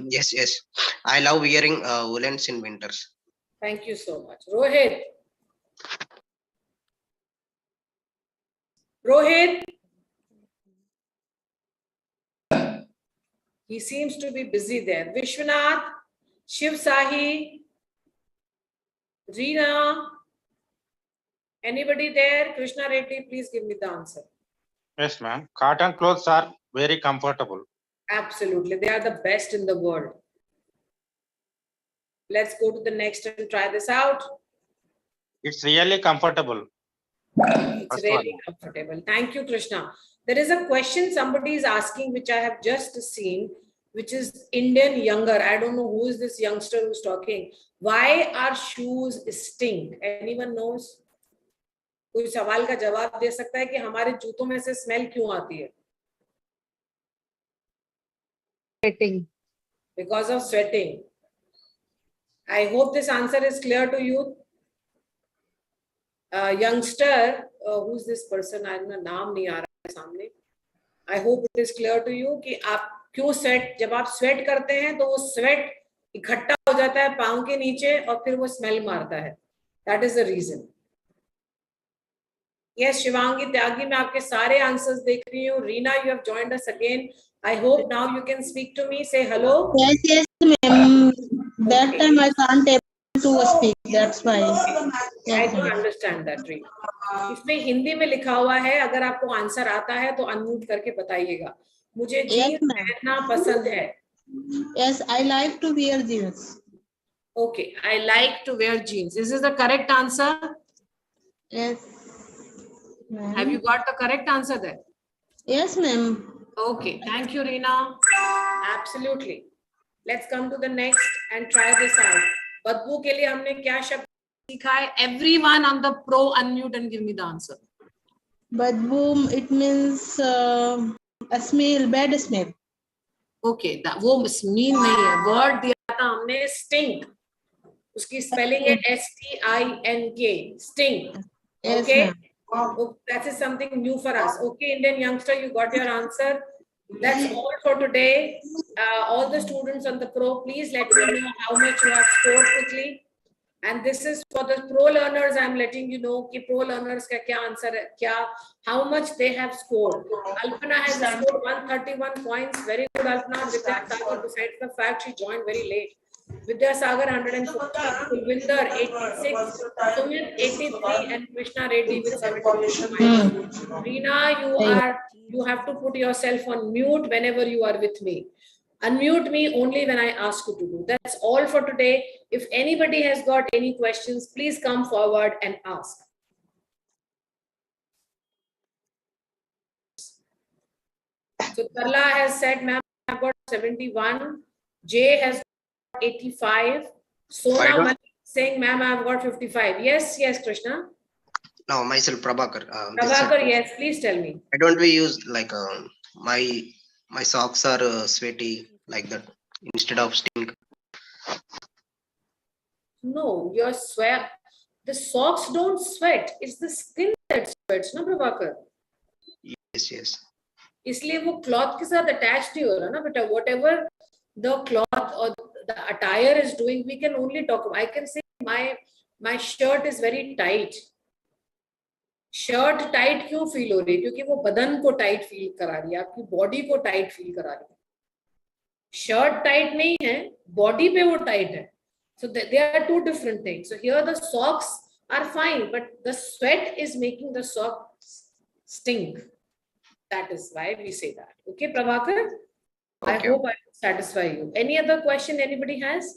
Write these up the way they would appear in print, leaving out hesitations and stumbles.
Yes, yes. I love wearing woolens in winters. Thank you so much. Rohit. Rohit. He seems to be busy there. Vishwanath, Shiv Sahi, Reena. Anybody there? Krishna Reddy, please give me the answer. Yes, ma'am. Cotton clothes are very comfortable. Absolutely. They are the best in the world. Let's go to the next and try this out. It's really comfortable. It's really comfortable. Thank you, Krishna. There is a question somebody is asking, which I have just seen, which is Indian younger. I don't know who is this youngster who's talking. Why are shoes stink? Anyone knows? कोई सवाल का जवाब दे सकता है कि हमारे जूतों में से स्मेल क्यों आती है? Sweating. Because of sweating. I hope this answer is clear to you. Youngster, who's this person? I don't know, नाम नहीं आ रहा है सामने. I hope it is clear to you कि आप क्यों स्वेट, जब आप स्वेट करते हैं तो वो स्वेट इकट्ठा हो जाता है पांव के नीचे और फिर वो स्मेल मारता है. That is the reason. Yes, Shivangi त्यागी, मैं आपके सारे आंसर्स देख रही हूँ. Reena, you have joined us again. I hope now you can speak to me. Say hello. Yes, ma'am. That time I can't able to speak. That's why. I don't understand that, Reena. इसमें हिंदी में लिखा हुआ है. अगर आपको answer आता है तो अनम्यूट करके बताइएगा. मुझे जीन्स पहनना पसंद है. Yes, I like to wear jeans. Okay, I like to wear jeans. This is the correct answer. Yes. Have you got the correct answer there? Yes, ma'am. Okay, thank you, Reena. Absolutely. Let's come to the next and try this out. बदबू के लिए हमने क्या शब्द सीखा है? Everyone on the pro unmute and give me the answer. Badbu, it means a smell, bad smell. Okay, वो mean नहीं है. Word दिया था हमने stink. उसकी spelling है S-T-I-N-K. Stink. Yes, Okay. ma'am. Oh, that is something new for us. Okay, Indian youngster, you got your answer. That's all for today. All the students on the pro, please let me know how much you have scored quickly. And this is for the pro learners. I'm letting you know कि pro learners का क्या answer है, क्या how much they have scored. Alpana has scored 131 points. Very good, Alpana. Vidya Sagar, besides the fact she joined very late. Vidya Sagar 140, Kulvinder 86, Sumit 83, and Krishna Reddy with 72 points. Reena, you have to put yourself on mute whenever you are with me. Unmute me only when I ask you to do. That's all for today. If anybody has got any questions, please come forward and ask. So Tarla has said, ma'am, I've got 71. Jay has got 85. Sona Malik saying, ma'am, I've got 55. Yes, yes, Krishna. No, myself, Prabhakar. Prabhakar, yes, please tell me. Why don't we use like my socks are sweaty like that instead of stink? No, your sweat. The socks don't sweat. It's the skin that sweats, no, Prabhakar? Yes, yes. इसलिए वो cloth के साथ attach नहीं हो रहा ना बेटा. Whatever the cloth or the attire is doing, we can only talk about. I can say my shirt is very tight. Shirt tight क्यों फील हो रही है? क्योंकि वो बदन को टाइट फील करा रही है, आपकी बॉडी को टाइट फील करा रही है. शर्ट टाइट नहीं है, बॉडी पे वो टाइट है. So there are two different things. So here the socks are fine, but the sweat is making the socks stink. That is why we say that. Okay, Prabhakar? Okay. I hope I satisfy you. Any other question anybody has?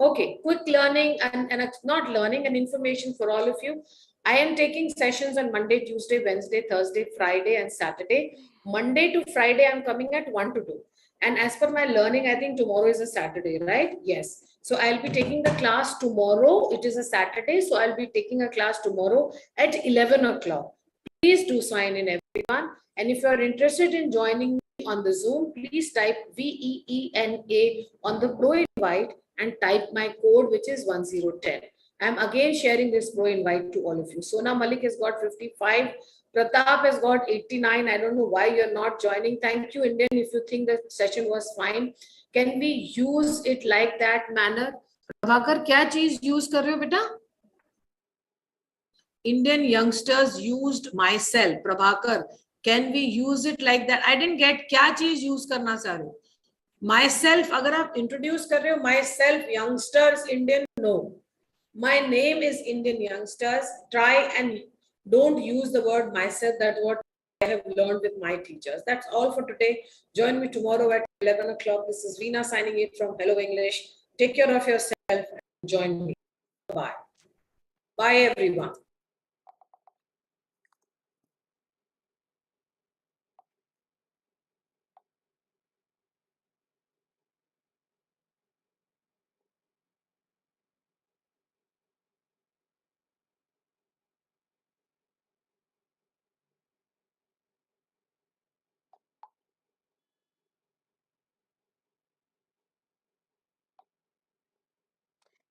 Okay, quick learning and not learning and information for all of you. I am taking sessions on Monday, Tuesday, Wednesday, Thursday, Friday, and Saturday. Monday to Friday, I'm coming at 1 to 2. And as per my learning, I think tomorrow is a Saturday, right? Yes. So I'll be taking the class tomorrow. It is a Saturday. So I'll be taking a class tomorrow at 11 o'clock. Please do sign in, everyone. And if you're interested in joining me on the Zoom, please type VEENA on the pro invite and type my code, which is 1010. I'm again sharing this pro invite to all of you. Sona Malik has got 55. Pratap has got 89. I don't know why you're not joining. Thank you, Indian. If you think the session was fine, can we use it like that manner? Prabhakar, क्या चीज use कर रहे हो बेटा? Indian youngsters used myself. Prabhakar, can we use it like that? I didn't get क्या चीज use करना चाह रहे हो? Myself, अगर आप introduce कर रहे हो myself, youngsters, Indian, no. My name is Indian youngsters. Try and don't use the word myself. That's what I have learned with my teachers. That's all for today. Join me tomorrow at 11 o'clock. This is Veena signing in from Hello English. Take care of yourself and join me. Bye. Bye, everyone.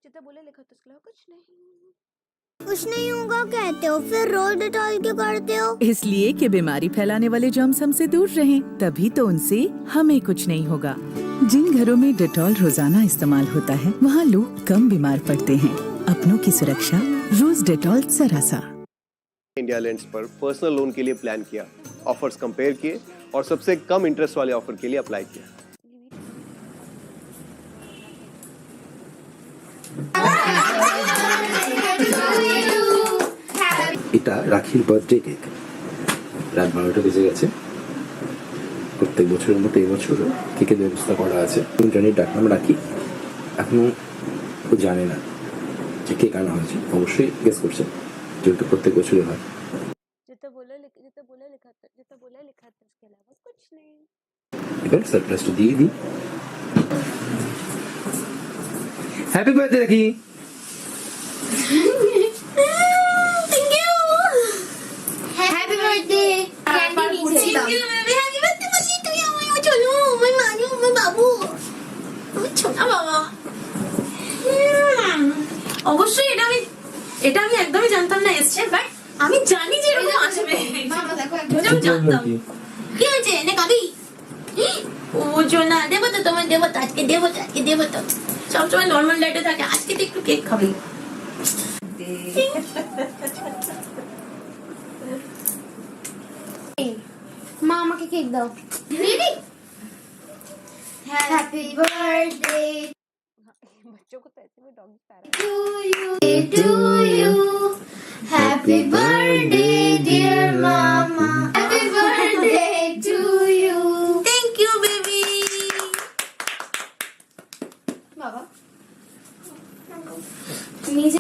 जितना बोले लिखा तो उसके अलावा कुछ नहीं होगा कहते हो, फिर रोज डेटॉल क्यों करते हो? इसलिए कि बीमारी फैलाने वाले जर्म्स हमसे दूर रहें, तभी तो उनसे हमें कुछ नहीं होगा। जिन घरों में डेटॉल रोजाना इस्तेमाल होता है, वहाँ लोग कम बीमार पड़ते हैं। अपनों की सुरक्षा रोज डेटॉल सरासा। इंडिया लेंड्स पर पर्सनल लोन के लिए प्लान किया, ऑफर्स कंपेयर किए और सबसे कम इंटरेस्ट वाले ऑफर के लिए अप्लाई किया। এটা রাখির বার্থডে কেক। রাত 12টা বেজে গেছে। প্রত্যেক বছরের মতো এই বছর কেকের ব্যবস্থা করা আছে। জনির ডাকনাম রাখি, এখনো ও জানে না যে কেক আনা হয়েছে। অবশ্যই গেস করছে, যেহেতু প্রত্যেক বছরই হয়। जितना बोला लिखा था उसके अलावा कुछ नहीं। এবার সারপ্রাইজটা দিয়ে দিই। হ্যাপি বার্থডে রাখি। हैप्पी बर्थडे कैंडी नीचे हैप्पी बर्थडे बच्ची तू यहाँ चलो मैं मानू मैं बाबू मैं छोटा बाबा অবশ্যই এটা আমি একদমই জানতাম না এসছে, বাট আমি জানি যে এরকম আসবে। মামা দেখো একদম জানতাম কি আছে নে কাবি ও জোনা দেব তো তোমার দেব তো আজকে দেব তো সবসময় নর্মাল ডায়েটে থাকে, আজকে তো একটু কেক খাবি। মা আমাকে কেক দাও। রেডি? হ্যাপি বার্থডে बच्चों को तो ऐसे में doggy para to you. Happy birthday, dear mama. Happy birthday to you. Thank you, baby. Baba. Nice.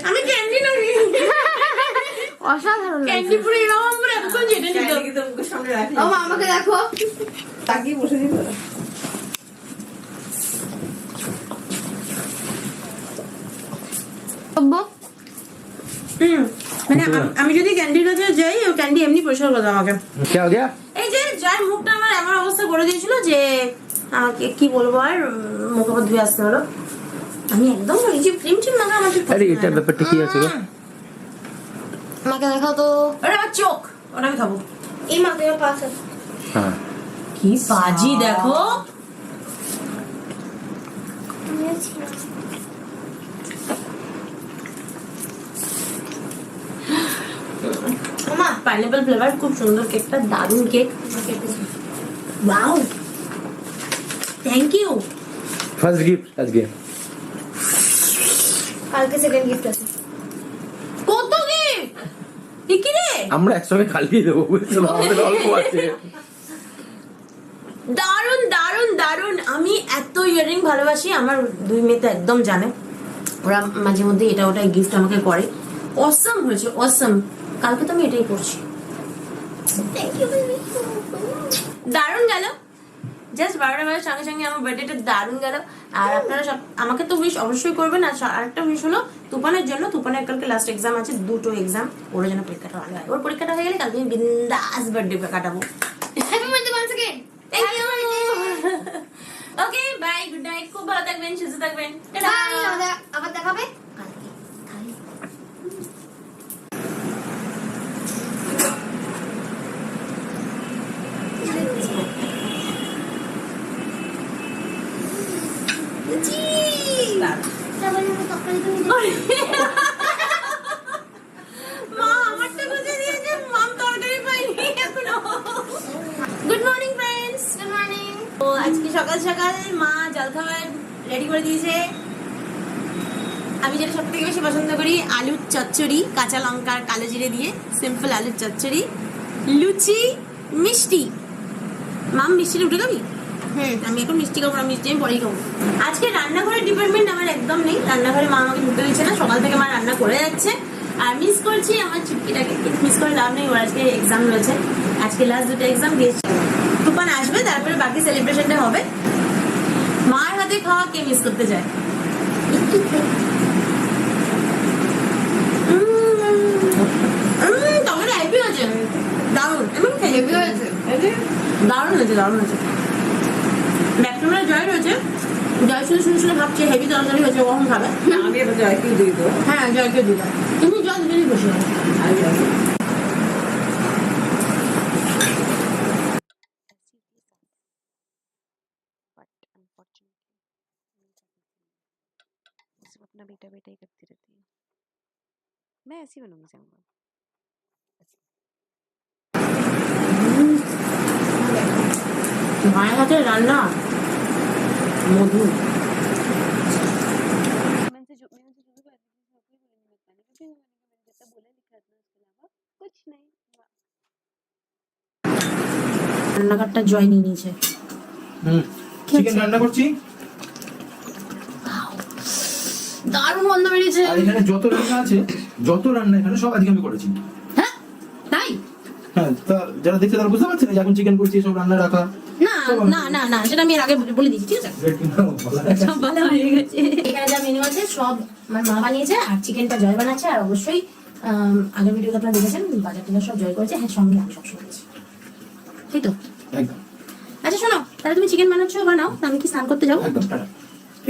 আমি ক্যান্ডি না অসাধারণ ক্যান্ডি পুরো এরকম পুরো এতক্ষণ যেতে নিত। ও মা আমাকে দেখো তাকিয়ে বসে দিল। মানে আমি যদি ক্যান্ডির কাছে যাই ও ক্যান্ডি এমনি পরিষ্কার করে আমাকে এই যে যার মুখটা আমার এমন অবস্থা করে দিয়েছিল যে আমাকে কি বলবো আর মুখে ধুয়ে আসতে হলো। আমি একদম এই যে ক্রিম টিম মাখা আমার আরে এটা ব্যাপারটা কি আছে গো? আমাকে দেখাও তো। আরে আমার চোখ, ওটা আমি খাবো। এই মাকে পাশে হ্যাঁ কি বাজি দেখো। মা পাইনাপল ফ্লেভার খুব সুন্দর কেকটা, দারুণ cake. Wow thank you. First gift আজকে। কালকে সেকেন্ড গিফট আছে। কত গিফট? কি রে? আমরা একসঙ্গে খালিয়ে দেবো, বুঝছো? আমাদের অল্প আছে। দারুণ দারুণ দারুণ। আমি এত ইয়ারিং ভালোবাসি, আমার দুই মেয়ে তো একদম জানে, ওরা মাঝে মধ্যে এটা ওটা গিফট আমাকে করে। অসম হয়েছে, অসম। কালকে তো আমি এটাই করছি। দারুণ গেল। জাস্ট 12টা বাজার সঙ্গে সঙ্গে আমার বার্থডেটা দারুণ গেল। আর আপনারা সব আমাকে তো উইশ অবশ্যই করবেন। আর আরেকটা উইশ হলো তুফানের জন্য। তুফানের কালকে লাস্ট এক্সাম আছে, 2টো এক্সাম, ওর জন্য পরীক্ষাটা ভালো হয়। ওর পরীক্ষাটা হয়ে গেলে কালকে আমি বিন্দাস বার্থডে কাটাবো। Happy birthday once again. Thank you. Okay bye, good night, খুব ভালো থাকবেন, সুস্থ থাকবেন, টাটা। বাই, আবার দেখাবে কালকে। Good morning friends. Good morning. তো আজকে সকাল সকাল মা জলখাবার রেডি করে দিয়েছে। আমি যেটা সব থেকে বেশি পছন্দ করি, আলুর চচ্চড়ি, কাঁচা লঙ্কা আর কালো জিরে দিয়ে সিম্পল আলুর চচ্চড়ি, লুচি, মিষ্টি। মাম মিষ্টিটা উঠে খাবি? আমি এখন মিষ্টি খাবো না, মিষ্টি আমি পরেই খাবো। আজকে রান্নাঘরের ডিপার্টমেন্ট আমার একদম নেই, রান্নাঘরে মা আমাকে ঢুকতে দিচ্ছে না। সকাল থেকে মা রান্না করে যাচ্ছে। আর মিস করছি আমার চুটকিটাকে, কিন্তু মিস করে লাভ নেই, ওর আজকে এক্সাম রয়েছে। আজকে লাস্ট 2টা এক্সাম দিয়েছে। তুফান আসবে, তারপরে বাকি সেলিব্রেশনটা হবে। মার হাতে খাওয়া কে মিস করতে যায়? টমেটো হেভি হয়েছে, দারুণ। হেভি হয়েছে, দারুণ হয়েছে, দারুণ হয়েছে। ব্যাকটেরিয়া জয় রয়েছে। জয় শুনে শুনে শুনে ভাবছে হেভি তরকারি হয়েছে, কখন খাবে? আমি এবার জয়কেই দিয়ে দেবো। হ্যাঁ, জয়কে দিলাম। তুমি জয় দিলেই বসে बट अनफॉर्चुनेटली सिर्फ अपना बेटा बेटा ही करती रहती है। मैं ऐसी बनूंगी चाहूंगा। মায়ের হাতে রান্না মধু। मैंने जो भी बात की नौकरी बोलेंगे मत पाने, क्योंकि मैंने जितना बोला लिखा था उसके अलावा कुछ नहीं। রান্নাঘরটা জয় নিয়ে নিয়েছে। চিকেন রান্না করছি। দারুণ গন্ধ বেরিয়েছে। আর এখানে যত রান্না আছে, যত রান্না এখানে সব আজকে আমি করেছি। হ্যাঁ তাই? হ্যাঁ, তা যারা দেখছে তারা বুঝতে পারছে না যে এখন চিকেন করছি, সব রান্না রাখা। না না না না, সেটা আমি এর আগে বলে দিচ্ছি, ঠিক আছে? সব ভালো হয়ে গেছে। এখানে যা মেনু আছে সব আমার মা বানিয়েছে, আর চিকেনটা জয় বানাচ্ছে। আর অবশ্যই আগের ভিডিওতে আপনারা দেখেছেন বাজার থেকে সব জয় করেছে। হ্যাঁ, সঙ্গে আমি সবসময় আছি, তাই তো? একদম আচ্ছা শোনো, তাহলে তুমি চিকেন বানাচ্ছো, বানাও, আমি কি স্নান করতে যাবো? একদম টাটা।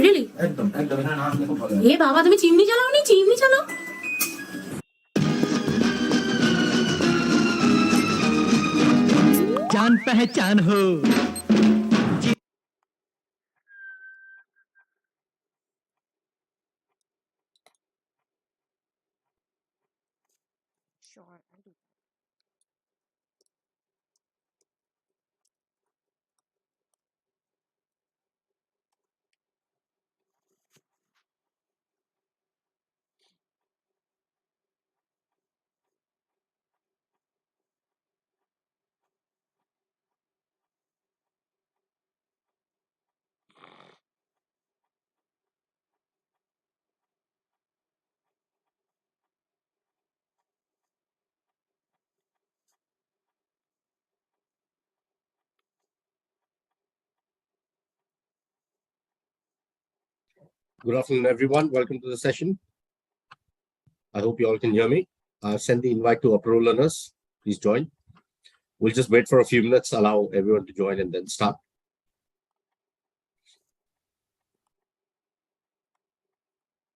রিয়েলি? একদম একদম এখানে না আসলে খুব ভালো হয়। এ বাবা, তুমি চিমনি চালাওনি? চিমনি চালাও। जान पहचान हो। Sure, I'll do that. Good afternoon, everyone. Welcome to the session. I hope you all can hear me. Send the invite to upper learners. Please join. We'll just wait for a few minutes, allow everyone to join and then start.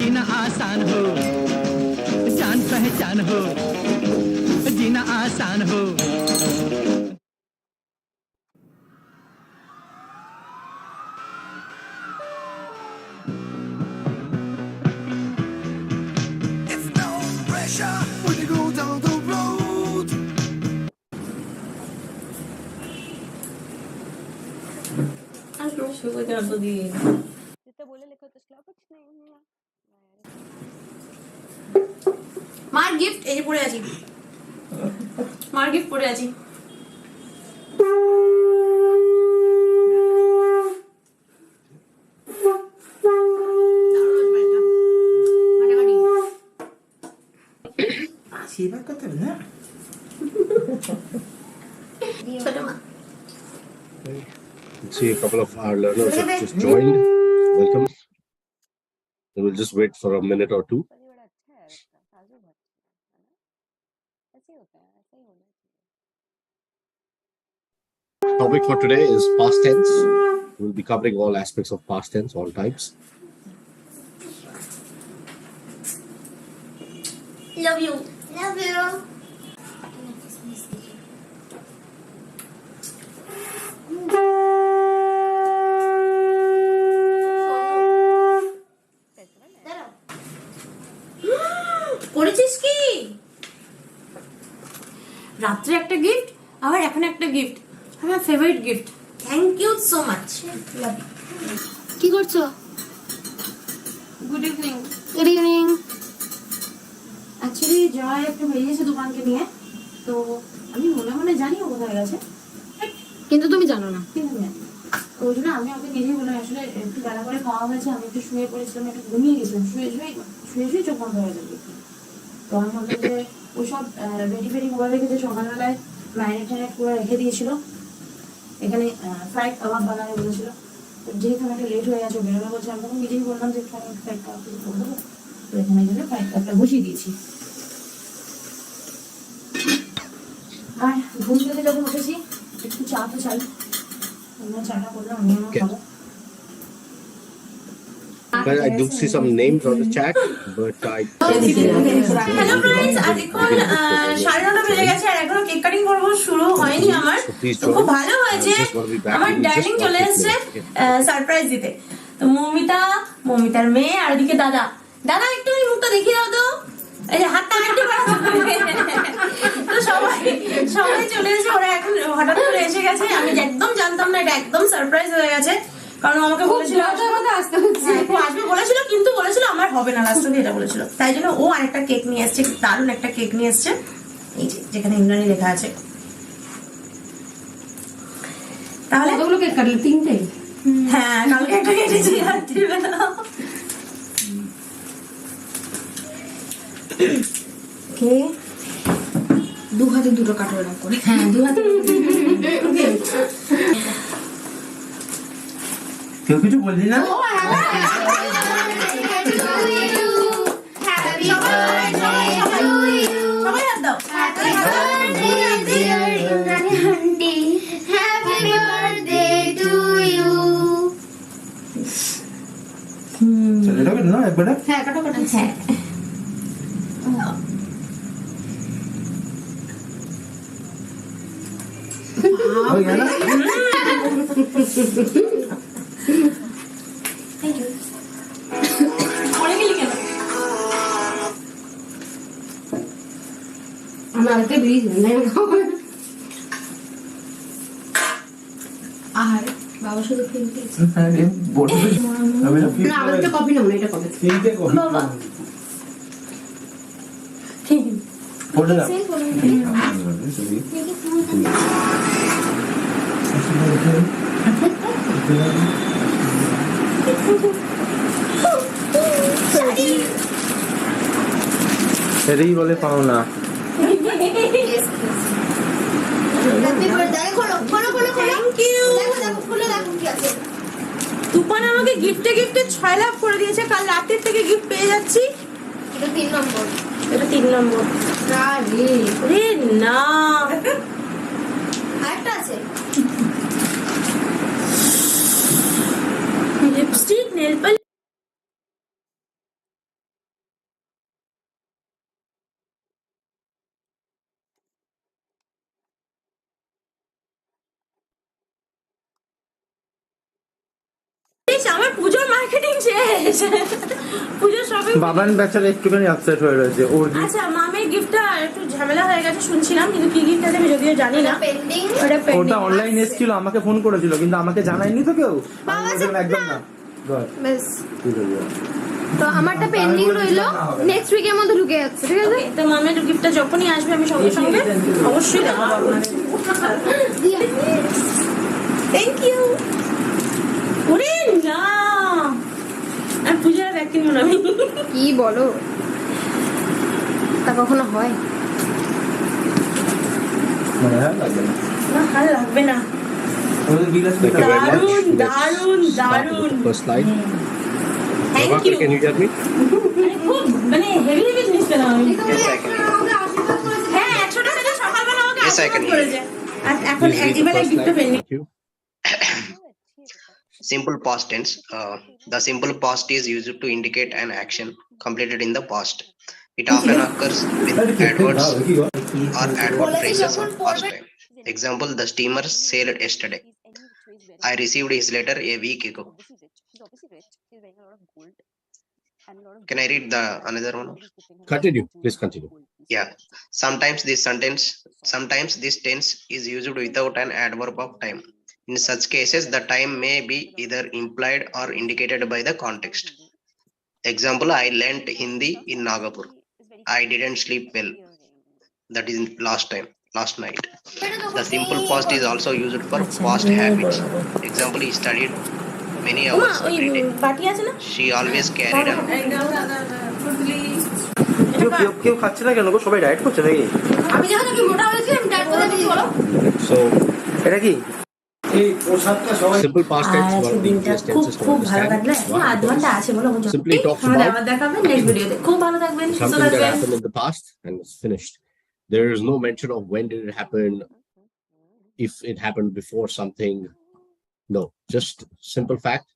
जीना आसान हो, जान पहचान हो, जीना आसान हो। जितना बोले लिखो तो उसके अलावा कुछ नहीं। মার গিফট এই যে পড়ে আছি, মার গিফট পড়ে আছি। সেবা করতে হবে না। ছোট মা see a couple of our learners have just joined. Welcome. We will just wait for a minute or two. पर ये बड़ा अच्छा है उसका साजू बहुत है ना ऐसे ही होता है ऐसा ही होना चाहिए Topic for today is past tense. We'll be covering all aspects of past tense, all types. Love you. Love you. করেছিস কি রাত্রে একটা গিফট আবার এখন একটা গিফট আমার favourite gift thank you so much কি করছো good evening good evening actually Joy একটু বেরিয়েছে দোকানকে নিয়ে তো আমি মনে মনে জানি ও কোথায় গেছে কিন্তু তুমি জানো না কিন্তু জানি ওই জন্য আমি ওকে নিজেই বললাম আসলে একটু বেলা করে খাওয়া হয়েছে আমি একটু শুয়ে পড়েছিলাম একটু ঘুমিয়ে গেছিলাম শুয়ে চোখ বন্ধ হয়ে যাবে তো আমি বললাম যে ওসব বেডি ফেডি করে রেখেছে সকালবেলায় ম্যারিনেট করে রেখে দিয়েছিল এখানে ফ্রাইড কাবাব বানানো বলেছিল তো যেহেতু আমাকে লেট হয়ে গেছে বেরোবে বলছে আমি তখন নিজেই বললাম যে ফ্রাইড কাবাব করে দেবো তো এখানে জন্য ফ্রাইড কাবাবটা বসিয়ে দিয়েছি আর ঘুম থেকে যখন উঠেছি একটু চা তো চাই আমরা চাটা করলাম আমি আমার খাবো I do see some names on the chat, but I. Hello friends আজ এখন 9:30 বেজে গেছে আর এখনো কেক কাটিং করব শুরু হয়নি আমার তো খুব ভালো হয়েছে আমার ডার্লিং চলে এসেছে সারপ্রাইজ দিতে তো মমিতার মেয়ে আর এদিকে দাদা একটু এই মুখটা দেখিয়ে দাও তো এই যে হাতটা একটু তো সবাই চলে এসেছে ওরা এখন হঠাৎ করে এসে গেছে আমি একদম জানতাম না এটা একদম সারপ্রাইজ হয়ে গেছে কারণ আমাকে বলেছিল আসবে বলেছিল কিন্তু বলেছিল আমার হবে না লাস্ট অব্দি এটা বলেছিল তাই জন্য ও আরেকটা কেক নিয়ে এসছে দারুণ একটা কেক নিয়ে এসছে এই যে যেখানে ইন্দ্রাণী লেখা আছে তাহলে কতগুলো কেক কাটলে 3টে হ্যাঁ কালকে একটা কেটেছি রাত্রিবেলা কে দু হাতে দুটো কাটো এরকম করে হ্যাঁ দু হাতে কেউ কিছু বললি না একবার হ্যাঁ কাটো হ্যাঁ আমাকে ব্রিজ আর বাবা শুধু খেলতে আমাদের কপি নেব না এটা কপি বাবা সেটাই বলে পাও না তুফান আমাকে গিফটে 6 লাখ করে দিয়েছে কাল রাতের থেকে গিফট পেয়ে যাচ্ছি এটা 3 নম্বর আরে না আরেকটা আছে লিপস্টিক নেল পালিশ আমার পুজোর মার্কেটিং শেষ পুজোর শপিং বাবান বেচারা একটুখানি আপসেট হয়ে রয়েছে ওর আচ্ছা মামের গিফটটা একটু ঝামেলা হয়ে গেছে শুনছিলাম কিন্তু কি গিফট আছে আমি যদিও জানি না পেন্ডিং ওটা অনলাইন এসেছিল আমাকে ফোন করেছিল কিন্তু আমাকে জানায়নি তো কেউ একদম না বেশ তো আমারটা পেন্ডিং রইলো নেক্সট উইকের মধ্যে ঢুকে যাচ্ছে ঠিক আছে তো মামের গিফটটা যখনই আসবে আমি সঙ্গে সঙ্গে অবশ্যই দেখাবো আপনাদের থ্যাংক ইউ ওরে না আর পূজার ব্যাগ কিনবো না আমি কি বলো তা কখনো হয় লাগবে না না আর লাগবে না Thank you very much. দারুন Let's start with the first slide. Prabhakar, can you hear me? খুব মানে হেভি হেভি জিনিস পেলাম আমি। Yes, I can. হ্যাঁ 100টা ছেলে সকালবেলা আমাকে Yes, I can আশীর্বাদ hear করেছে। আর এখন Please read the এবারে first গিফটটা slide. Penney. Thank you. Simple past tense. The simple past is used to indicate an action completed in the past. It often occurs with adverbs or adverb phrases of past time. Example, the steamer sailed yesterday. I received his letter a week ago. Can I read the another one? Continue, please continue. Yeah. Sometimes this tense is used without an adverb of time. In such cases, the time may be either implied or indicated by the context. Example, I learnt Hindi in Nagapur. I didn't sleep well. That is last night. The simple past is also used for past habits. Example, he studied many hours ওই every day. বাটি আছে না? She always carried a কেউ খাচ্ছে না কেন গো? সবাই diet করছে নাকি? আমি যখন আমি মোটা হয়েছি আমি ডায়েট করে দিচ্ছি বলো। So, এটা কি? simple past tense, one of the easiest tenses to খুব ভালো understand. কাটলে Why? আধ ঘন্টা আছে বলো বুঝো। Simply talks আমাদের about আবার দেখা হবে নেক্সট ভিডিওতে। খুব ভালো থাকবেন, সুস্থ something that থাকবেন। happened in the past and it's finished. There is no mention of when did it happen, if it happened before something. No, just simple fact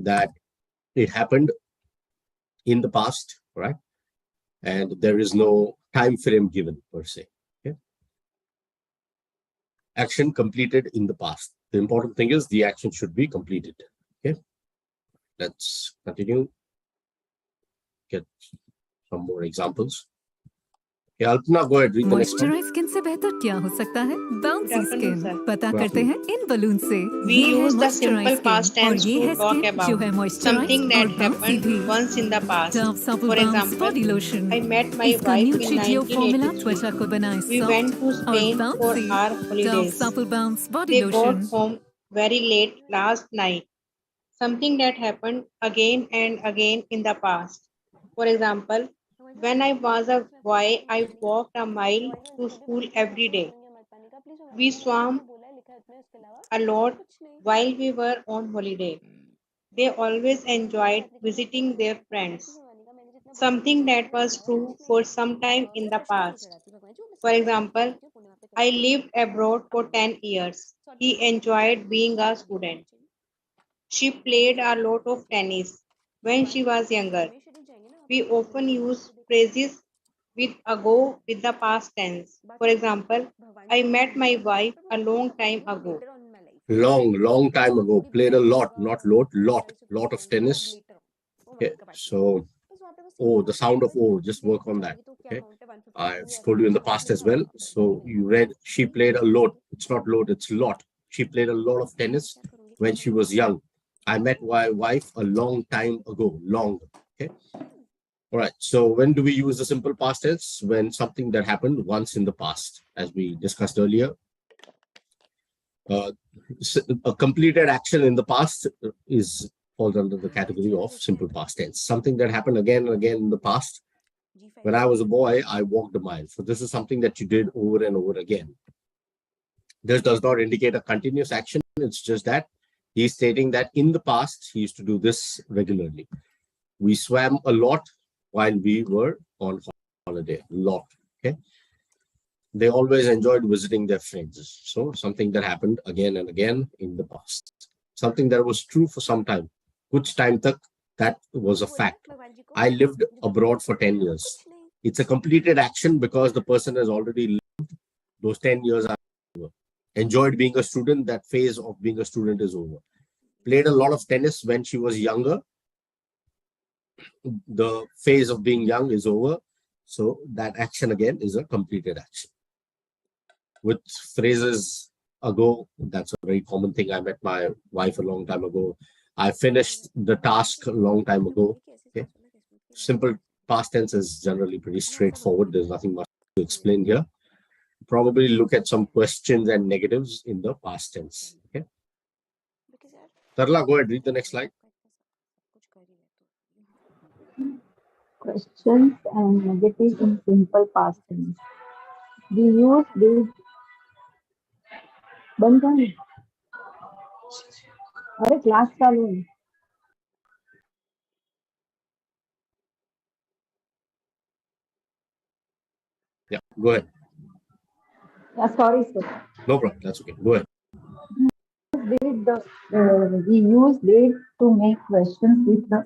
that it happened in the past, right? And there is no time frame given per se. Okay. Action completed in the past. The important thing is the action should be completed. Okay. Let's continue. Get some more examples. Yeah, Alpna, go ahead, read the next one. Moisturize skin से बेहतर क्या हो सकता है? Bouncy skin. पता करते हैं इन balloon से। We ये है use the moisturized simple skin past और tense ये to है talk skin about जो है moisturized something that और bouncy happened भी। once in the past. Dove Supple For Bounce example, body lotion। I met my इसका wife in न्यूट्रीजियो फॉर्मूला 1983. त्वचा को बनाए We सॉफ्ट went to और Spain for bouncy। our Dove holidays. Supple Bounce body They lotion। got home very late last night. Something that happened again and again in the past. For example, when I was a boy, I walked a mile to school every day. We swam a lot while we were on holiday. They always enjoyed visiting their friends. Something that was true for some time in the past. For example, I lived abroad for 10 years. He enjoyed being a student. She played a lot of tennis when she was younger. We often use phrases with ago with the past tense. For example, I met my wife a long time ago. Long time ago. Played a lot, not lot of tennis. Okay, so the sound of just work on that. Okay, I've told you in the past as well. So you read she played a lot. It's not lot, it's lot. She played a lot of tennis when she was young. I met my wife a long time ago. Long. Okay. All right. So when do we use the simple past tense? When something that happened once in the past, as we discussed earlier. A completed action in the past falls under the category of simple past tense. Something that happened again and again in the past. When I was a boy, I walked a mile. So this is something that you did over and over again. This does not indicate a continuous action. It's just that he's stating that in the past, he used to do this regularly. We swam a lot while we were on holiday. Lot. Okay. They always enjoyed visiting their friends. So something that happened again and again in the past. Something that was true for some time. Kuch time tak, that was a fact. I lived abroad for 10 years. It's a completed action because the person has already lived. Those 10 years are over. Enjoyed being a student. That phase of being a student is over. Played a lot of tennis when she was younger. The phase of being young is over. So that action again is a completed action. With phrases ago, that's a very common thing. I met my wife a long time ago. I finished the task a long time ago. Okay. Simple past tense is generally pretty straightforward. There's nothing much to explain here. Probably look at some questions and negatives in the past tense. Okay. Tarla, go ahead, read the next slide. Questions and negatives in simple past tense. We use these अरे class चालू है. Yeah, go ahead. Sorry, sir. No problem. That's okay. Go ahead. We use did to make questions with the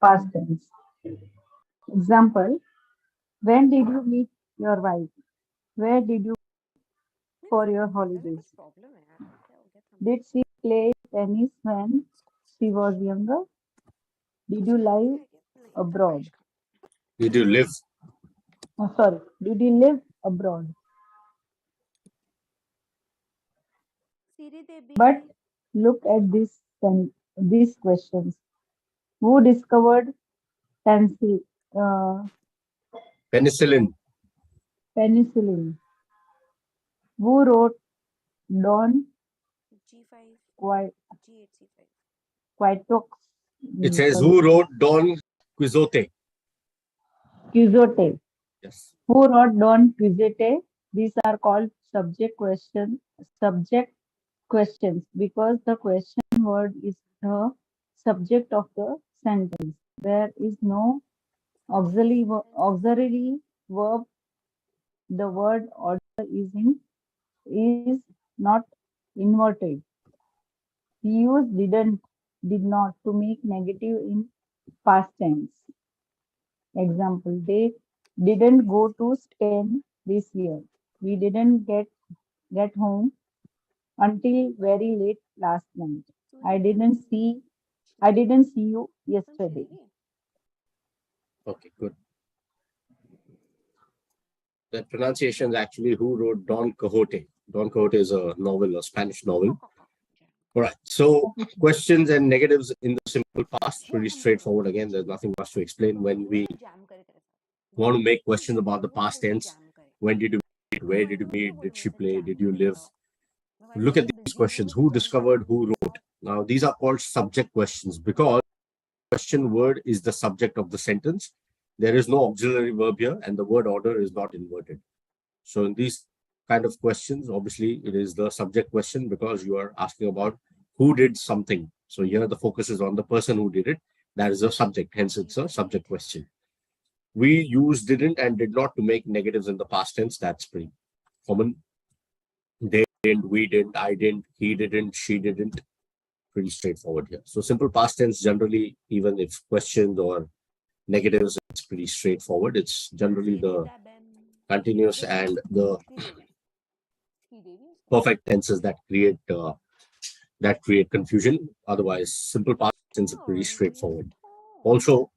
past tense. Example: when did you meet your wife? Where did you for your holidays? Did she play tennis when she was younger? Did you live abroad? Did you live? Oh, sorry. Did you live abroad? But look at these questions. Who discovered penicillin? Penicillin. Penicillin? Who wrote Don Quixote? It says who wrote Don Quixote. Quixote. Yes. Who wrote Don Quixote? These are called subject questions because the question word is the subject of the sentence. There is no auxiliary verb. The word order is not inverted. We use did not to make negative in past tense. Example: they didn't go to Spain this year. We didn't get home until very late last night. I didn't see you yesterday. Okay, good. The pronunciation is actually who wrote Don Quixote. Don Quixote is a novel, a Spanish novel. All right. So questions and negatives in the simple past, pretty straightforward. Again, there's nothing much to explain. When we want to make questions about the past tense, when did you meet? Where did you meet? Did she play? Did you live? Look at these questions. Who discovered? Who wrote? Now, these are called subject questions because question word is the subject of the sentence. There is no auxiliary verb here, and the word order is not inverted. So in these kind of questions, obviously, it is the subject question because you are asking about who did something. So here the focus is on the person who did it. That is a subject, hence it's a subject question. We use didn't and did not to make negatives in the past tense. That's pretty common. They didn't, we didn't, I didn't, he didn't, she didn't. Pretty straightforward here. So simple past tense generally, even if questions or negatives, it's pretty straightforward. It's generally the continuous and the perfect tenses that create confusion. Otherwise, simple past tense is pretty straightforward. Also,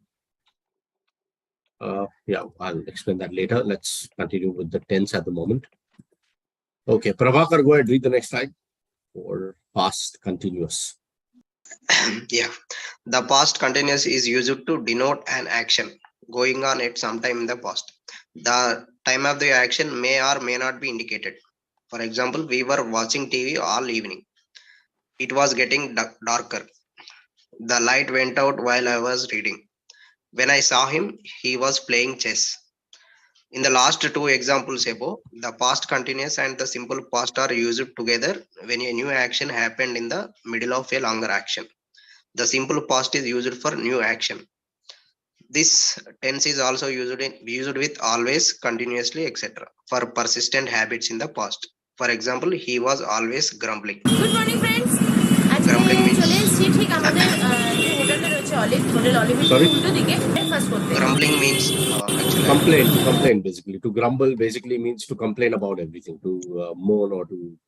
yeah, I'll explain that later. Let's continue with the tense at the moment. Okay, Prabhakar, go ahead, read the next slide for past continuous. Yeah, the past continuous is used to denote an action going on at some time in the past. The time of the action may or may not be indicated. For example, we were watching TV all evening. It was getting darker. The light went out while I was reading. When I saw him, he was playing chess. In the last two examples above, the past continuous and the simple past are used together when a new action happened in the middle of a longer action. The simple past is used for new action. This tense is also used with always, continuously, etc. for persistent habits in the past. For example, he was always grumbling. Good morning, friends. Grumbling means চলে এসেছি ঠিক আমাদের যে হোটেলটা রয়েছে olive hotel অলিভের Sorry? উল্টো দিকে breakfast করতে grumbling means actually Complain basically. To grumble basically means to complain about everything, to moan or to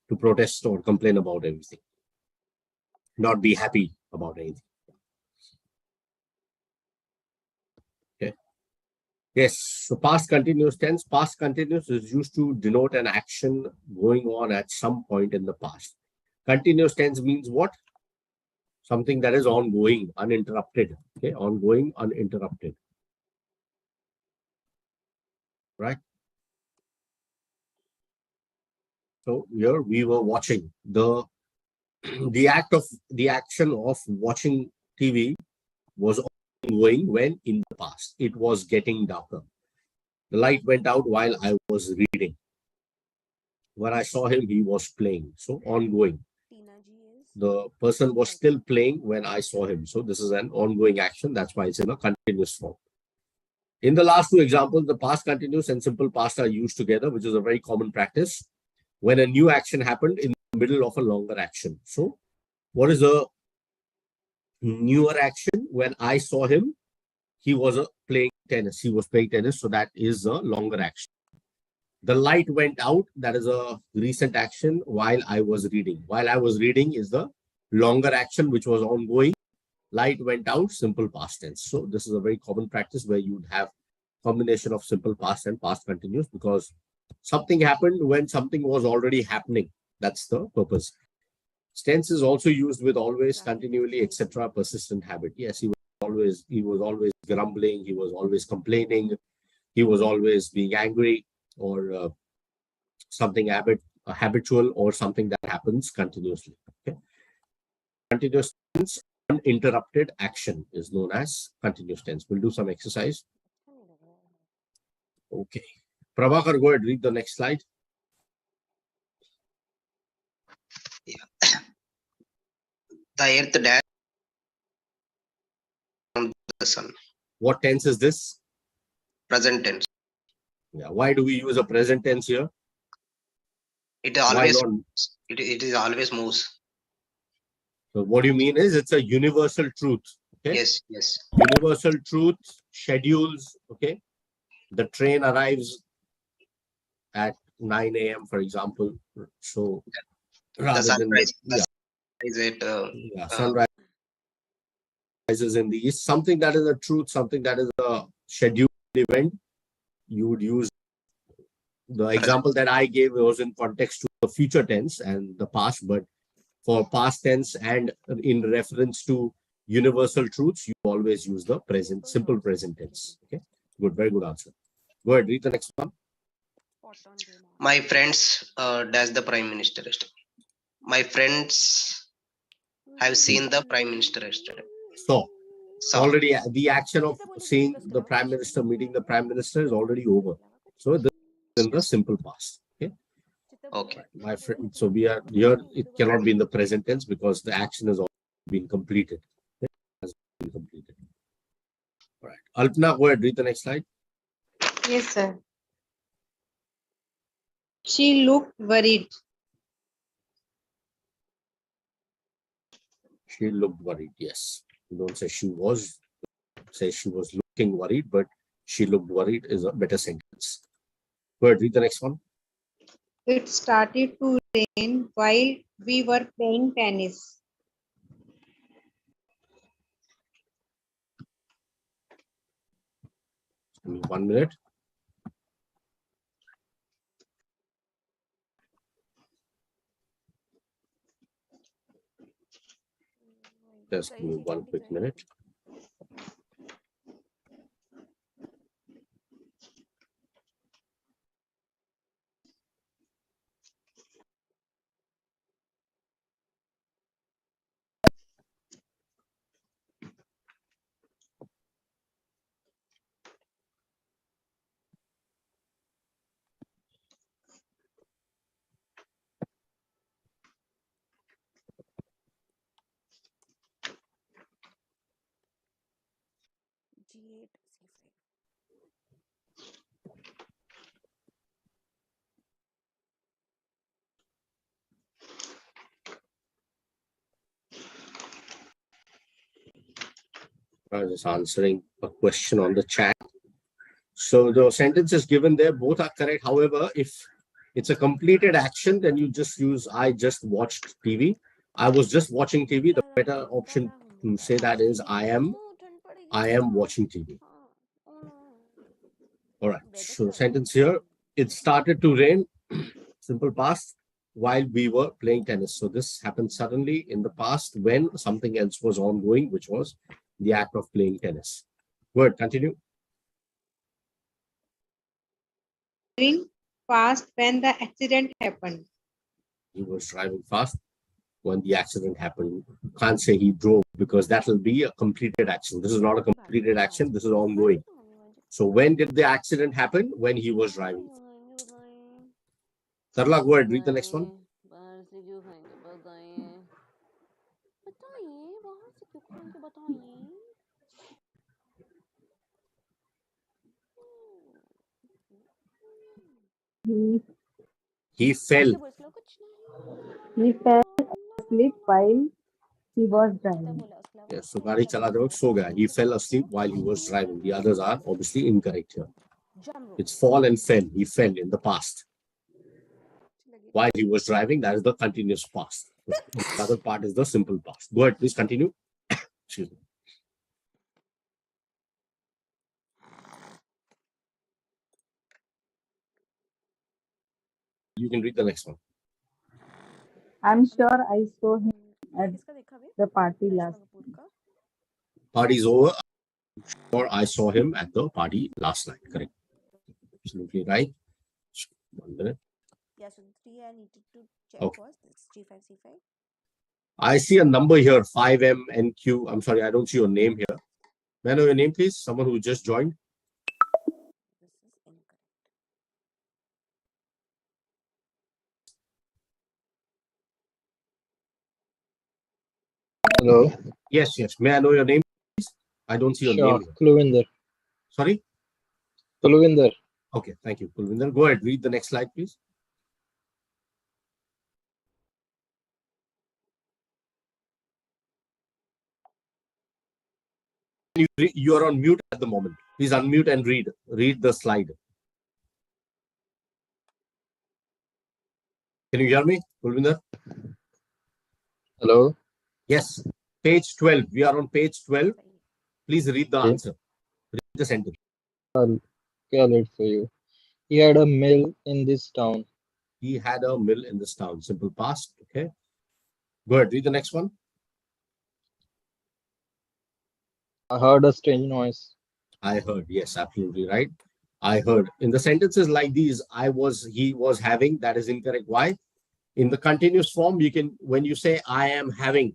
to protest or complain about everything. Not be happy about anything. Okay. Yes. So past continuous tense. Past continuous is used to denote an action going on at some point in the past. Continuous tense means what? Something that is ongoing, uninterrupted. Okay, ongoing, uninterrupted. Right? So here we were watching the action of watching TV was ongoing when in the past. It was getting darker. The light went out while I was reading. When I saw him, he was playing. So ongoing. The person was still playing when I saw him. So this is an ongoing action. That's why it's in a continuous form. In the last two examples, the past continuous and simple past are used together, which is a very common practice when a new action happened in the middle of a longer action. So what is a newer action? When I saw him, he was playing tennis. He was playing tennis. So that is a longer action. The light went out. That is a recent action while I was reading. While I was reading is the longer action, which was ongoing. Light went out, simple past tense. So this is a very common practice where you would have combination of simple past and past continuous because something happened when something was already happening. That's the purpose. Tense is also used with always, continually, etc. Persistent habit. Yes, he was always grumbling. He was always complaining. He was always being angry. Or something habitual or something that happens continuously. Okay. Continuous tense, uninterrupted action is known as continuous tense. We'll do some exercise. Okay. Prabhakar, go ahead, read the next slide. Yeah. The earth dash from the sun. What tense is this? Present tense. Yeah. Why do we use a present tense here? It always it is always moves. So what do you mean is it's a universal truth. Okay. Yes, yes. Universal truth schedules. Okay. The train arrives at 9 a.m. for example. So rather sunrise, than sunrise rises in the east. Something that is a truth, something that is a scheduled event. You would use the example that I gave was in context to the future tense and the past, but for past tense and in reference to universal truths, you always use the present, simple present tense. Okay, good, very good answer. Go ahead, read the next one. My friends, that's the Prime Minister yesterday. My friends have seen the Prime Minister yesterday. So already the action of seeing the Prime Minister, meeting the Prime Minister is already over. So this is in the simple past. Okay. Okay. My friend, so we are here, it cannot be in the present tense because the action has already been completed. Okay? Has been completed. All right. Alpna, go ahead, read the next slide. Yes, sir. She looked worried. She looked worried, yes. You don't say she was, say she was looking worried, but she looked worried is a better sentence. Go ahead, read the next one. It started to rain while we were playing tennis. Give me 1 minute. Just give me 1 quick minute. I was just answering a question on the chat. So the sentence is given there, both are correct. However, if it's a completed action, then you just use I just watched TV. I was just watching TV. The better option to say that is I am watching TV. All right. So sentence here, it started to rain, simple past, while we were playing tennis. So this happened suddenly in the past when something else was ongoing, which was the act of playing tennis. Go ahead, continue. Driving fast when the accident happened. He was driving fast when the accident happened. You can't say he drove because that will be a completed action. This is not a completed action. This is ongoing. So when did the accident happen? When he was driving. Tarla, go ahead, read the next one. बाहर से क्यों खाएंगे बताइए बताइए बाहर से क्यों खाएंगे बताइए He He fell. ऐसे बोल लो कुछ नहीं he fell asleep while he was driving. बोला उसके अलावा Yes, so गाड़ी चलाते वक्त सो गया. He fell asleep while he was driving. The others are obviously incorrect here. It's fall and fell. He fell in the past. While he was driving, that is the continuous past. The other part is the simple past. Go ahead, please continue. Excuse me. You can read the next one. I'm sure I saw him at the party last. Party's over. Or I saw him at the party last night. Correct. Absolutely right. 1 minute. Yeah, so 3 I needed to check Okay. first. It's G5, C5. I see a number here, 5MNQ. I'm sorry, I don't see your name here. May I know your name, please? Someone who just joined. This is incorrect. Hello. Yes, yes. May I know your name, please? I don't see your Sure. name here. Kulvinder. Sorry? Kulvinder. Okay, thank you. Kulvinder, go ahead. Read the next slide, please. You are on mute at the moment. Please unmute and read. Read the slide. Can you hear me, Kulvinder? Hello. Yes. Page 12. We are on page 12. Please read the Okay. answer. Read the sentence. I'll it for you. He had a mill in this town. He had a mill in this town. Simple past. Okay. Go ahead. Read the next one. I heard a strange noise. I heard. Yes, absolutely right. I heard. In the sentences like these, he was having, that is incorrect. Why? In the continuous form, you can, when you say I am having,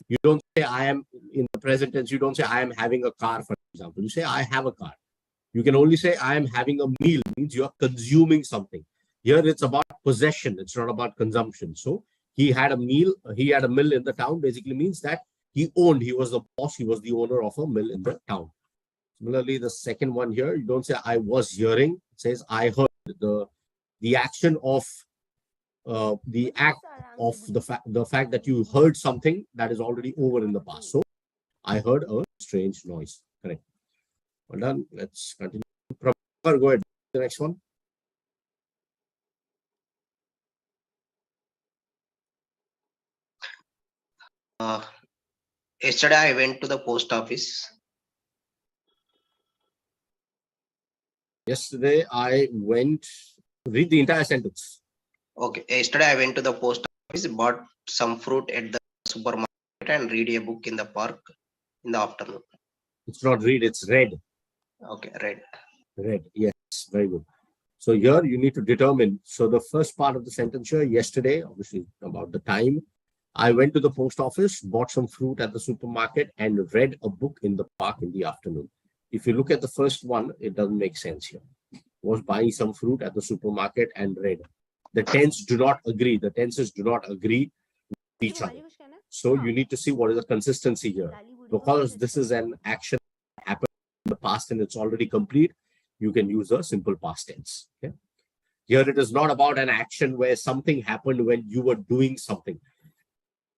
you don't say I am in the present tense, you don't say I am having a car, for example. You say I have a car. You can only say I am having a meal, means you are consuming something. Here it's about possession, it's not about consumption. So he had a mill in the town, basically means that he was the boss, he was the owner of a mill in the town. Similarly, the second one here, you don't say I was hearing, it says I heard. The action of the act of the fact that you heard something that is already over in the past. So I heard a strange noise. Correct. Well done. Let's continue. Prabhakar, go ahead. The next one. Yesterday I went to the post office. Yesterday I went. Read the entire sentence. Okay. Yesterday I went to the post office, bought some fruit at the supermarket, and read a book in the park in the afternoon. It's not read, it's read. Okay, read. Read. Yes, very good. So here you need to determine. So the first part of the sentence here, yesterday, obviously about the time, I went to the post office, bought some fruit at the supermarket, and read a book in the park in the afternoon. If you look at the first one, it doesn't make sense here. Was buying some fruit at the supermarket and read. The tenses do not agree. The tenses do not agree with each other. So you need to see what is the consistency here. Because this is an action that happened in the past and it's already complete, you can use a simple past tense. Okay? Here it is not about an action where something happened when you were doing something.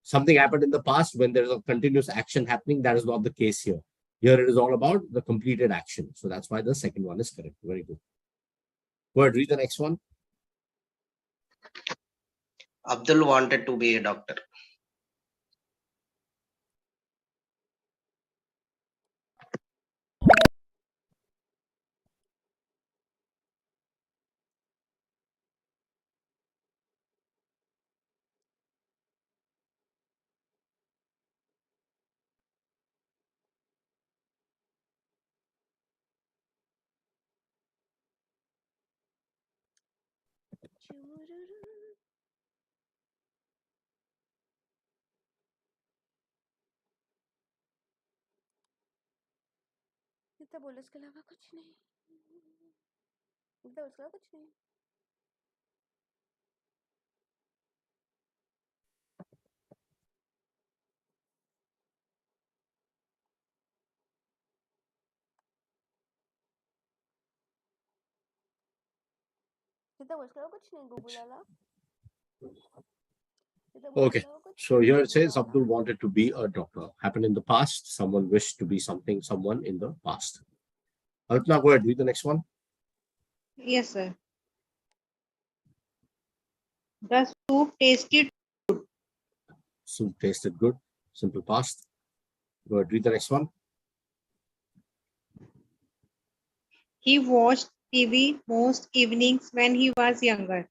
Something happened in the past when there is a continuous action happening. That is not the case here. Here it is all about the completed action. So that's why the second one is correct. Very good. Go ahead, read the next one. Abdul wanted to be a doctor. इतना बोलो इसके अलावा कुछ नहीं इतना उसके अलावा कुछ नहीं Okay. So here it says Abdul wanted to be a doctor. Happened in the past. Someone wished to be someone in the past. Alpna, go ahead. Read the next one. Yes, sir. The soup tasted. Soup tasted good. Simple past. Go ahead. Read the next one. He watched TV most evenings when he was younger.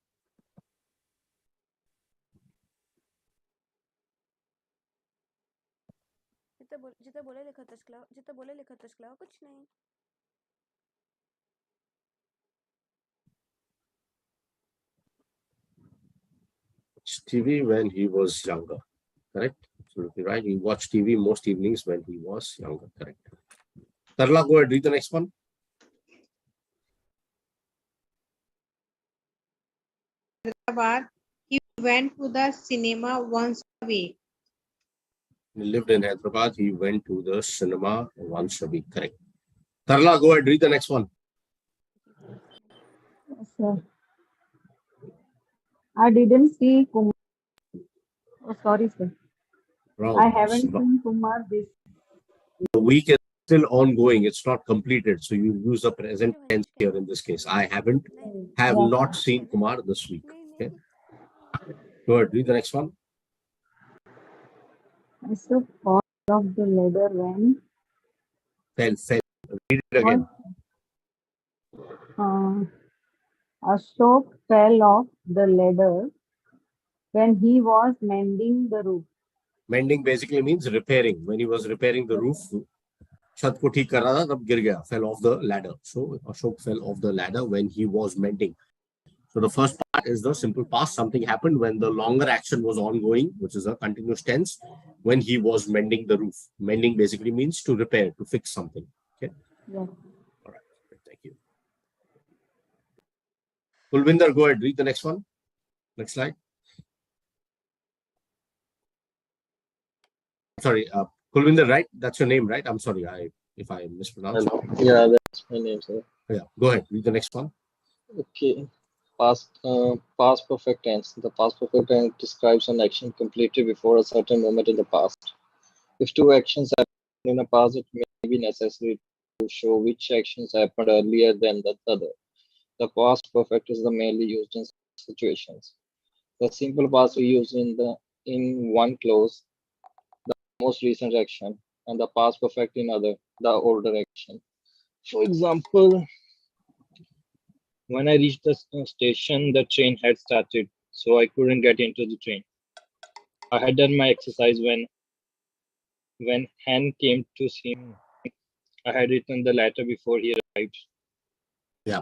TV when he was younger. Correct? Absolutely right. He watched TV most evenings when he was younger. Correct. Tarla, go ahead. Read the next one. Hyderabad, he went to the cinema once a week. He lived in Hyderabad. He went to the cinema once a week. Correct. Tarla, go ahead. Read the next one. Sir, I didn't see Kumar. Oh, sorry, sir. Wrong. I haven't seen Kumar this. The week is still ongoing. It's not completed. So you use the present tense here in this case. I have not seen Kumar this week. Okay. Go ahead. Read the next one. I saw fall of the ladder when. Fell. Read it again. Ashok fell off the ladder when he was mending the roof. Mending basically means repairing. When he was repairing the roof, छत को ठीक कर रहा था तब गिर गया, fell off the ladder. So Ashok fell off the ladder when he was mending. So the first part is the simple past. Something happened when the longer action was ongoing, which is a continuous tense, when he was mending the roof. Mending basically means to repair, to fix something. Okay. Yeah. All right. Thank you. Kulvinder, go ahead. Read the next one. Next slide. Sorry, Kulvinder, right? That's your name, right? I'm sorry if I mispronounced. Yeah, that's my name, sir. Yeah, go ahead. Read the next one. Okay. Past perfect tense. The past perfect tense describes an action completed before a certain moment in the past. If two actions happen in the past, it may be necessary to show which actions happened earlier than the other. The past perfect is mainly used in situations. The simple past we use in one clause, the most recent action, and the past perfect in other, the older action. For example, when I reached the station, the train had started, so I couldn't get into the train. I had done my exercise when Han came to see me. I had written the letter before he arrived. Yeah.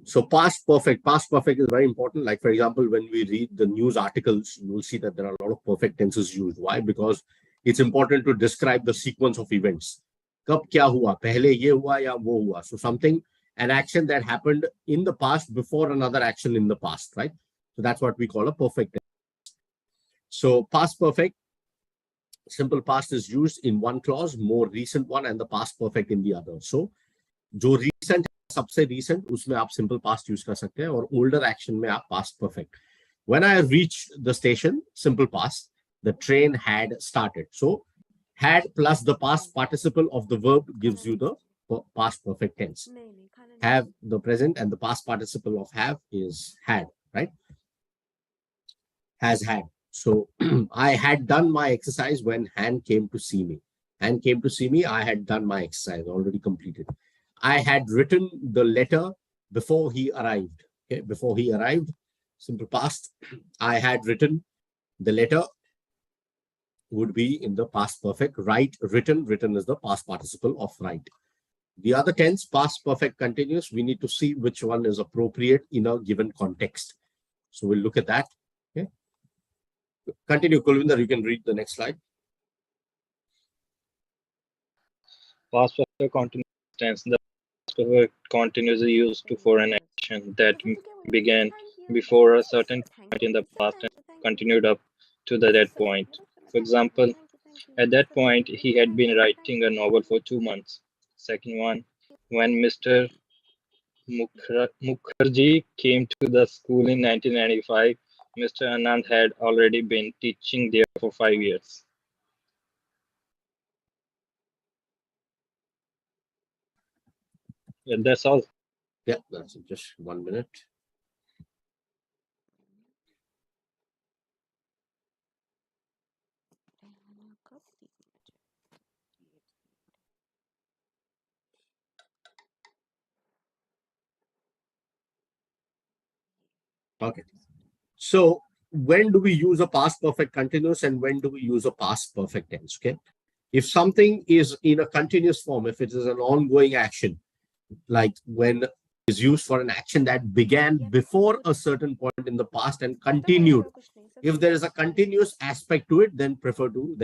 So past perfect is very important. Like, for example, when we read the news articles, you will see that there are a lot of perfect tenses used. Why? Because it's important to describe the sequence of events. Kab kya hua? Pehle ye hua ya wo hua? So something, an action that happened in the past before another action in the past, right? So that's what we call a perfect tense. So past perfect, simple past is used in one clause, more recent one, and the past perfect in the other. So, जो recent सबसे recent उसमें आप simple past use कर सकते हैं और older action में आप past perfect. When I reached the station, simple past, the train had started. So had plus the past participle of the verb gives you the past perfect tense. Have, the present, and the past participle of have is had, right? Has had. So I had done my exercise when Han came to see me. Han came to see me, I had done my exercise, already completed. I had written the letter before he arrived. Okay, before he arrived, simple past. I had written the letter would be in the past perfect. Write, written. Written is the past participle of write. The other tense, past perfect continuous, we need to see which one is appropriate in a given context. So we'll look at that. Okay. Continue, Kulvinder, you can read the next slide. Past perfect continuous tense. The past perfect continuous is used for an action that began before a certain point in the past and continued up to that point. For example, at that point, he had been writing a novel for 2 months. Second one, when Mr. Mukherjee came to the school in 1995, Mr. Anand had already been teaching there for 5 years. Yeah, that's all. Yeah, that's it. Just 1 minute. Okay. So when do we use a past perfect continuous and when do we use a past perfect tense? Okay. If something is in a continuous form, if it is an ongoing action, like when is used for an action that began before a certain point in the past and continued. If there is a continuous aspect to it, then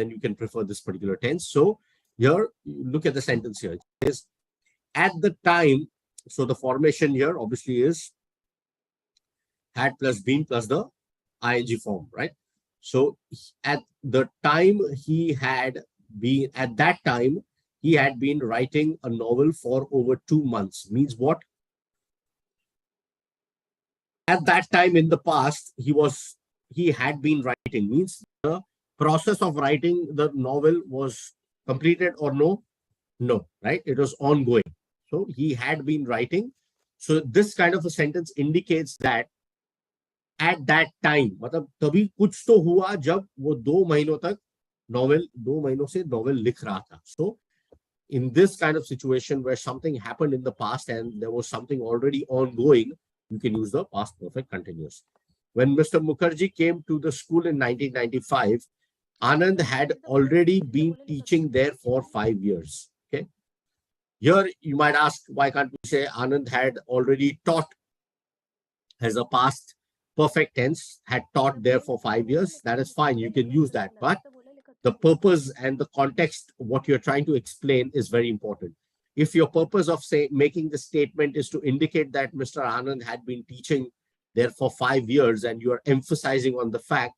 you can prefer this particular tense. So here, look at the sentence here. It says, at the time, so the formation here obviously is had plus been plus the ing form, right? So at the time he had been writing a novel for over 2 months. Means what? At that time in the past, he had been writing. Means the process of writing the novel was completed or no? No, right? It was ongoing. So he had been writing. So this kind of a sentence indicates that at that time, मतलब तभी कुछ तो हुआ जब वो 2 महीनों तक novel 2 महीनों से नॉवेल लिख रहा था. So in this kind of situation where something happened in the past and there was something already ongoing, you can use the past perfect continuous. When Mr. Mukherjee came to the school in 1995, Anand had already been teaching there for 5 years. Okay. Here you might ask, why can't we say Anand had already taught as a past perfect tense, had taught there for 5 years? That is fine. You can use that. But the purpose and the context, what you're trying to explain is very important. If your purpose of making the statement is to indicate that Mr. Anand had been teaching there for 5 years and you are emphasizing on the fact,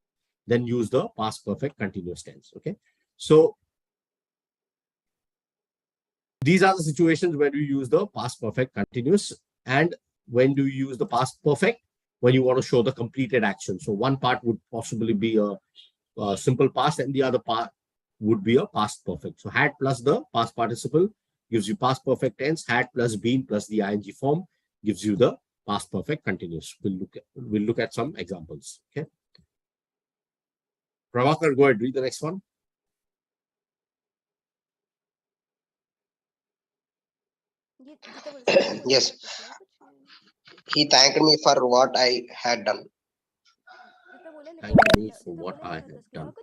then use the past perfect continuous tense. Okay. So these are the situations where you use the past perfect continuous. And when do you use the past perfect? When you want to show the completed action. So one part would possibly be a simple past and the other part would be a past perfect. So had plus the past participle gives you past perfect tense. Had plus been plus the ing form gives you the past perfect continuous. We'll look at some examples. Okay. Prabhakar, go ahead, read the next one. Yes. He thanked me for what I had done. Thank me for what I had done.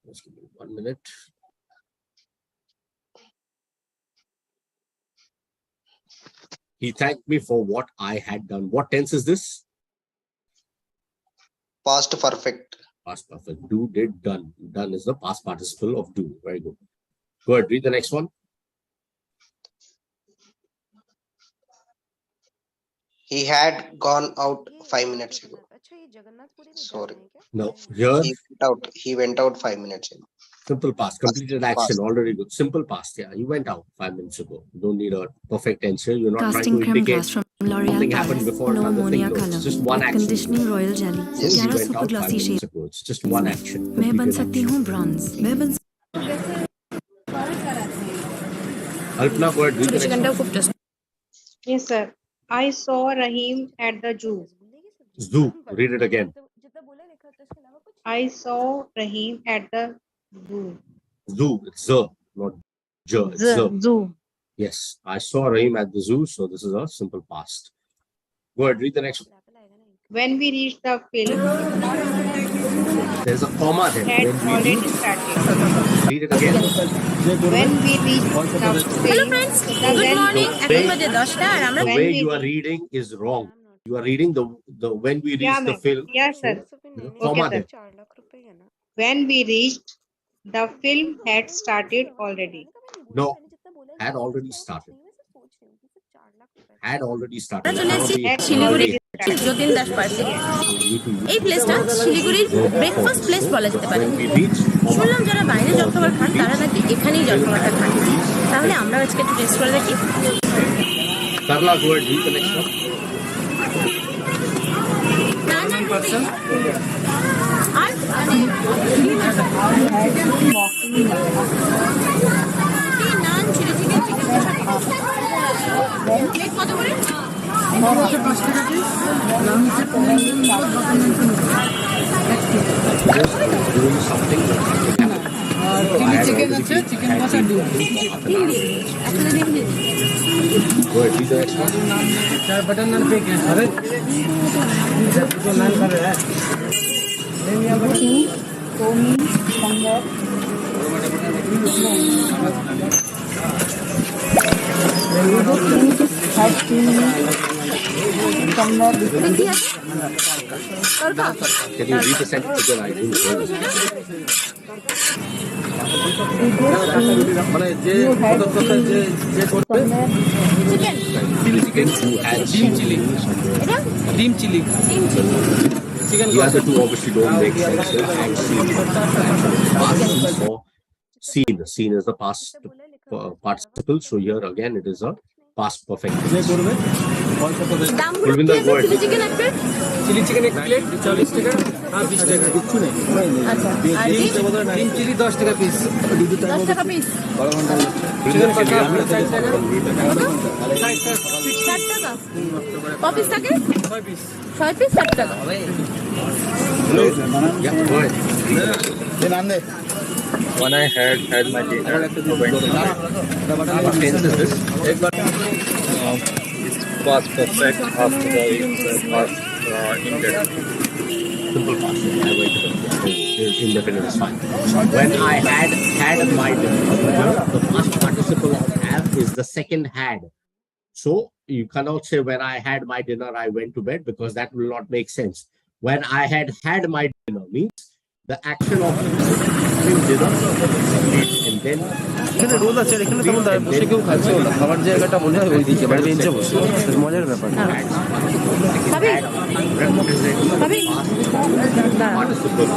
Just give me 1 minute. He thanked me for what I had done. What tense is this? Past perfect. Past perfect. Do, did, done. Done is the past participle of do. Very good. Go ahead, read the next one. He had gone out 5 minutes ago. Sorry. No, here. He went out 5 minutes ago. Simple past, completed action, past. already good. Simple past, yeah. You went out 5 minutes ago. You don't need a perfect tense here. You're not Casting trying to creme indicate gloss from L'Oreal something happened Paris. before No another thing. ammonia No, color. it's just one action. Conditioning royal jelly. Yes, you 11 went super out 5 glossy minutes shades. ago. It's just one action. मैं बन completed सकती action. हूँ bronze. मैं बन Alpna, go ahead, read the next one. Yes, sir. I saw Rahim at the zoo. Zoo, read it again. I saw Rahim at the zoo. Zoo, it's Z, not J. It's Z. Zoo. Yes, I saw Rahim at the zoo, so this is a simple past. Go ahead, read the next one. When we reached the film, There's a comma there. had When we already reach, started. read it again. When we reached the film, Hello friends, good morning. এখন বাজে 10টা আর আমরা The way you are reading is wrong. You are reading the when we reach the film. Yes, sir. There's a comma Okay, there. sir. When we reached, the film had started already. No, had already started. Had already started. চলে এসেছি শিলিগুড়ি যতীন দাস পার্কে। এই প্লেসটা শিলিগুড়ির breakfast place বলা যেতে পারে। শুনলাম যারা বাইরে জলখাবার খান তারা নাকি এখানেই জলখাবারটা খান। তাহলে আমরা আজকে একটু টেস্ট করে দেখি। Sarla, go ahead, read the next one. Doing something. Chicken আছে চিকেন কষা ডিম Go ahead, read the next one. चार बटर नान पे क्या अरे तो नान कर रहा है Can you read the sentence again? I didn't hear it. মানে যে পদক্ষেপটা যে যে করবে চিলি চিকেন ডিম চিলি ডিম chilli chicken The other two obviously don't make sense. And scene. Scene is the past participle. So here again it is a past perfect. Kulvinder, go ahead. Chilli chicken এক plate 40 টাকা আর 20 টাকা কিছু নেই আচ্ছা আর ডিম chilli 10 টাকা piece 10 টাকা piece chicken কষা 60 টাকা 60 টাকা কপিস থাকে 6 পিস 6 পিস 60 টাকা Yeah, go ahead. When I had my dinner, What tense is this? it was perfect after the past indefinite. Simple past. I waited. Indefinite is fine. When I had my dinner, the past participle of have is the second had. So you cannot say when I had my dinner, I went to bed, because that will not make sense. When I had my dinner means the action of having dinner and then এখানে role আছে এখানে তেমন বসে কেউ খাচ্ছে না খাবার জায়গাটা মনে হয় ওই দিকে মানে বেঞ্চে বসে মজার ব্যাপার participle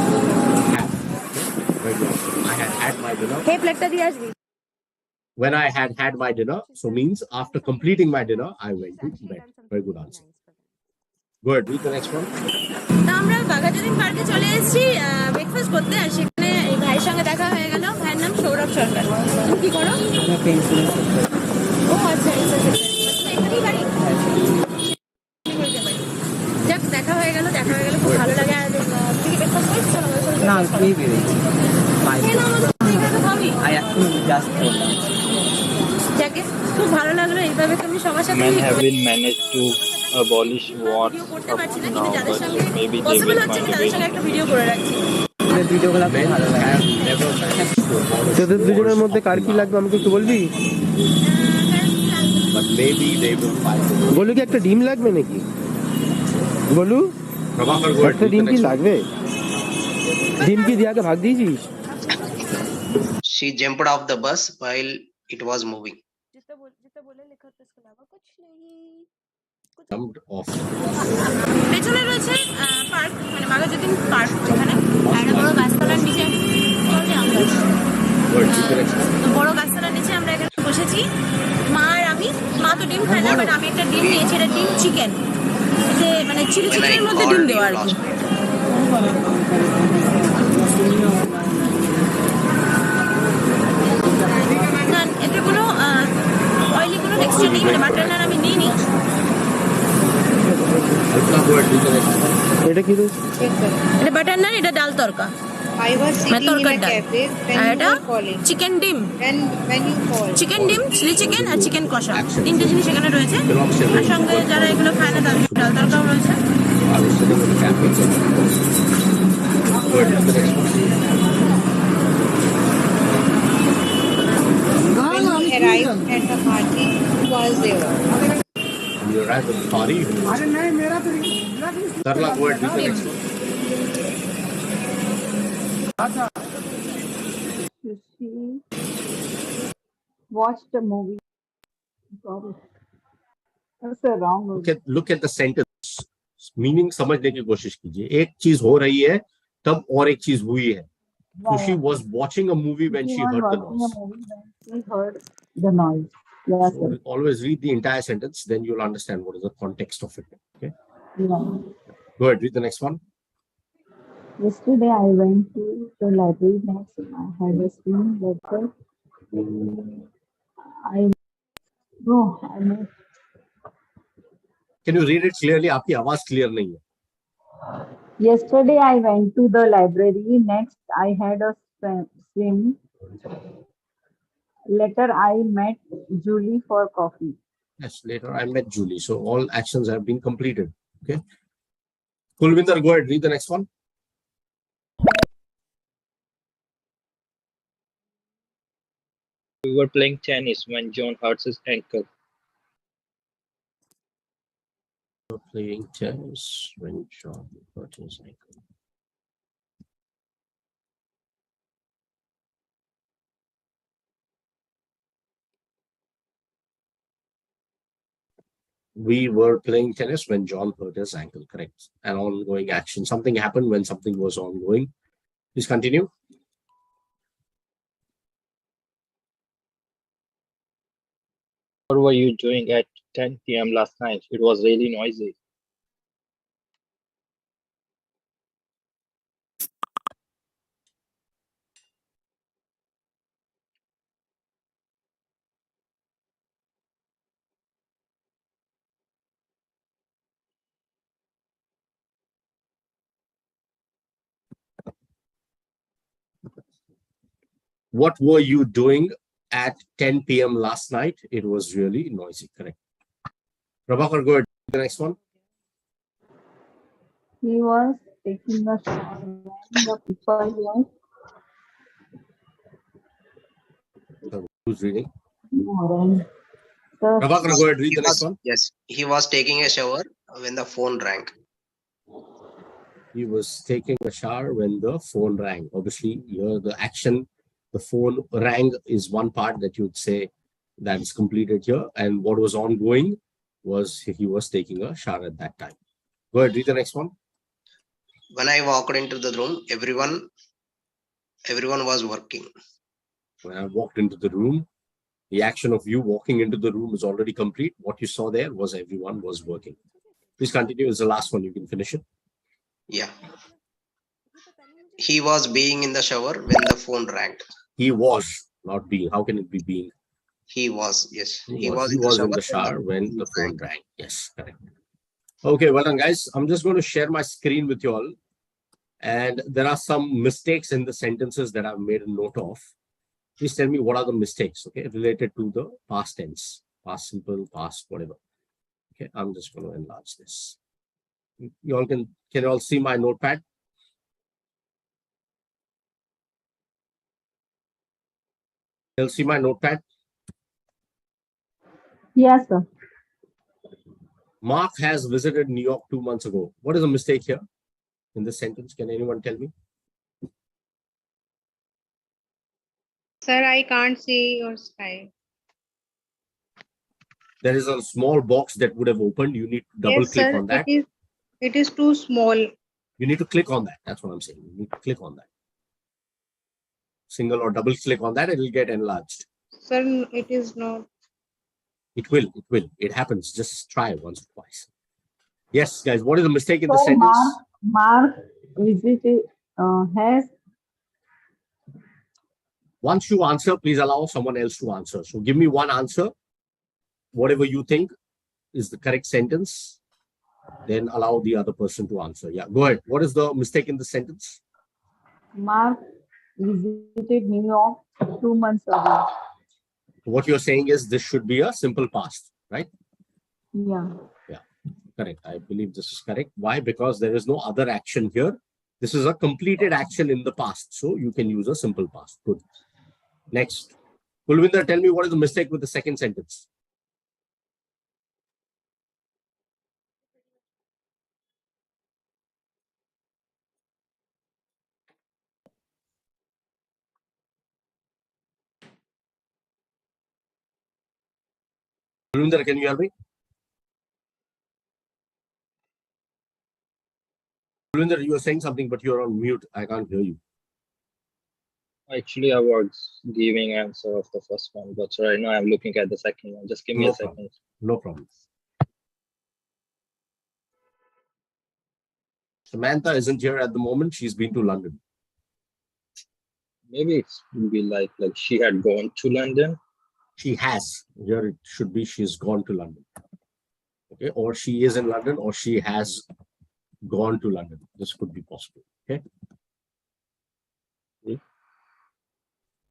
have. I had my dinner. হে প্লেটটা দিয়ে আসবি When I had my dinner, so means after completing my dinner, I went to bed. Very good answer. Go ahead, read the next one. তা আমরা বাঘাযতীন পার্কে চলে এসেছি ব্রেকফাস্ট করতে, আর সেখানে এই ভাইয়ের সঙ্গে দেখা হয়ে গেল। ভাইয়ের নাম সৌরভ সরকার। তুমি কি করো? ও আচ্ছা এখানেই বাড়ি। যাক দেখা হয়ে গেল খুব ভালো লাগে। আর তুমি কি ব্রেকফাস্ট করেছো? না খেয়ে বেরিয়েছি যাকে খুব ভালো লাগলো। এইভাবে তুমি সবার সাথে Men have been managed to abolish wars করতে up পারছি to না, now, কিন্তু যাদের but সঙ্গে maybe they পসিবল will হচ্ছে find আমি a তাদের way. সঙ্গে একটা ভিডিও করে রাখছি। ভিডিওগুলো Men have never managed to abolish তোদের দুজনের wars মধ্যে up কার to কি now. লাগবে আমাকে একটু বলবি But maybe they will find a way. বলু কি একটা ডিম লাগবে নাকি বলু Prabhakar, go ahead, একটা read the ডিম কি next one. লাগবে ডিম কি দিয়ে আগে ভাগ দিয়েছিস She jumped off the bus while it was moving. Jumped off. পেছনে রয়েছে পার্ক, মানে বাঘাযতীন পার্ক, যেখানে একটা বড় গাছতলার নিচে Go ahead, read the next one. তো বড় গাছতলার নিচে আমরা এখানে বসেছি, মা আর আমি। মা তো ডিম খায় না, বাট আমি একটা ডিম নিয়েছি, এটা ডিম চিকেন, যে মানে চিলি When I চিকেনের মধ্যে ডিম called দেওয়া you আর কি। last night, না এতে কোনো অয়েলি কোনো টেক্সচার নেই, মানে বাটার নান আমি নিইনি। Alpna, go ahead, read the next one. এটা কি রয়েছে এটা বাটার নান, এটা ডাল তরকা, I was মানে sitting in তরকার a ডাল। cafe আর when you এটা were calling. চিকেন ডিম, When you called. চিকেন ডিম, চিলি চিকেন আর চিকেন কষা, তিনটে জিনিস এখানে রয়েছে। Belongs to আর সঙ্গে যারা এগুলো খায় না তাদের ডাল তরকাও রয়েছে। I was sitting in the cafe. Go ahead, read the next one. When you arrived at the party, who was there? When you arrived at the party, Sarla, go ahead, read the next one. She watched a movie. Sorry. That's a wrong movie. Look at the sentence. Meaning समझने की कोशिश कीजिए. एक चीज हो रही है, तब और एक चीज हुई है. So she was watching a movie when she was heard the watching a noise. movie when she heard the noise. Yes, So sir. always read the entire sentence, then you'll understand what is the context of it. Okay. Yeah. Go ahead, read the next one. Yesterday I went to the library next. I had a swim letter. I met. Can you read it clearly? आपकी आवाज clear नहीं है. Yesterday I went to the library. Next I had a swim. Later I met Julie for coffee. Yes, later I met Julie. So all actions have been completed. Okay. Kulvinder, go ahead, read the next one. We were playing tennis when John hurts his ankle. We were playing tennis when John hurt his ankle. We were playing tennis when John hurt his ankle. Correct. An ongoing action. Something happened when something was ongoing. Please continue. What were you doing at 10 p.m. last night? It was really noisy. What were you doing at 10 p.m. last night? It was really noisy. Correct. Prabhakar, go ahead. The next one. He was taking a shower when the people were. Who's reading? No, Prabhakar, go ahead. Read the next was, one. yes, he was taking a shower when the phone rang. He was taking a shower when the phone rang. Obviously, here the action, the phone rang is one part that you'd say that is completed here. And what was ongoing was he was taking a shower at that time. Go ahead, read the next one. When I walked into the room, everyone was working. When I walked into the room, the action of you walking into the room is already complete. What you saw there was everyone was working. Please continue. It's the last one. You can finish it. Yeah. He was being in the shower when the phone rang. He was, not being. How can it be being? He was, yes. He was in the shower when the phone rang. Yes, correct. Okay, well done, guys. I'm just going to share my screen with you all. And there are some mistakes in the sentences that I've made a note of. Please tell me what are the mistakes, okay, related to the past tense, past simple, past whatever. Okay, I'm just going to enlarge this. You all can you all see my notepad? You'll see my notepad? Yes, sir. Mark has visited New York 2 months ago. What is the mistake here in this sentence? Can anyone tell me? Sir, I can't see your slide. There is a small box that would have opened. You need to double Yes, click sir, on that. it is too small. You need to click on that. That's what I'm saying. You need to click on that. Single or double click on that, it will get enlarged. Sir, it is not. It will. It happens. Just try once or twice. Yes, guys, what is the mistake in the sentence? Mark visited has. Once you answer, please allow someone else to answer. So give me one answer. Whatever you think is the correct sentence, then allow the other person to answer. Yeah, go ahead. What is the mistake in the sentence? Mark visited New York 2 months ago. What you're saying is this should be a simple past, right? Yeah. Yeah, correct. I believe this is correct. Why? Because there is no other action here. This is a completed action in the past. So you can use a simple past. Good. Next. Kulvinder, tell me what is the mistake with the second sentence? Kulvinder, can you hear me? Kulvinder, you are saying something, but you're on mute. I can't hear you. Actually, I was giving answer of the first one, but right now I'm looking at the second one. Just give me No a second. problem. No problem. Samantha isn't here at the moment. She's been to London. Maybe it would be like she had gone to London. She has. Here it should be she's gone to London. Okay, or she is in London, or she has gone to London. This could be possible. Okay.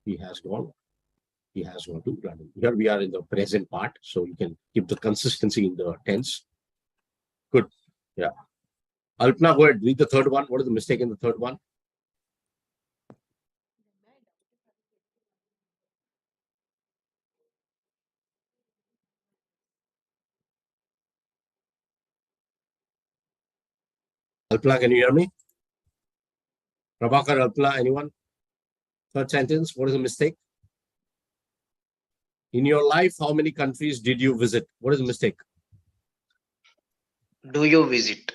He has gone. He has gone to London. Here we are in the present part, so you can keep the consistency in the tense. Good. Yeah. Alpna, go ahead. Read the third one. What is the mistake in the third one? Alpna, can you hear me? Prabhakar, Alpna, anyone? Third sentence, what is the mistake? In your life, how many countries did you visit? What is the mistake? Do you visit?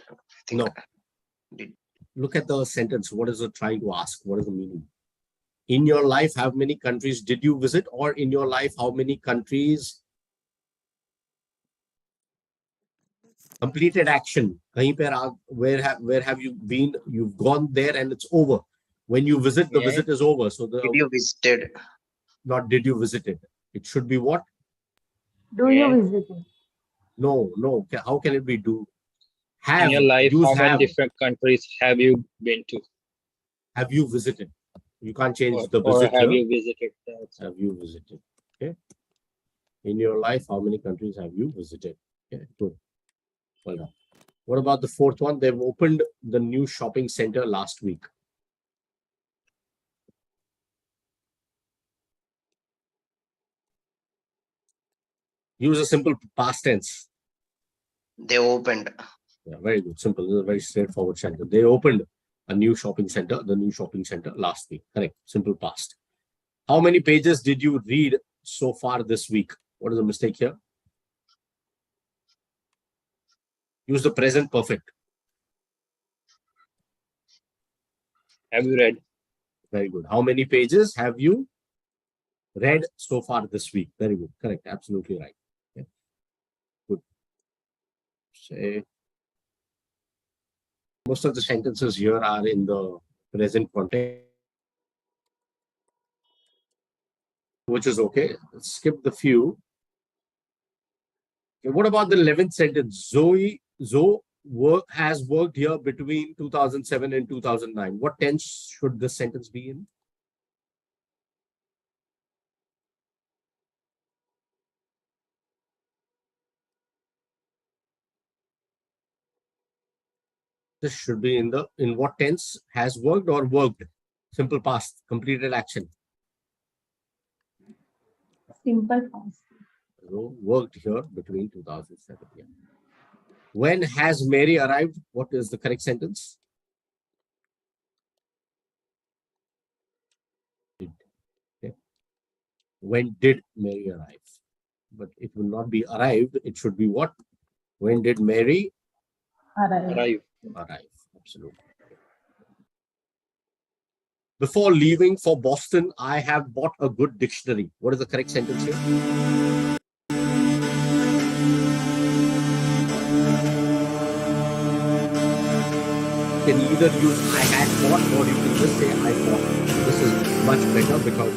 No. Look at the sentence. What is it trying to ask? What is the meaning? In your life, how many countries did you visit? Or in your life, how many countries completed action? Where have you been? You've gone there and it's over. When you visit, the visit is over. So did you visited? Not did you visit it. It should be what? Do you visit it? No. How can it be do? Have. In your life, Use how many have. different countries have you been to? Have you visited? You can't change Or- the or visit. have here. you visited? That's Have you visited? Okay. In your life, how many countries have you visited? Okay, good. Well done. What about the fourth one? They've opened the new shopping center last week. Use a simple past tense. They opened. Yeah, very good. Simple. This is a very straightforward sentence. They opened a new shopping center, the new shopping center last week. Correct. Simple past. How many pages did you read so far this week? What is the mistake here? Use the present perfect. Have you read? Very good. How many pages have you read so far this week? Very good. Correct. Absolutely right. Okay. Good. Say, most of the sentences here are in the present context, which is okay. Skip the few. Okay, what about the 11th sentence? Zoe has worked here between 2007 and 2009. What tense should this sentence be in? This should be in what tense? Has worked or worked? Simple past, completed action. Simple past. So worked here between 2007. Yeah. When has Mary arrived? What is the correct sentence? Okay. When did Mary arrive? But it will not be arrived. It should be what? When did Mary Arrive. arrive? Absolutely. Before leaving for Boston, I have bought a good dictionary. What is the correct sentence here? You can either use I had bought or you can just say I bought. This is much better because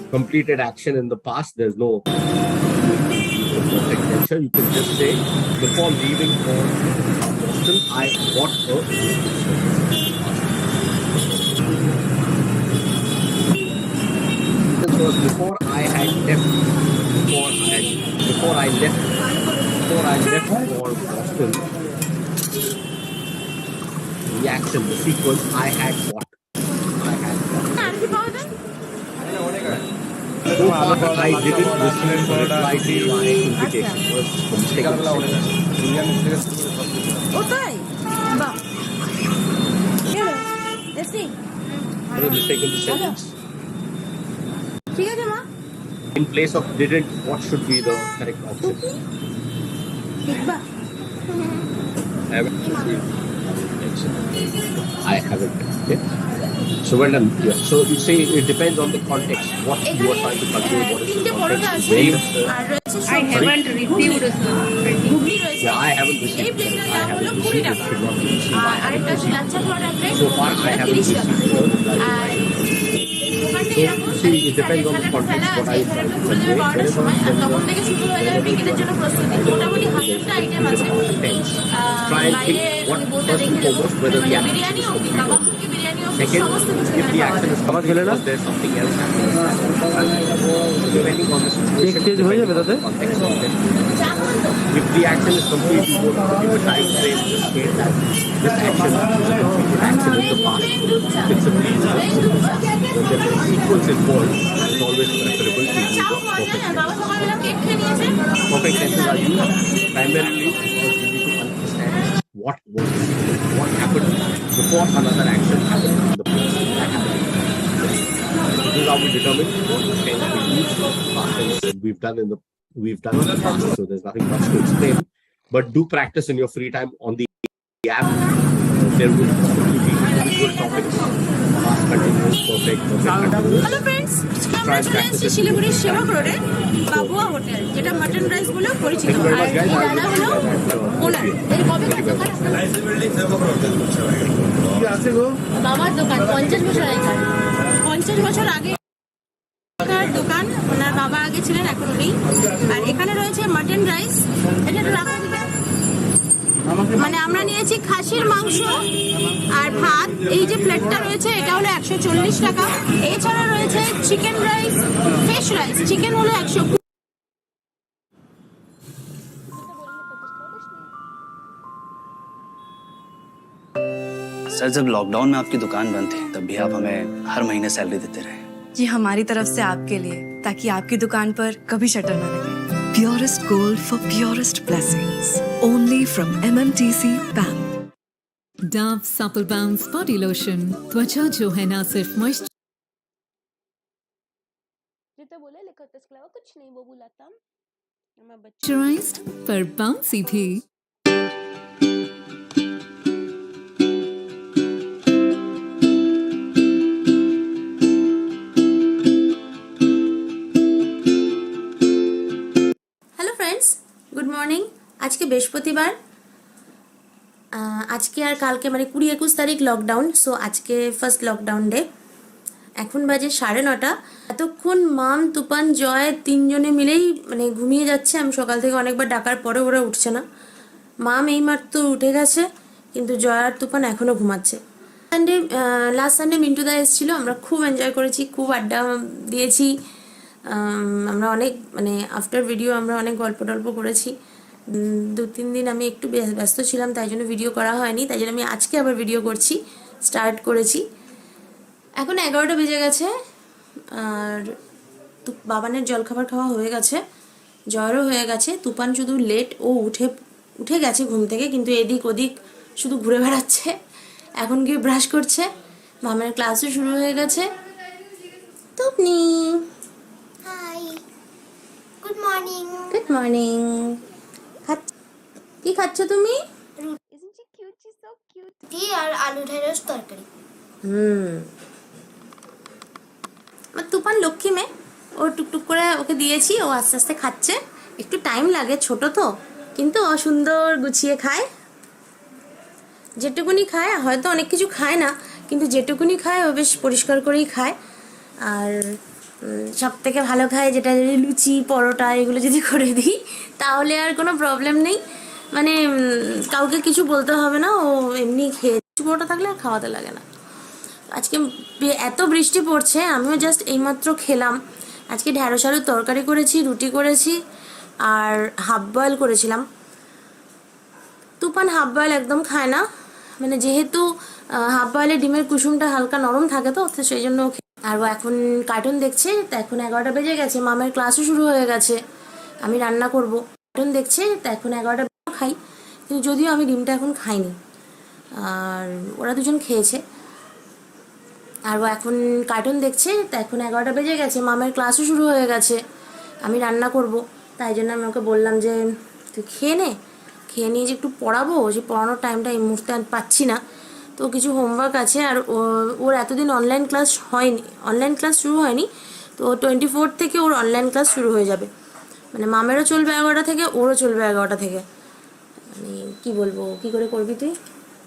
completed action in the past, there's no perfect tense. You can just say before leaving for Boston, I bought a good dictionary. This was before I had left. Before I left for Boston. The action, the sequence, I had bought. So far, I didn't receive a reply to my invitation. Was the mistake of the sentence. ওটাই বাহ দেখছি What is the mistake in the sentence? ঠিক আছে মা In place of didn't, what should be the correct option? দেখবা Haven't received. I haven't. Okay. So well done. Yeah. So you say it depends on the context. What you are trying to convey. What is তিনটে the paratha context? আছে Where, আর রয়েছে I সবজি। haven't received, sir. ঘুগনি রয়েছে Yeah, I haven't এই received. প্লেটটার I দাম হলো haven't 20 received. It টাকা should not be received. R I haven't আরেকটা আছে received. Lachha paratha plate So far, I haven't 30 টাকা received. আর দোকানটা So, এরকম see, it depends on the এখানে context. ফেলা What আছে I এখানে try to খুলে দেবে convey. 12টার সময় আর তখন থেকে শুরু হয়ে যাবে বিকেলের জন্য প্রস্তুতি মোটামুটি 100টা আইটেম আছে Try and বাইরে think what আমি বোর্ডটা first and দেখে দেবো foremost whether the মানে action বিরিয়ানি is হোক complete. কাবাব হোক কি বিরিয়ানি হোক Second, সমস্ত কিছু if the এখানে পাওয়া action is যায় complete because there's something else happening, depending on the situation, depending on the context of it. If the action is complete, you won't give a time frame, just say that this action is an action in the past. If it's a pizza, then the sequence involved is always preferable to use a perfect tense. বাবা সকালবেলা cake খেয়ে নিয়েছে Perfect tenses are used primarily because we need to understand what happened before another action happened in the place that happened. This is how we determine what tense we use. Past tense we've done in the past, so there's nothing much to explain. But do practice in your free time on the app. There will probably be individual topics. Past continuous, perfect continuous. Hello friends আমরা Try and চলে practice এসেছি it. শিলিগুড়ির সেবক রোডে বাবুয়া hotel যেটা mutton rice বলেও পরিচিত Thank you very R much, guys. এই I দাদা will হলো ওনার এর কবে বাবার দোকান 50 বছর আগেকার 50 বছর আগে দোকান ওনার বাবা আগে ছিলেন এখন নেই আর এখানে রয়েছে মাটন রাইস এটা একটু রাখা দিবে মানে আমরা নিয়েছি খাসির মাংস আর ভাত এই যে প্লেটটা রয়েছে এটা হলো 140 টাকা এছাড়া রয়েছে chicken rice fish rice chicken হলো 100 सर जब लॉकडाउन में आपकी दुकान बंद थी तब भी आप हमें हर महीने सैलरी देते रहे। ये हमारी तरफ से आपके लिए ताकि आपकी दुकान पर कभी शटर न लगे। Purest gold for purest blessings. Only from MMTC PAM. Dove Supple Bounce Body Lotion. त्वचा जो है ना सिर्फ मॉइस्चर যেটা বলে লেখা টেস্ট ক্লাব कुछ नहीं वो बुलाता আমার बच्चे मॉइस्चराइज्ड पर बाउंसी भी। হ্যালো ফ্রেন্ডস গুড মর্নিং আজকে বৃহস্পতিবার আজকে আর কালকে মানে 20-21 তারিখ লকডাউন সো আজকে ফার্স্ট লকডাউন ডে এখন বাজে 9:30 এতক্ষণ মাম তুফান জয় তিনজনে মিলেই মানে ঘুমিয়ে যাচ্ছে আমি সকাল থেকে অনেকবার ডাকার পরে ওরা উঠছে না মাম এইমাত্র উঠে গেছে কিন্তু জয় আর তুফান এখনো ঘুমাচ্ছে সানডে লাস্ট সানডে মিন্টুদা এসেছিল আমরা খুব এনজয় করেছি খুব আড্ডা দিয়েছি আমরা অনেক মানে আফটার ভিডিও আমরা অনেক গল্প টল্প করেছি 2-3 দিন আমি একটু ব্যস্ত ছিলাম তাই জন্য ভিডিও করা হয়নি তাই জন্য আমি আজকে আবার ভিডিও করছি স্টার্ট করেছি এখন 11টা বেজে গেছে আর বাবানের জলখাবার খাওয়া হয়ে গেছে জ্বরও হয়ে গেছে তুফান শুধু লেট ও উঠে গেছে ঘুম থেকে কিন্তু এদিক ওদিক শুধু ঘুরে বেড়াচ্ছে এখন গিয়ে ব্রাশ করছে মামের ক্লাসও শুরু হয়ে গেছে তুপনি hi good morning good morning কি খাচ্ছ তুমি Isn't she cute? She's so cute. আর আলু ঢেঁড়স তরকারি আমার তুফান লক্ষ্মী মেয়ে ও টুকটুক করে ওকে দিয়েছি ও আস্তে আস্তে খাচ্ছে একটু টাইম লাগে ছোট তো কিন্তু ও সুন্দর গুছিয়ে খায় যেটুকুনি খায় হয়তো অনেক কিছু খায় না কিন্তু যেটুকুনি খায় ও বেশ পরিষ্কার করেই খায় আর সব থেকে ভালো খায় যেটা যদি লুচি পরোটা এগুলো যদি করে দিই তাহলে আর কোনো প্রবলেম নেই মানে কাউকে কিছু বলতে হবে না ও এমনি খেয়ে পরোটা থাকলে আর খাওয়াতে লাগে না আজকে এত বৃষ্টি পড়ছে আমিও জাস্ট এইমাত্র খেলাম আজকে ঢ্যাঁড়স আলুর তরকারি করেছি রুটি করেছি আর হাফ বয়েল করেছিলাম তুফান হাফ বয়েল একদম খায় না মানে যেহেতু হাফ বয়েলে ডিমের কুসুমটা হালকা নরম থাকে তো সেই জন্য আর ও এখন কার্টুন দেখছে তা এখন 11টা বেজে গেছে মামের ক্লাসও শুরু হয়ে গেছে আমি রান্না করব কার্টুন দেখছে তা এখন 11টা খাই কিন্তু যদিও আমি ডিমটা এখন খাইনি আর ওরা দুজন খেয়েছে আর ও এখন কার্টুন দেখছে তা এখন 11টা বেজে গেছে মামের ক্লাসও শুরু হয়ে গেছে আমি রান্না করব তাই জন্য আমি ওকে বললাম যে তুই খেয়ে নিয়ে যে একটু পড়াবো যে পড়ানোর টাইমটা এই মুহূর্তে আমি পাচ্ছি না তো কিছু হোমওয়ার্ক আছে, আর ওর এতদিন অনলাইন ক্লাস হয়নি, অনলাইন ক্লাস শুরু হয়নি, তো 24 থেকে ওর অনলাইন ক্লাস শুরু হয়ে যাবে। মানে মামেরও চলবে 11টা থেকে, ওরও চলবে 11টা থেকে। মানে কি বলবো, কি করে করবি তুই?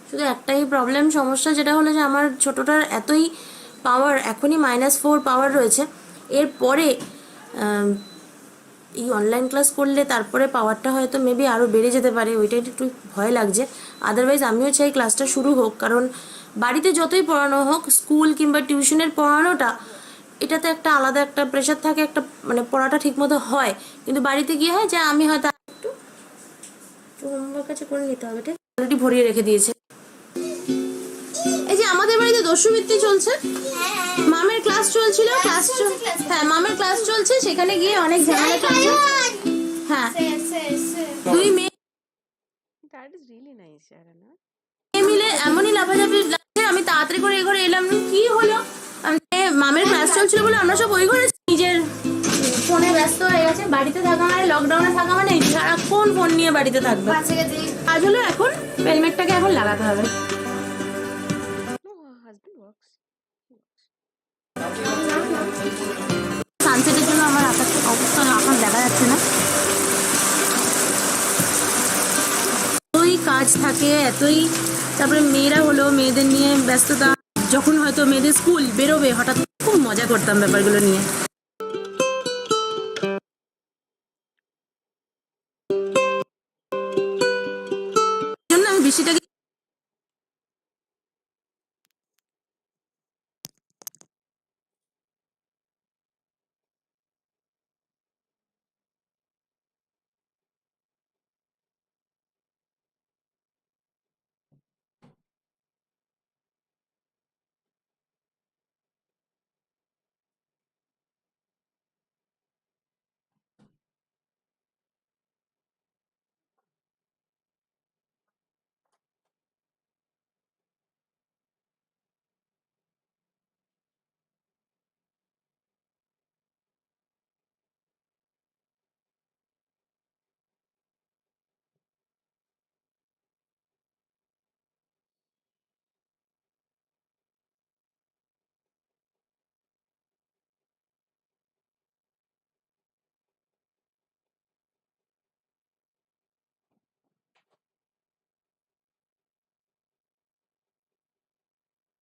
শুধু একটাই প্রবলেম, সমস্যা, যেটা হলো যে আমার ছোটোটার এতই পাওয়ার, এখনই -4 পাওয়ার রয়েছে, এরপরে এই অনলাইন ক্লাস করলে তারপরে পাওয়ারটা হয়তো মেবি আরও বেড়ে যেতে পারে, ওইটাই একটু ভয় লাগছে। আদারওয়াইজ আমিও চাই ক্লাসটা শুরু হোক, কারণ বাড়িতে যতই পড়ানো হোক, স্কুল কিংবা টিউশনের পড়ানোটা, এটাতে একটা আলাদা একটা প্রেশার থাকে, একটা মানে পড়াটা ঠিকমতো হয়, কিন্তু বাড়িতে গিয়ে হয় যে আমি হয়তো একটু হোমওয়ার্ক কাছে করে নিতে হবে, ঠিক অলরেডি ভরিয়ে রেখে দিয়েছে। এই যে আমাদের বাড়িতে দস্যুবৃত্তি চলছে, মামের ক্লাস চলছিল, হ্যাঁ মামের ক্লাস চলছে, সেখানে গিয়ে অনেক ঝামেলা চলছে। হ্যাঁ, দুই মেয়ে মিলে এমনই লাফাঝাফি লাগছে, আমি তাড়াতাড়ি করে এই ঘরে এলাম, কি হলো, মামের ক্লাস চলছিল বলে আমরা সব ওই ঘরে নিজের ফোনে ব্যস্ত হয়ে গেছে। বাড়িতে থাকা মানে, লকডাউনে থাকা মানে সারাক্ষণ ফোন নিয়ে বাড়িতে থাকবে। কাজ হলো এখন হেলমেটটাকে এখন লাগাতে হবে। সানসেটের জন্য আমার আকাশটা অবস্থা এখন দেখা যাচ্ছে না, এতই কাজ থাকে, এতই, তারপরে মেয়েরা হলো, মেয়েদের নিয়ে ব্যস্ততা, যখন হয়তো মেয়েদের স্কুল বেরোবে, হঠাৎ খুব মজা করতাম ব্যাপারগুলো নিয়ে। জন্য আমি বৃষ্টিটাকে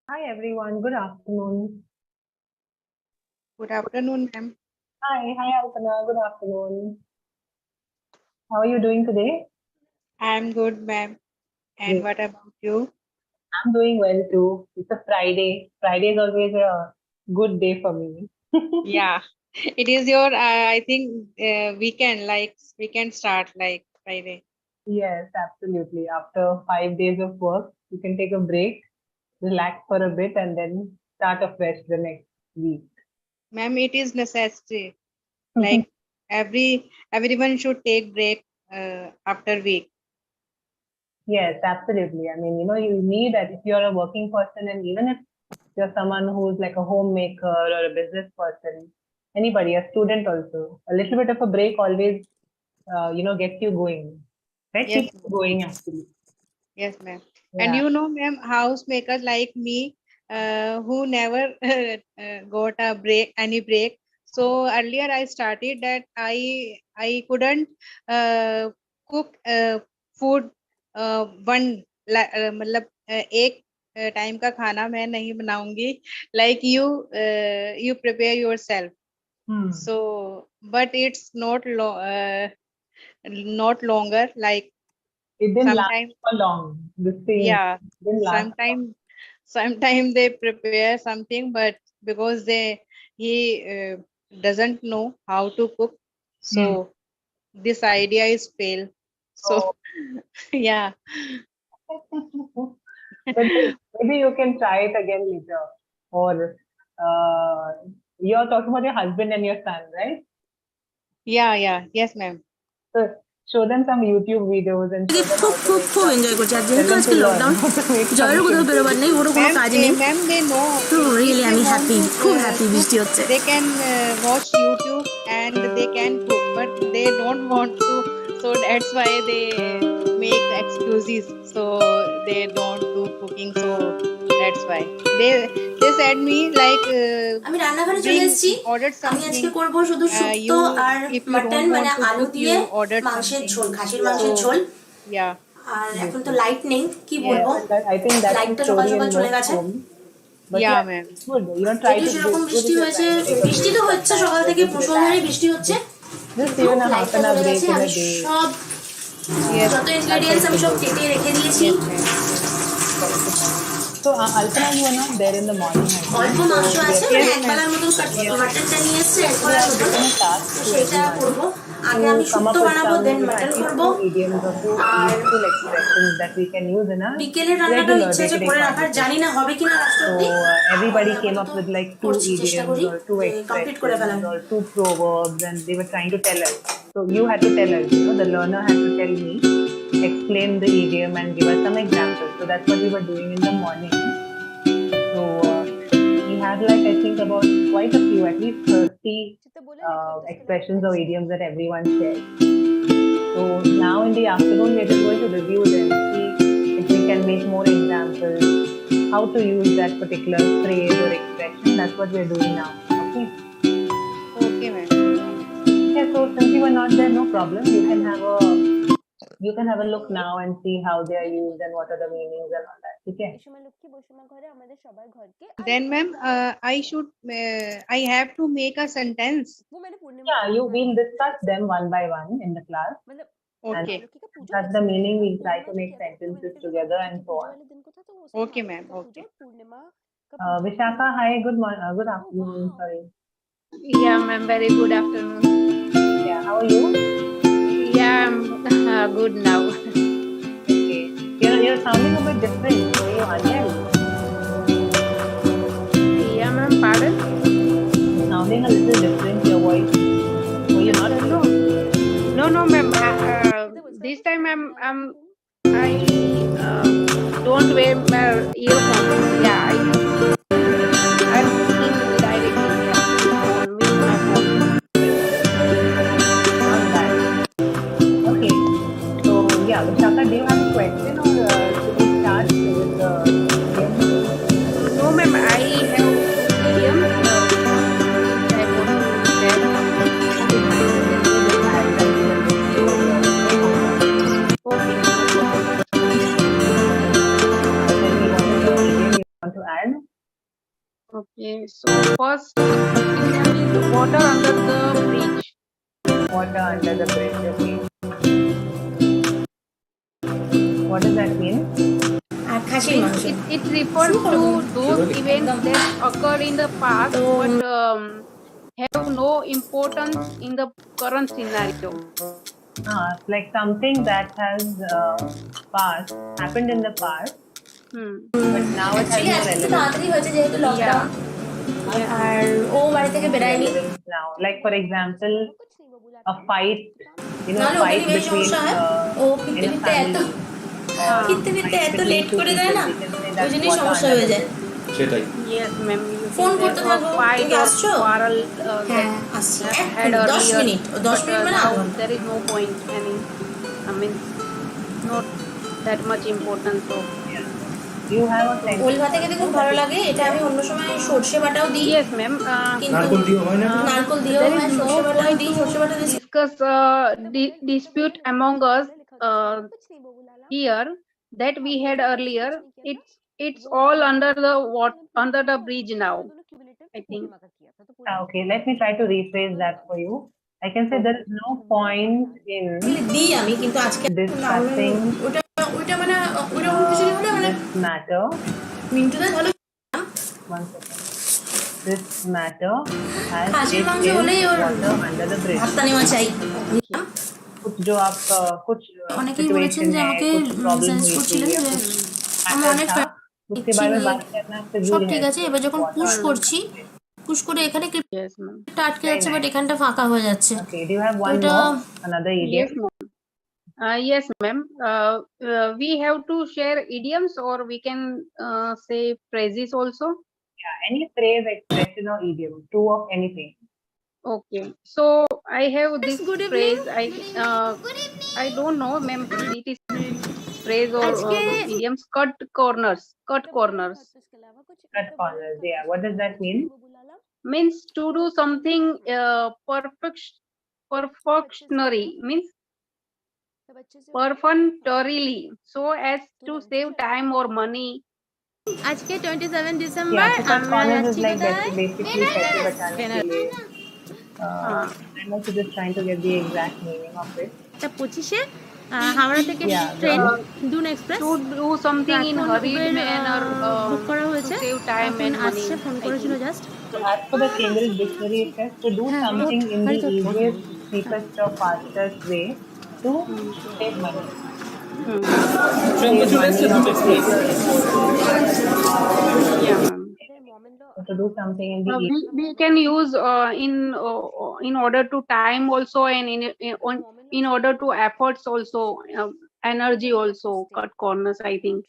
Hi everyone, good afternoon. Good afternoon, ma'am. Hi Alpana, good afternoon. How are you doing today? I'm good, ma'am. And Great. what about you? I'm doing well too. It's a Friday. Friday is always a good day for me. Yeah, it is your, I think, weekend, like weekend start like Friday. Yes, absolutely. After 5 days of work, you can take a break, relax for a bit, and then start afresh the next week. Ma'am, it is necessary. Like everyone should take break after week. Yes, absolutely. I mean, you need that if you're a working person, and even if you're someone who's like a homemaker or a business person, anybody, a student also, a little bit of a break always, gets you going. Right? Yes, Keeps you going actually. Yes, ma'am. And Yeah. you know, ma'am, housemakers like me, who never got a break, any break. So earlier I started that I couldn't cook food मतलब एक time का खाना मैं नहीं बनाऊंगी, like you prepare yourself. So but it's not longer, like It didn't last sometimes, for long. This thing yeah, didn't last. sometimes they prepare something, but because he doesn't know how to cook, so this idea is fail. So yeah. But maybe you can try it again later. Or you're talking about your husband and your son, right? Yeah, yes, ma'am. So show them some YouTube videos and show them খুব enjoy করছে, আর যেহেতু আজকে lockdown, জয়েরও কোথাও বেরোবার নেই, ওরও কোনো কাজ নেই, Ma'am, they know. তো রিয়েলি আমি They হ্যাপি, want to, খুব হ্যাপি বৃষ্টি হচ্ছে। They can watch YouTube and they can cook, but they don't want to. So So that's why they make excuses. So they don't do cooking. So that's why they said me like আমি রান্নাঘরে চলে bring এসেছি ordered আমি আজকে something. করব শুধু shukto You আর if you mutton don't মানে want to আলু cook, দিয়ে you ordered মাংসের something. ঝোল খাসির মাংসের So ঝোল yeah. আর এখন তো লাইট নেই কি Yeah, বলবো I think that's the লাইটটা সকাল story সকাল in চলে most গেছে homes. But Yeah, ma'am. it's good. You know, try যদিও to সেরকম do বৃষ্টি it হয়েছে right. বৃষ্টি তো হচ্ছে সকাল থেকে মুষলধারে বৃষ্টি হচ্ছে Just even a half লাইটটা an hour চলে break গেছে in আমি a day. সব যত ইনগ্রেডিয়েন্টস আমি সব কেটে রেখে দিয়েছি So, Alpana, you were not there in the morning. I think. অল্প মাংস So, আছে we মানে are একবেলার মতন মাটনটা নিয়ে এসছে we একবেলার are মতন given a task তো to সেটা everyone করবো আগে to আমি come up শুক্তো with বানাবো some, then you know, mutton at least করবো 2 idioms or 2 R useful expressions that we can use in a বিকেলের রান্নাটাও regular ইচ্ছা আছে day-to-day করে রাখার conversation. জানি না হবে কিনা লাস্ট So অবধি everybody came up with like 2 করছি, চেষ্টা idioms করি or 2 যে complete করে ফেলার। expressions or 2 proverbs, and they were trying to tell us. So you had to tell us, you know, the learner had to tell me, explain the idiom and give us some examples. So that's what we were doing in the morning. So we had like I think about quite a few, at least 30 expressions or idioms that everyone shared. So now in the afternoon we are just going to review them, see if we can make more examples, how to use that particular phrase or expression. That's what we are doing now. Okay. Okay, ma'am. Yeah. So since you were not there, no problem. You can have a look now and see how they are used and what are the meanings and all that. Okay. Then, ma'am, I have to make a sentence. Yeah, we'll discuss them one by one in the class. Okay. And that's the meaning. We'll try to make sentences together and so on. Okay, ma'am. Okay. Vishaka, hi. Good morning. Good afternoon. Sorry. Yeah, ma'am. Very good afternoon. Yeah. How are you? Yeah, I'm good now. Okay. You're sounding a bit different. Were you unwell? Yeah, ma'am. Pardon? Sounding a little different. Your voice. Were you not? No, ma'am. This time I don't wear my earphones. Yeah, I'm speaking directly with my phone. Not bad. Okay. So yeah, Vishaka, do you have a question or should we start with the idiom? No, ma'am. I have idiom. I want to share. To add? Okay, so first is water under the bridge. Water under the bridge. Okay. What does that mean? আর খাসির মাংস It refers to those events that occurred in the past but have no importance in the current scenario. It's like something that has happened in the past, but now it has no relevance. তাড়াতাড়ি হয়েছে যেহেতু lockdown আর ও বাড়ি থেকে বেরায়নি Now, like for example, a fight, নাহলে ওকে fight নিয়ে between সমস্যা হয় ও in ফিরতে a ফিরতে এত family. ফিরতে ফিরতে এত লেট করে দেয় না ওই জন্যই সমস্যা হয়ে যায় সেটাই Yes, ma'am. ফোন করতে থাকো Fight তুমি or আসছো quarrel হ্যাঁ আসছি had 10 earlier, minute 10 but minute মানে now আধ ঘন্টা there is no point not that much important. So You have a sentence. ওল ভাতে খেতে খুব ভালো লাগে এটা আমি অন্য সময় সরষে বাটাও দিই yes, ma'am. কিন্তু নারকোল দিও হয় না নারকল দিয়েও There হয় is সরষে no বাটাও point দিই to সরষে বাটা দিই discuss dispute among us here that we had earlier. It's all under the bridge now, I think. Okay, let me try to rephrase that for you. I can say there is no point in দিই আমি কিন্তু আজকে discussing ওটা ওটা মানে ওটা অন্য কিছু হলে মানে this matter. মিন্টুদা ভালো One second. This matter as খাসির it মাংস is হলেই ওর water under the bridge. ভাতটা নেওয়া চাই कुछ जो आप कुछ অনেকেই বলেছেন situation যে है, আমাকে कुछ problem সাজেস্ট हुई করছিলেন थी या যে कुछ আমার matter অনেক था, उसके बारे में बात करना সব फिजूल ঠিক है. আছে এবার যখন পুশ করছি পুশ করে এখানে Yes, ma'am. ক্লিপটা আটকে যাচ্ছে বাট এখানটা ফাঁকা হয়ে যাচ্ছে Okay, do you have one ওটা more? Another idiom? Yes, ma'am. Yes, ma'am. We have to share idioms or we can say phrases also. Yeah, any phrase, expression or idiom, two of anything. Okay, so I have this Good evening. phrase. I don't know, ma'am. It is phrase or idioms. Cut corners. Cut corners Cut corners. Yeah. What does that mean? means to do something perfectionary means perfunctorily, so as to save time or money. আজকে 27 December Yeah. So cut আমরা corners is যাচ্ছি like কোথায় basically पैसे बचाने के लिए. I'm also just trying to get the exact meaning of it. এটা 25-এ হাওড়া থেকে Yeah, train uh, Doon express To do something in এখন hurried উবের manner বুক করা to হয়েছে save time এখন and money. আসছে ফোন করেছিল just So as per the Cambridge Dictionary, it says to do something in the easiest, cheapest or fastest way to save money. Save money or save your resources. Yeah, ma'am. So to do something in the We can use in order to time also and in order to efforts also, energy also. Cut corners, I think.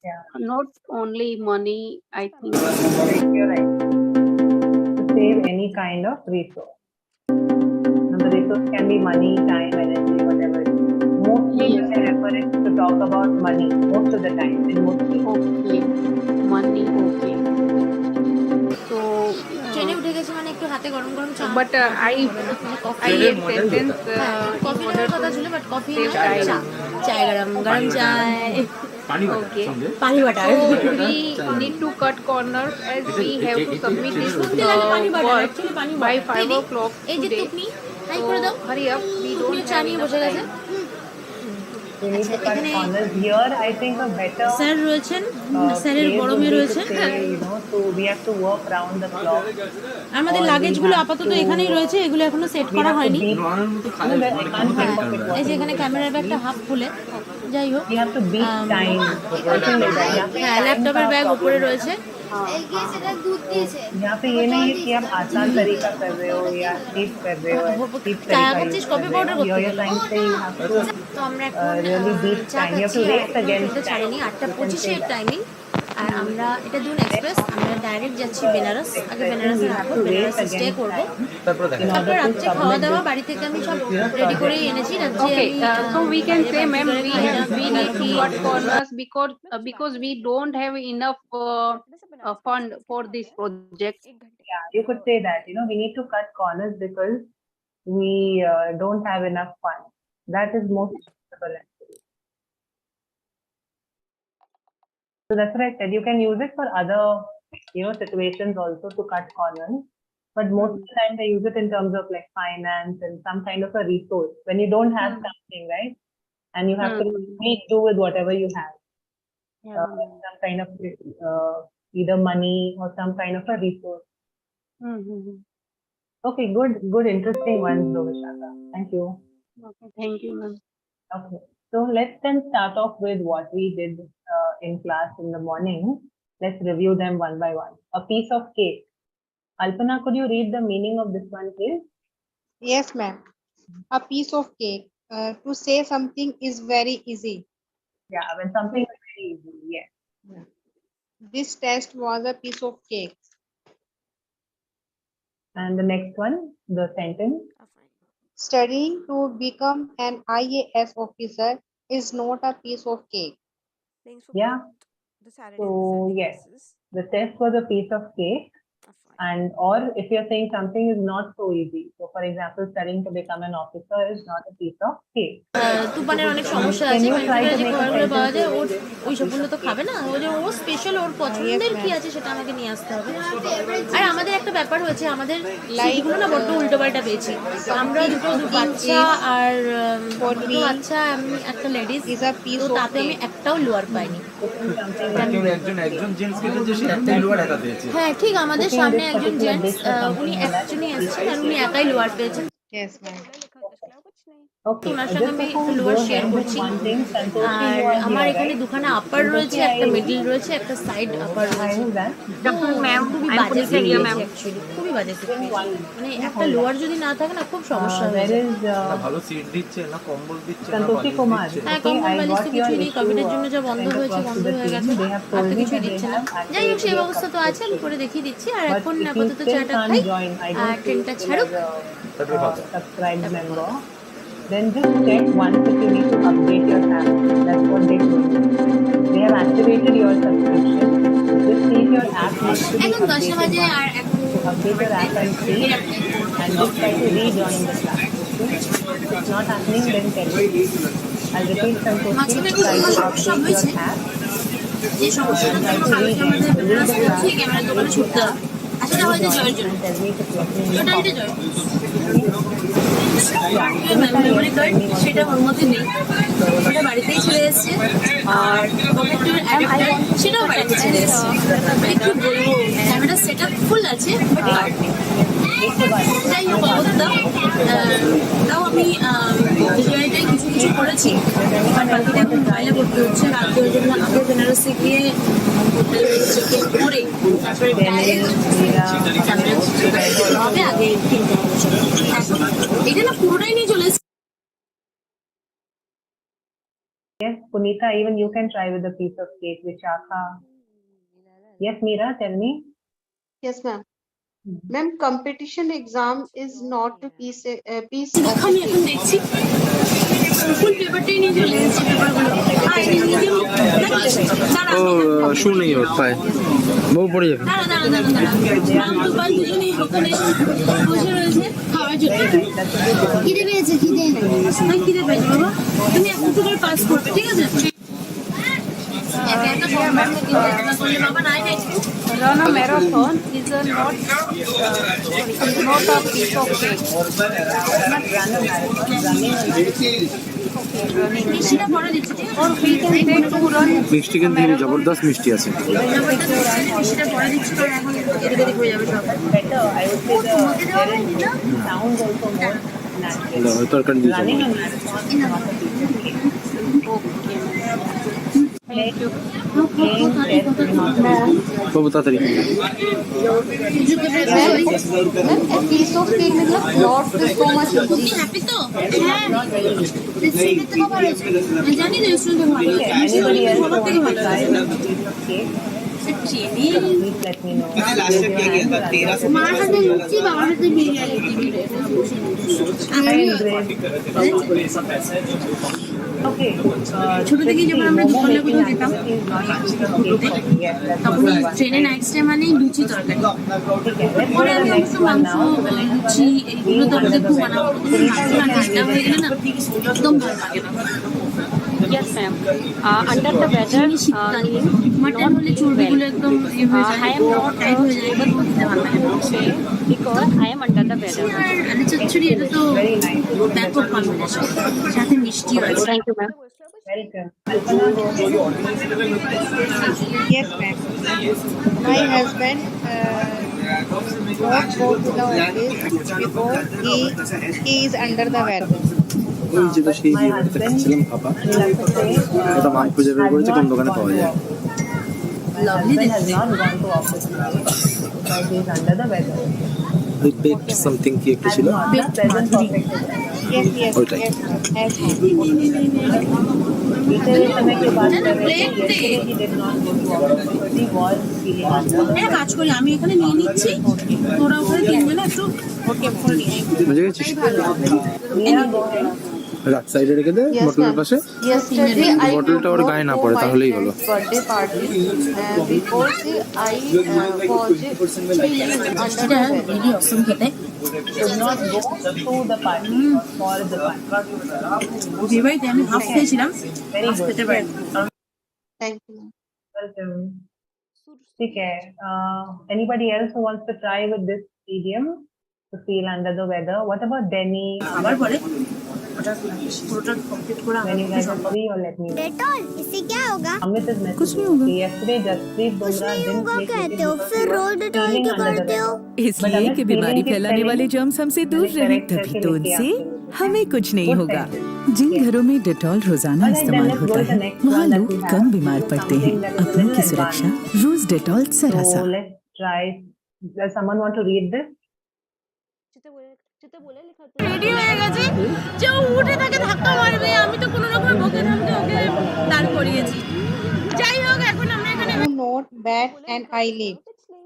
Yeah. Not only money, I think. You're right. To save any kind of resource. And the resource can be money, time, energy, whatever it is. Mostly you can refer it to talk about money most of the time. In most cases. Okay, money. Okay. So, ট্রেনে উঠে গেছে মানে একটু হাতে গরম গরম চা but I have sentence coffee নেওয়ার কথা ছিল বাট কফি না চা চায় গরম গরম চায় Okay. পানি butter So we need to cut corners as we have to submit this work by 5 o'clock এই যে today. টুকনি হাই করে দাও So hurry up. We টুকনি don't চা have নিয়ে enough বসে গেছে time. We need to cut corners here. I think a better sir রয়েছেন স্যারের place বড় would মেয়ে be to রয়েছে say, so we have to work round the clock. আমাদের Or we লাগেজগুলো have আপাতত to- এখানেই রয়েছে এগুলো এখনো সেট we করা have to হয়নি beat- No, I can't think of it. এই যে এখানে ক্যামেরার ব্যাগটা হাফ খুলে যাই হোক We have to beat time. Something like that. यहाँ पे হ্যাঁ time ল্যাপটপের का ব্যাগ problem উপরে है. রয়েছে यहाँ पे ये नहीं है कि आप आसान तरीका कर रहे हो या cheap कर रहे हो. cheap চা तरीका করছিস use কফি कर रहे পাউডার हो. করতে You're গেলে trying to say you have to তো আমরা এখন really beat চা time. You have খাচ্ছি to আর race এখনো against ট্রেনটা ছাড়েনি time. 8:25 টাইমিং আর আমরা এটা দুন এক্সপ্রেস আমরা ডাইরেক্ট যাচ্ছি বেনারস আগে বেনারসে রাখবো বেনারসে স্টে করবো তারপর রাত্রে খাওয়া দাওয়া বাড়ি থেকে আমি সব রেডি করেই এনেছি রাত্রে Okay, so we can say, ma'am, we need to cut আমি corners because we don't have enough fund for this project. Yeah, you could say that. We need to cut corners because we don't have enough funds. That is most suitable actually. So that's what I said. You can use it for other, situations also to cut corners. But most of the time they use it in terms of like finance and some kind of a resource. When you don't have something, right? And you have to make do with whatever you have. Some kind of either money or some kind of a resource. Okay, good, interesting ones, though, Vishaka. Thank you. Okay, thank you, ma'am. Okay, so let's then start off with what we did in class in the morning. Let's review them one by one. A piece of cake. Alpana, could you read the meaning of this one, please? Yes, ma'am. A piece of cake. To say something is very easy. Yeah, when something is very easy, yes. This test was a piece of cake. And the next one, the sentence. Studying to become an IAS officer is not a piece of cake. Yeah. So yes, the test was a piece of cake. And or if you're saying something is not so easy. So for example, studying to become an officer is not a piece of cake. তুফানের অনেক সমস্যা আছে কম্পিউটারে যে খাবারগুলো পাওয়া যায় ওর ওই সবগুলো তো খাবে না ও যে ও স্পেশাল ওর পছন্দের কি আছে সেটা আমাকে নিয়ে আসতে হবে আর আমাদের একটা ব্যাপার হয়েছে আমাদের লাইফগুলো না বড্ড উল্টোপাল্টা পেয়েছি আমরা দুটো বাচ্চা আর দুটো বাচ্চা আমি একটা লেডিস তো তাতে আমি একটাও লোয়ার পাইনি হ্যাঁ ঠিক আমাদের সামনে একজন জেন্টস উনি একজনই এসেছেন আর উনি একাই লোয়ার পেয়েছেন Yes, ma'am. Okay, ওনার just সঙ্গে আমি before we lower go share ahead, করছি just one thing, Santoshi, আর you are আমার here, এখানে right? দুখানা আপার রয়েছে, Santoshi, একটা I- মিডল রয়েছে, একটা সাইড আপার Hi, রয়েছে। who's that? খুবই বাজে ফিল হয়েছে অ্যাকচুয়ালি, খুবই বাজে ফিল মানে একটা লোয়ার যদি না থাকে না খুব সমস্যা হয়ে There যায়। is ভালো সিট দিচ্ছে না কম্বল দিচ্ছে না Santoshi Kumar. হ্যাঁ, Okay, কম্বল I বালিশ got তো your কিছুই নেই, issue, কোভিডের জন্য যা বন্ধ sent হয়েছে across বন্ধ to the হয়ে team. গেছে, They have আর told তো me কিছুই that they দিচ্ছে না। have যাই হোক, সেই activated your ব্যবস্থা তো আছে, আমি করে দেখিয়ে দিচ্ছি। আর But এখন if you আপাতত still চাটা can't খাই join, I R don't feel ট্রেনটা still ছাড়ুক। as a subscribed member, then just check once if you need to update your app. That's what they told me. They have activated your subscription. Just see if your app needs to be এখন 10টা বাজে updated. আর এখন So update your app and see, and just try to rejoin the class. Okay? If it's not happening, then tell me. I'll repeat Santoshi, মাঝখানে একটু try to সমস্যা update হয়েছে, your app. যে সমস্যাটা Try to কালকে rejoin. আমাদের Leave the রাস্তা class. হচ্ছে ক্যামেরার দোকানে ছুটতে হবে, আর সেটা হয়তো জয়ের জন্য। And tell me if it's working in the ওটা এটা form. জয় মেমোরি কার্ড সেটা ওর মধ্যে নেই, ওটা বাড়িতেই চলে এসেছে। আর পকেটের অ্যাডাপ্টার সেটাও বাড়িতে চলে এসেছে। মানে কি বলবো, ক্যামেরা সেট আপ ফুল আছে, যাই হোক অবস্থা। তাও আমি ভিডিওটাই কিছু কিছু করেছি, আর বাকিটা এখন মোবাইলে করতে হচ্ছে। রাত্রে ওই জন্য আগে বেনারসে গিয়ে চেক করে তারপরে ডাইরেক্ট হবে, আগে কিনতে হবে। এখন এটা না পুরোটাই নিয়ে চলে এসেছে। Yes, Punita, even you can try with a piece of cake, Vishakha. Yes, Meera, tell me. Yes, ma'am. Ma'am, competition exam is not a piece of আমি এখন দেখছি ফুল পেপারটাই নিয়ে চলে এসেছে পেপারগুলো। আর এই নিজে ও শু নেই ওর পায়ে বউ পড়ে যাবে। মাম দুপাল দুজনেই ওখানে বসে রয়েছে খাওয়ার জন্য। খিদে পেয়েছে, খিদে খিদে পেয়েছে বাবা, তুমি এক দুটো করে পাস করবে, ঠিক আছে? একা একা সম্ভব না, কিন্তু একা করলে বাবা নাই নাই। Run a marathon is a not a piece of cake. Not run a marathon, running a মিষ্টিটা পরে দিচ্ছি, ঠিক আছে? Or we can say to run. মিষ্টি কিন্তু হেবি জবরদস্ত মিষ্টি আছে। মিষ্টিটা পরে দিচ্ছি, কারণ এখন এদিক ওদিক হয়ে যাবে সব। better. I would say the sound also more natural. তরকারি দিয়ে Running a marathon is not a piece of cake. Thank you. Playing chess is not a বাবু তাড়াতাড়ি। a piece of cake मतलब not so much তুমি happy তো? হ্যাঁ, রেস্টুরেন্টের থেকে ভালো হয়েছে। আমি জানি না রেস্টুরেন্টে ভালো হয়েছে, Anybody else who সবার wants থেকে to ভালো try হয়েছে। with a piece of cake, চিনি please let me know. মার হাতে লুচি, বাবার হাতে বিরিয়ানি। Okay. ছোট থেকে যখন আমরা Momo দোকানে making কোথাও যেতাম, activity is not a piece of cake for me. Yes, that's তখন the one. ট্রেনে নাইট স্টে মানেই লুচি তরকারি। Okay, let's go পরে to the আমি next অবশ্য one মাংস, now. The next luchi one is এইগুলো তো আমাদের খুব বানাবো, কিন্তু মাংস আর এটা হয়ে গেলে না একদম ভালো লাগে না। Yes, ma'am. Under the weather, mutton হলে চর্বিগুলো একদম ইয়ে হয়ে যায়, I am not টাইট হয়ে যায়, এবার খেতে ভালো লাগে না। okay because I am under the weather. আর আলু চচ্চড়ি এটা তো ব্যাপক কম্বিনেশন, সাথে মিষ্টিও আছে। Thank you, ma'am. welcome. Alpana, go ahead. Yes, ma'am. My husband won't go to the office because he is under the weather. ওই যেটা সেই জায়গাটাতে খাচ্ছিলাম ভাপা, ওটা মা খুঁজে বের করেছে কোন দোকানে পাওয়া যায়। My husband has not gone to office today because he is under the weather. ওই বেকড সামথিং কি একটা ছিল Not the present perfect. Yes, yes, ওইটাই। yes, yes. Teacher is समय के बाद कर रहे थे. Yesterday he did not go to office because he was feeling under. একটা কাজ করি, আমি এখানে নিয়ে নিচ্ছি, তোরা ওখানে তিনজনে একটু বুঝে গেছিস? Meera, go ahead. রাত সাইডে রেখে দে Yes, বোতলের ma'am. পাশে। Yesterday I বটলটা ওর গায়ে না পড়ে তাহলেই হলো। birthday party because I was feeling under the weather. Very অসম খেতে। Should not go to the party or for the party. বিয়ে বাড়িতে আমি হাফ খেয়েছিলাম, Very হাফ good. খেতে পারি। Thank you. Welcome. ठीक है. Anybody else who wants to try with this idiom to feel under the weather? What about Denny? আবার বলে ওটা পুরোটা কমপ্লিট করে When you guys are free, or let me know. Dettol इससे क्या होगा? Amit is messaging. Yesterday, Jasprit Bumrah didn't play cricket हो because फिर he was रोज डेटॉल feeling क्यों under the करते हो? weather. But इसलिए Amit कि बीमारी feeling is फैलाने telling वाले जर्म्स हमसे दूर मैंने रहें, correct तभी करके तो लेके उनसे आती हूँ. हमें कुछ नहीं Good होगा। sentence. जिन Yes. घरों में डेटॉल रोजाना Alright, then इस्तेमाल let's go होता to the है next वहाँ one that लोग we have. कम बीमार पड़ते हैं। Something that is a अपनों की little सुरक्षा advanced. रोज डेटॉल जरा So सा। let's try. Does someone want to read this? Ready হয়ে গেছে যে ও উঠে তাকে ধাক্কা মারবে, আমি তো কোনো রকম বকে ধামকে ওকে দাঁড় করিয়েছি। যাই হোক, এখন আমরা এখানে Do not bat an eyelid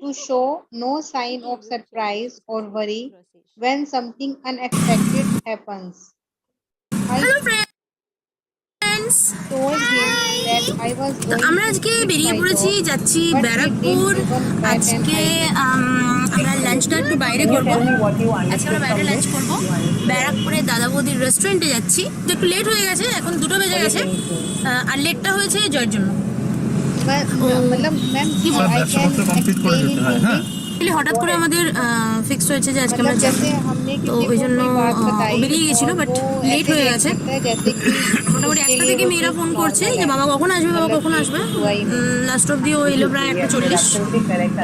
to show no sign of surprise or worry when something unexpected happens. I friends, told him that I was going আমরা to আজকে quit বেরিয়ে my পড়েছি, job, যাচ্ছি but he Barrackpore. didn't even bat an আজকে eyelid. আমরা লাঞ্চটা একটু বাইরে Can you করব। tell me what you আজকে আমরা understood বাইরে from লাঞ্চ this? করব, ব্যারাকপুরে দাদা বৌদির রেস্টুরেন্টে যাচ্ছি। তো একটু লেট হয়ে গেছে, এখন 2টো বেজে গেছে, আর লেটটা হয়েছে জয়ের জন্য। मतलब ma'am I can explain in Hindi. হঠাৎ করে আমাদের ফিক্স হয়েছে যে আজকে আমরা मतलब যাব, जैसे हमने তো किसी ওই को জন্য कोई बात ও बताई বেরিয়ে গেছিল, और বাট वो লেট ऐसे হয়ে react গেছে। करता है जैसे कि মোটামুটি उसके 1টা लिए থেকে वो মেয়েরা कुछ ফোন করছে normal যে है। বাবা কখন আসবে, বাবা मतलब কখন कि আসবে। हुआ ही नहीं। লাস্ট অব্দি ও এলো প্রায় 1:40। Absolutely correct.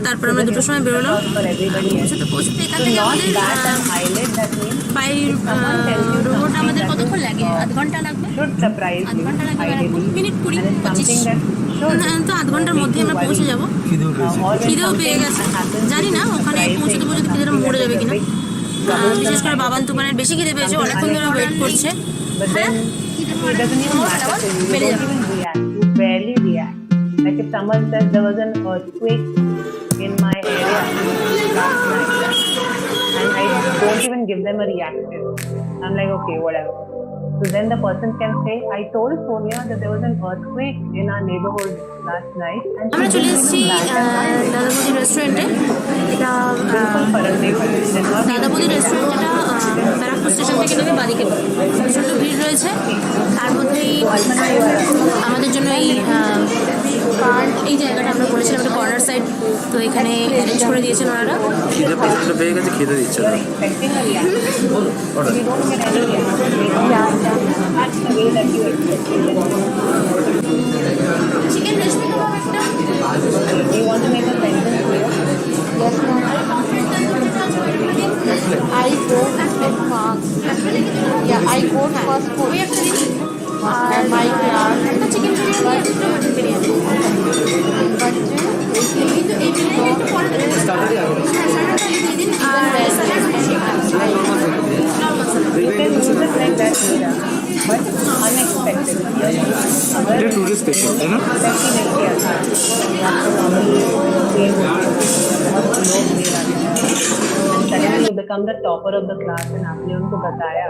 তারপর আমরা 2টোর সময় বেরোলাম। For everybody else. পৌঁছতে পৌঁছতে এখান So থেকে not আমাদের bat an eyelid, that means বাই someone tells you রোড something আমাদের that কতক্ষণ is, লাগে? আধ ঘন্টা লাগবে, should surprise আধ you, ঘন্টা লাগবে Barrackpore, ideally, minute 20 and it's 25। something that should তো আধ ঘন্টার মধ্যে আমরা পৌঁছে যাবো। or when খিদেও পেয়ে something গেছে, happens জানি না which is ওখানে পৌঁছতে surprising, পৌঁছতে খিদেটা something মরে that যাবে is a কিনা। big troublesome বিশেষ করে kind of বাবান thing, তুফানের বেশি খিদে পেয়েছে, something অনেকক্ষণ ধরে ওয়েট করছে। unexpected. But then it doesn't even matter to you. You don't even react. You barely react. Like if someone says there was an earthquake in my area last night, and I don't even give them a reaction. I'm like, okay, whatever. So then the person can say, I told Sonia that there was an earthquake in our neighborhood last night. And she আমরা চলে didn't এসেছি even bat an eyelid. দাদা বৌদির রেস্টুরেন্টে। এটা बिल्कुल फर्क नहीं पड़ता। দাদা বৌদির রেস্টুরেন্ট, এটা ব্যারাকপুর স্টেশন থেকে নেমে বাদিকে প্রচণ্ড ভিড় রয়েছে। তার মধ্যেই আমাদের জন্য এই জায়গাটা আমরা বলেছিলাম একটা কর্নার সাইড, তো এখানে অ্যারেঞ্জ করে দিয়েছেন ওনারা। খিদে প্রচন্ড পেয়ে গেছে, খেতে দিচ্ছে না। Expecting a reaction. You don't get any reaction. That's the way that you expect it. Chicken recipe kebab একটা। Do you want to make a sentence here? Yes, ma'am. I go fast. Yeah, I go first for my class. একটা chicken biryani, একটা mutton biryani. You can use it like that, Meera, but unexpected. এটা tourist special, তাই না? Expecting नहीं किया था। आपको normally same होती है, बहुत लोग नहीं आते हैं। And suddenly you become the topper of the class and आपने उनको बताया.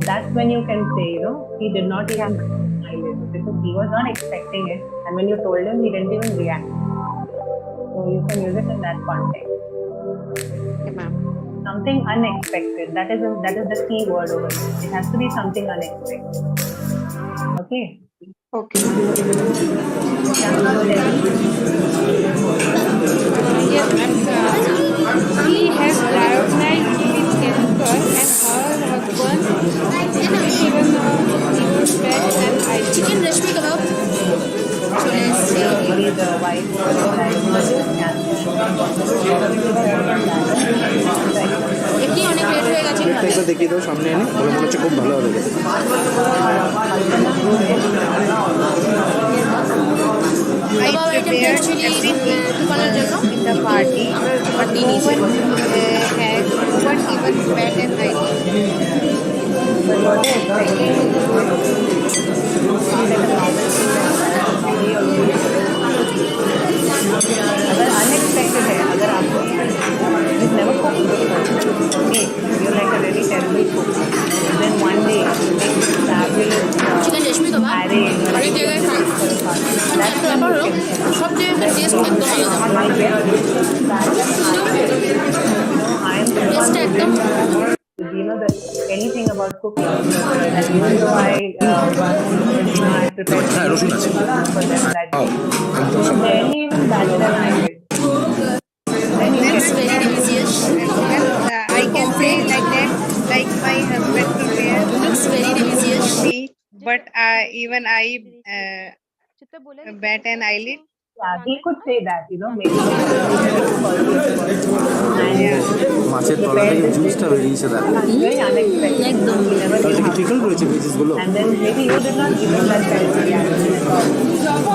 That's when you can say, you know, he did not even eyelid because he was not expecting it, and when you told him, he didn't even react. So you can use it in that context. Okay, ma'am. Something unexpected. That is the key word over here. It has to be something unexpected. Okay. Okay. Yes, ma'am. He has diagnosed with cancer, and her husband even he was bad and I chicken recipe kebab চলে এসেছে। the wife was diagnosed with cancer. এমনি অনেক late হয়ে গেছে। প্লেটটা একবার দেখিয়ে দাও সামনে এনে, বলে মনে হচ্ছে খুব ভালো হবে। কাবাব আইটেম অ্যাকচুয়ালি তুফানের জন্য in the party, but no one has even bat an eyelid. अगर unexpected है, अगर आपको you've never cooked before, okay, you're like a really terrible cook, then one day you make this fabulous chicken recipe kebab array, অনেক জায়গায় খাই। that's একটা ব্যাপার হলো সবচেয়ে টেস্ট একদম আলাদা। টেস্টটা একদম you know that anything about cooking, and even though I prepared হ্যাঁ, রসুন আছে। for them that day, barely even batted an eyelid. Then you It's get very delicious. I can say like that, like my husband prepared Looks very delicious. me, but even I bat an eyelid. Yeah, he could say that, maybe. মাছের তলা থেকে জুসটা বেরিয়েছে তার Very unexpected. একদম। He never তাহলে knew কি how. Pickle রয়েছে ভেজিসগুলো And then maybe you did not give him that kind of reaction at all.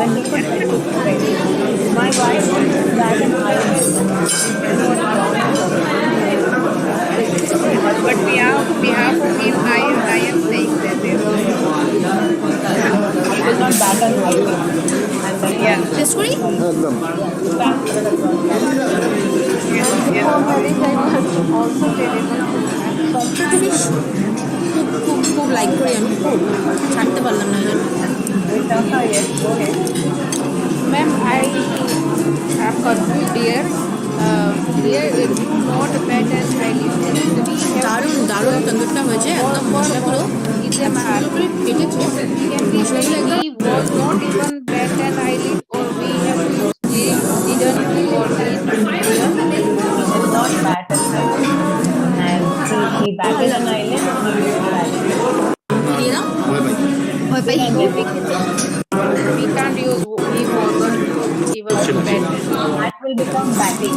Then he could say, right, my wife wants that and I will. But behalf of him, I am saying that He did not back on right. And then, yeah. Test করি একদম fish খুব খুব like করি আমি ছাড়তে পারলাম না এবার। yes, go ahead. Ma'am, I have concluded here. Here is not better দারুণ দারুণ তন্দুরটা হয়েছে একদম মশলাগুলো পুরোপুরি ফেটেছে মশলাগুলো একদম he was not even bat an eyelid, or we have to use didn't or Did not bat an eyelid. And he batted an eyelid and he did bat. দিয়ে দাও ভয় পাই we can't use he wasn't even bat. That will become batting.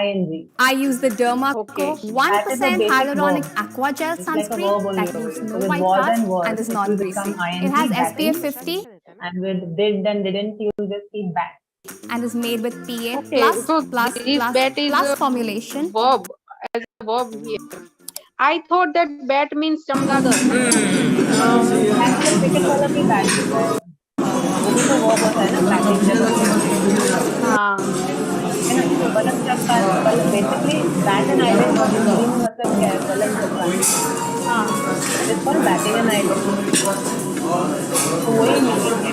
ING. I use the Dermaco 1% That is a basic hyaluronic verb. aqua gel It's like a sunscreen verb only. that leaves no With white was cast and was, and is it not will greasy. become ING It has batting. SPF 50 And with did and didn't, you will just see bat. and is made with PA Okay, plus so plus this plus bat is plus a formulation. verb, as a verb here. I thought that bat means chamgadar. Actually, cricket वाला भी bat है. वो भी तो verb होता है ना, batting जब हाँ. है ना, तो बल्ब चमका, bulb basically bat and eyelid का हिंदी में मतलब क्या है, बल्ब चमका. हाँ, it's called batting and eyelid. तो वही meaning है.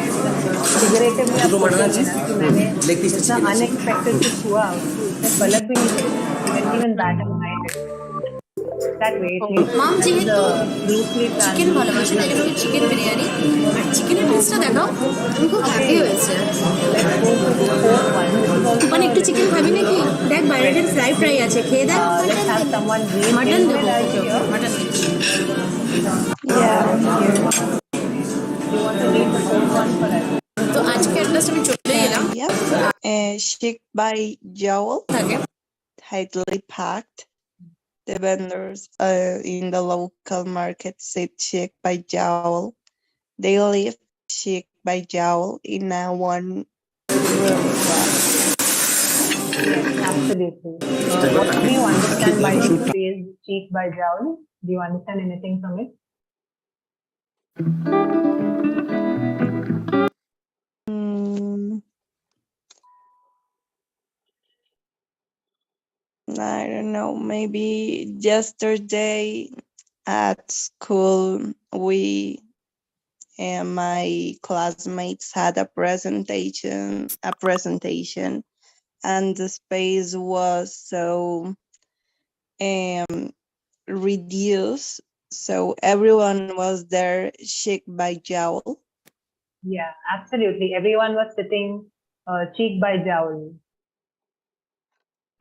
Figuratively आप बोलते हैं ना कि मैंने इतना unexpected कुछ हुआ, उसमें बल्ब भी नहीं थे. You didn't even bat and eyelid. That way, it means মাম that is যেহেতু a loosely চিকেন ভালোবাসে তাই জন্য চিকেন বিরিয়ানি আর চিকেনের টেস্টটা দেখাও আমি খুব হ্যাপি হয়েছে মানে একটু চিকেন খাবি নাকি দেখ বাইরের ফ্রাই ফ্রাই আছে খেয়ে দেখ let's have someone read mutton in দেবো with us here. Mutton Yeah. You want to read the fourth one for us? তো আজকে অ্যাটলাস্ট আমি চলে এলাম Chic by Jowl, থাকে tightly packed. The vendors in the local market said Chic by Jowl. They live Chic by Jowl in a one-room flat. Yes, absolutely. What do you understand by the phrase cheek by jowl? Do you understand anything from it? I don't know, maybe yesterday at school, we and my classmates had a presentation, and the space was so reduced. So everyone was there cheek by jowl. Yeah, absolutely. Everyone was sitting cheek by jowl.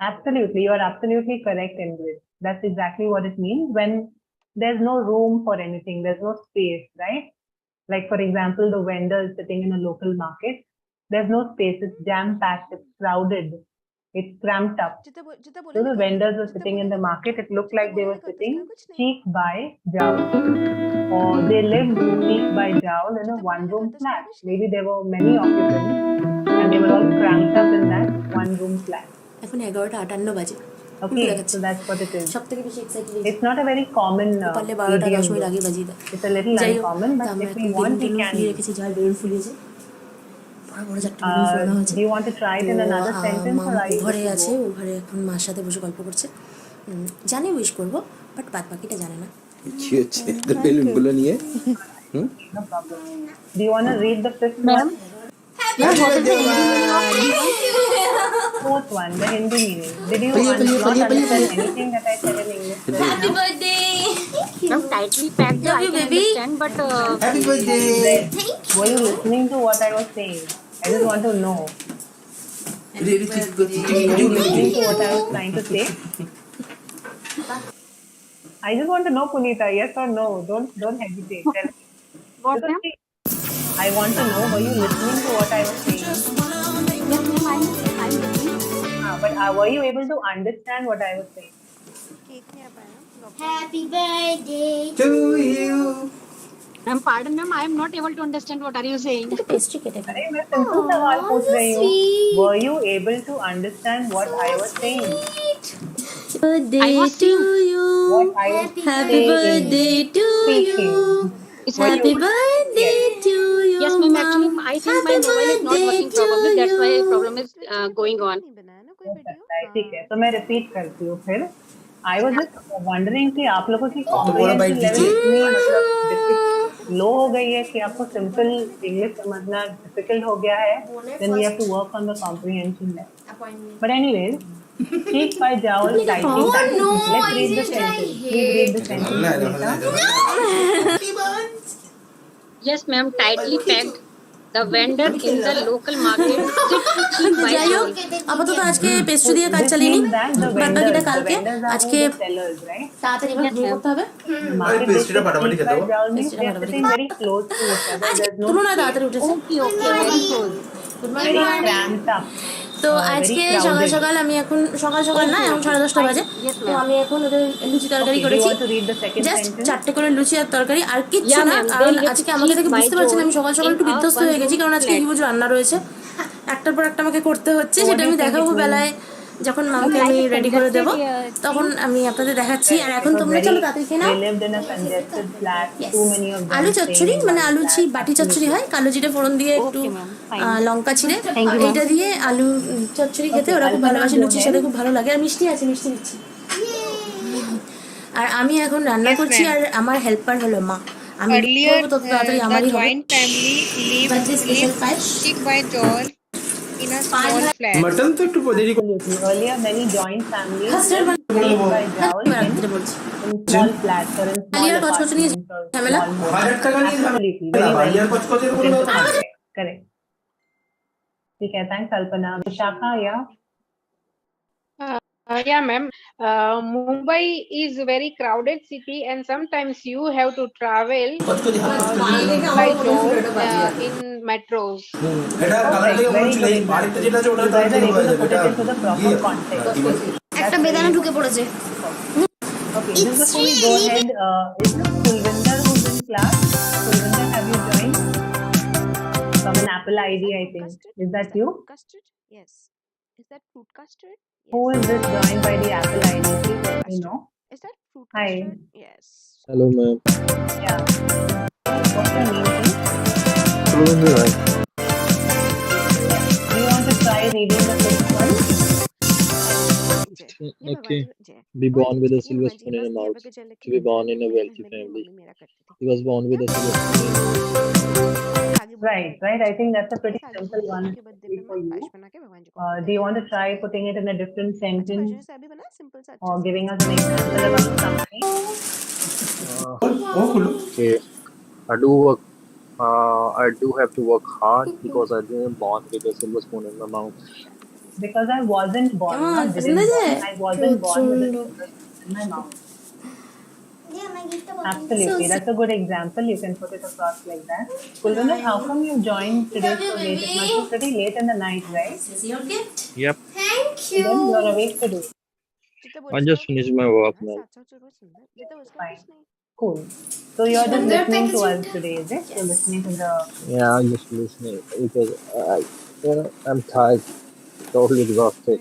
Absolutely. You are absolutely correct, Ingrid. That's exactly what it means when there's no room for anything, there's no space, right? Like, for example, the vendors sitting in a local market, there's no space, it's jam-packed, it's crowded, it's cramped up. So the vendors were sitting in the market, it looked like they were sitting cheek by jowl. Or they lived cheek by jowl in a one-room flat. Maybe there were many occupants and they were all cramped up in that one-room flat. এখন 11:58 বাজে Okay, so that's what it is. সবথেকে বেশি excited It's not a very common পারলে 12টা 10 minute idiom. আগে বাজিয়ে দেয় It's a little যাই হোক, uncommon, তা but আমরা if এখন we want, we balloon can. ফুলিয়ে রেখেছি যার বেলুন ফুলিয়েছে বড় বড় চারটে বেলুন ফোলানো হয়েছে Do you want to try it in another sentence or are you ঘরে good to আছে go? ও ঘরে এখন মার সাথে বসে গল্প করছে জানি উইশ করবো বাট বাদ বাকিটা জানে না কি হচ্ছে তোর বেলুনগুলো নিয়ে No problem. Do you want to read the fifth one? Fourth one, the Hindi meaning. Did you not understand anything that I said in English? Happy birthday! I'm tightly packed. Love you, baby. But happy birthday Were you listening to what I was saying? I just want to know. Were you listening to what I was trying to say? I just want to know, Punita, yes or no? Don't hesitate. Tell me. What, Because, see, I want to know, were you listening to what I was saying? but were you able to understand what I was saying? Happy birthday To you. Ma'am, pardon, ma'am. I am not able to understand what are you saying. Pastry के अरे मैं simple सवाल पूछ रही हूँ. Were you able to understand what I was saying? birthday to you. What I was Happy saying. birthday to you. Happy birthday to you. Yes, ma'am. Actually, I think my mobile is not working properly. That's why problem is going on. ठीक है, तो मैं repeat करती हूँ फिर. I was just wondering कि आप लोगों की बोला comprehension भाई level DJ. इतनी मतलब लो हो गई है कि आपको simple English समझना difficult हो गया है. Then we have to work on the comprehension level. But anyways, cheek by jowl tightly packed. Let's read the sentence. Please read the sentence, Lisa. Yes, ma'am. Tightly packed. The vendor in the local market sits cheek by যাই হোক jowl. আপাতত আজকে pastry দিয়ে কাজ This চালিয়ে means নিই that the বাদবাকিটা vendors কালকে are আজকে who the sellers, right? তাড়াতাড়ি ভাবে বিয়ে করতে হবে Market পেস্ট্রিটা ফাটাফাটি cheek খেতে by হবে। jowl means পেস্ট্রিটা they are ফাটাফাটি sitting very close to each other. There's no তুলনা তাড়াতাড়ি উঠেছে Okay, okay. Very close. Good very morning cramped up. তো very আজকে crowded. সকাল সকাল আমি এখন সকাল সকাল না এখন 10:30 বাজে তো আমি এখন ওদের লুচি তরকারি Okay, do you করেছি want to read the second just sentence? 4টে করে লুচি আর তরকারি আর কিচ্ছু Yeah, না ma'am. কারণ They live আজকে আমাকে দেখে cheek by বুঝতে পারছেন আমি jowl সকাল সকাল একটু in a বিধ্বস্ত হয়ে গেছি কারণ আজকে one-room হিউজ রান্না রয়েছে একটার পর একটা আমাকে করতে হচ্ছে সেটা আমি What do you think দেখাবো it means? বেলায় যখন মামাকে আমি রেডি করে দেবো তখন আমি আপনাদের দেখাচ্ছি আর এখন It was তোমরা very- চলো তাড়াতাড়ি খেয়ে নাও They lived in a congested flat. Yes. Too many of them আলু staying চচ্চড়ি in মানে one আলু flat. বাটি চচ্চড়ি হয় কালো জিরে ফোড়ন দিয়ে একটু Okay, ma'am. Fine. লঙ্কা ছিঁড়ে Thank you, ma'am. এটা দিয়ে আলু চচ্চড়ি খেতে ওরা খুব Alpana, ভালোবাসে go লুচির ahead. সাথে খুব ভালো লাগে আর মিষ্টি আছে মিষ্টি দিচ্ছি আর আমি এখন রান্না Yes, করছি ma'am. আর আমার হেল্পার হলো মা আমি Earlier, করবো তত তাড়াতাড়ি the আমারই হবে joint family But this special lived five? cheek by jowl in a small flat. Mutton तो একটু দেরি করে Absolutely. Earlier, many joint families Custard lived cheek by jowl in small flats or in small আলিয়ার কচকচ নিয়ে apartments or ঝামেলা? small homes. 1000 টাকা নিয়ে যাবে Absolutely. Very, very বাড়িয়ার কচকচের put কোনো into context. Correct. ठीक है, thanks Alpana. Vishakha, yeah. Yeah, ma'am. Mumbai is a very crowded city, and sometimes you have to travel by jowl in metros. এটা colour থেকে মনে হচ্ছে এই বাড়িতে যেটা আছে ওটা You guys are তাড়াতাড়ি able হয়ে to যাবে put এটা it into the proper context. একটা বেদানা ঢুকে পড়েছে Okay, just before we go ahead, is this Kulvinder who's in class? Kulvinder, have you joined? From an Apple ID, I think. Is that you? Custard? Yes. Is that fruit custard? Who is this joined by the Apple ID? Please let me know. Is that fruit Hi. custard? Yes. Hello, ma'am. Yeah. What's your name, please? Kulvinder Rai. Do you want to try reading the fifth one? Okay. Be born with a silver spoon in a mouth. To be born in a wealthy family. He was born with a silver spoon in a mouth. Right, right. I think that's a pretty simple one for you. Do you want to try putting it in a different sentence or giving us an example about something? Okay. I do have to work hard because I didn't born with a silver spoon in my mouth. Because I wasn't born. Ah, not didn't born. I wasn't born with a silver spoon in my mouth. Absolutely. That's a good example. You can put it across like that. Kulvinder, how come you joined today so late? It must be pretty late in the night, right? This is your gift. Yep. Thank Then you are awake today. I just finished my work now. Fine. Cool. So you're just listening to us today, is it? You're listening to the... Yeah, I'm just listening because I'm tired. Totally exhausted.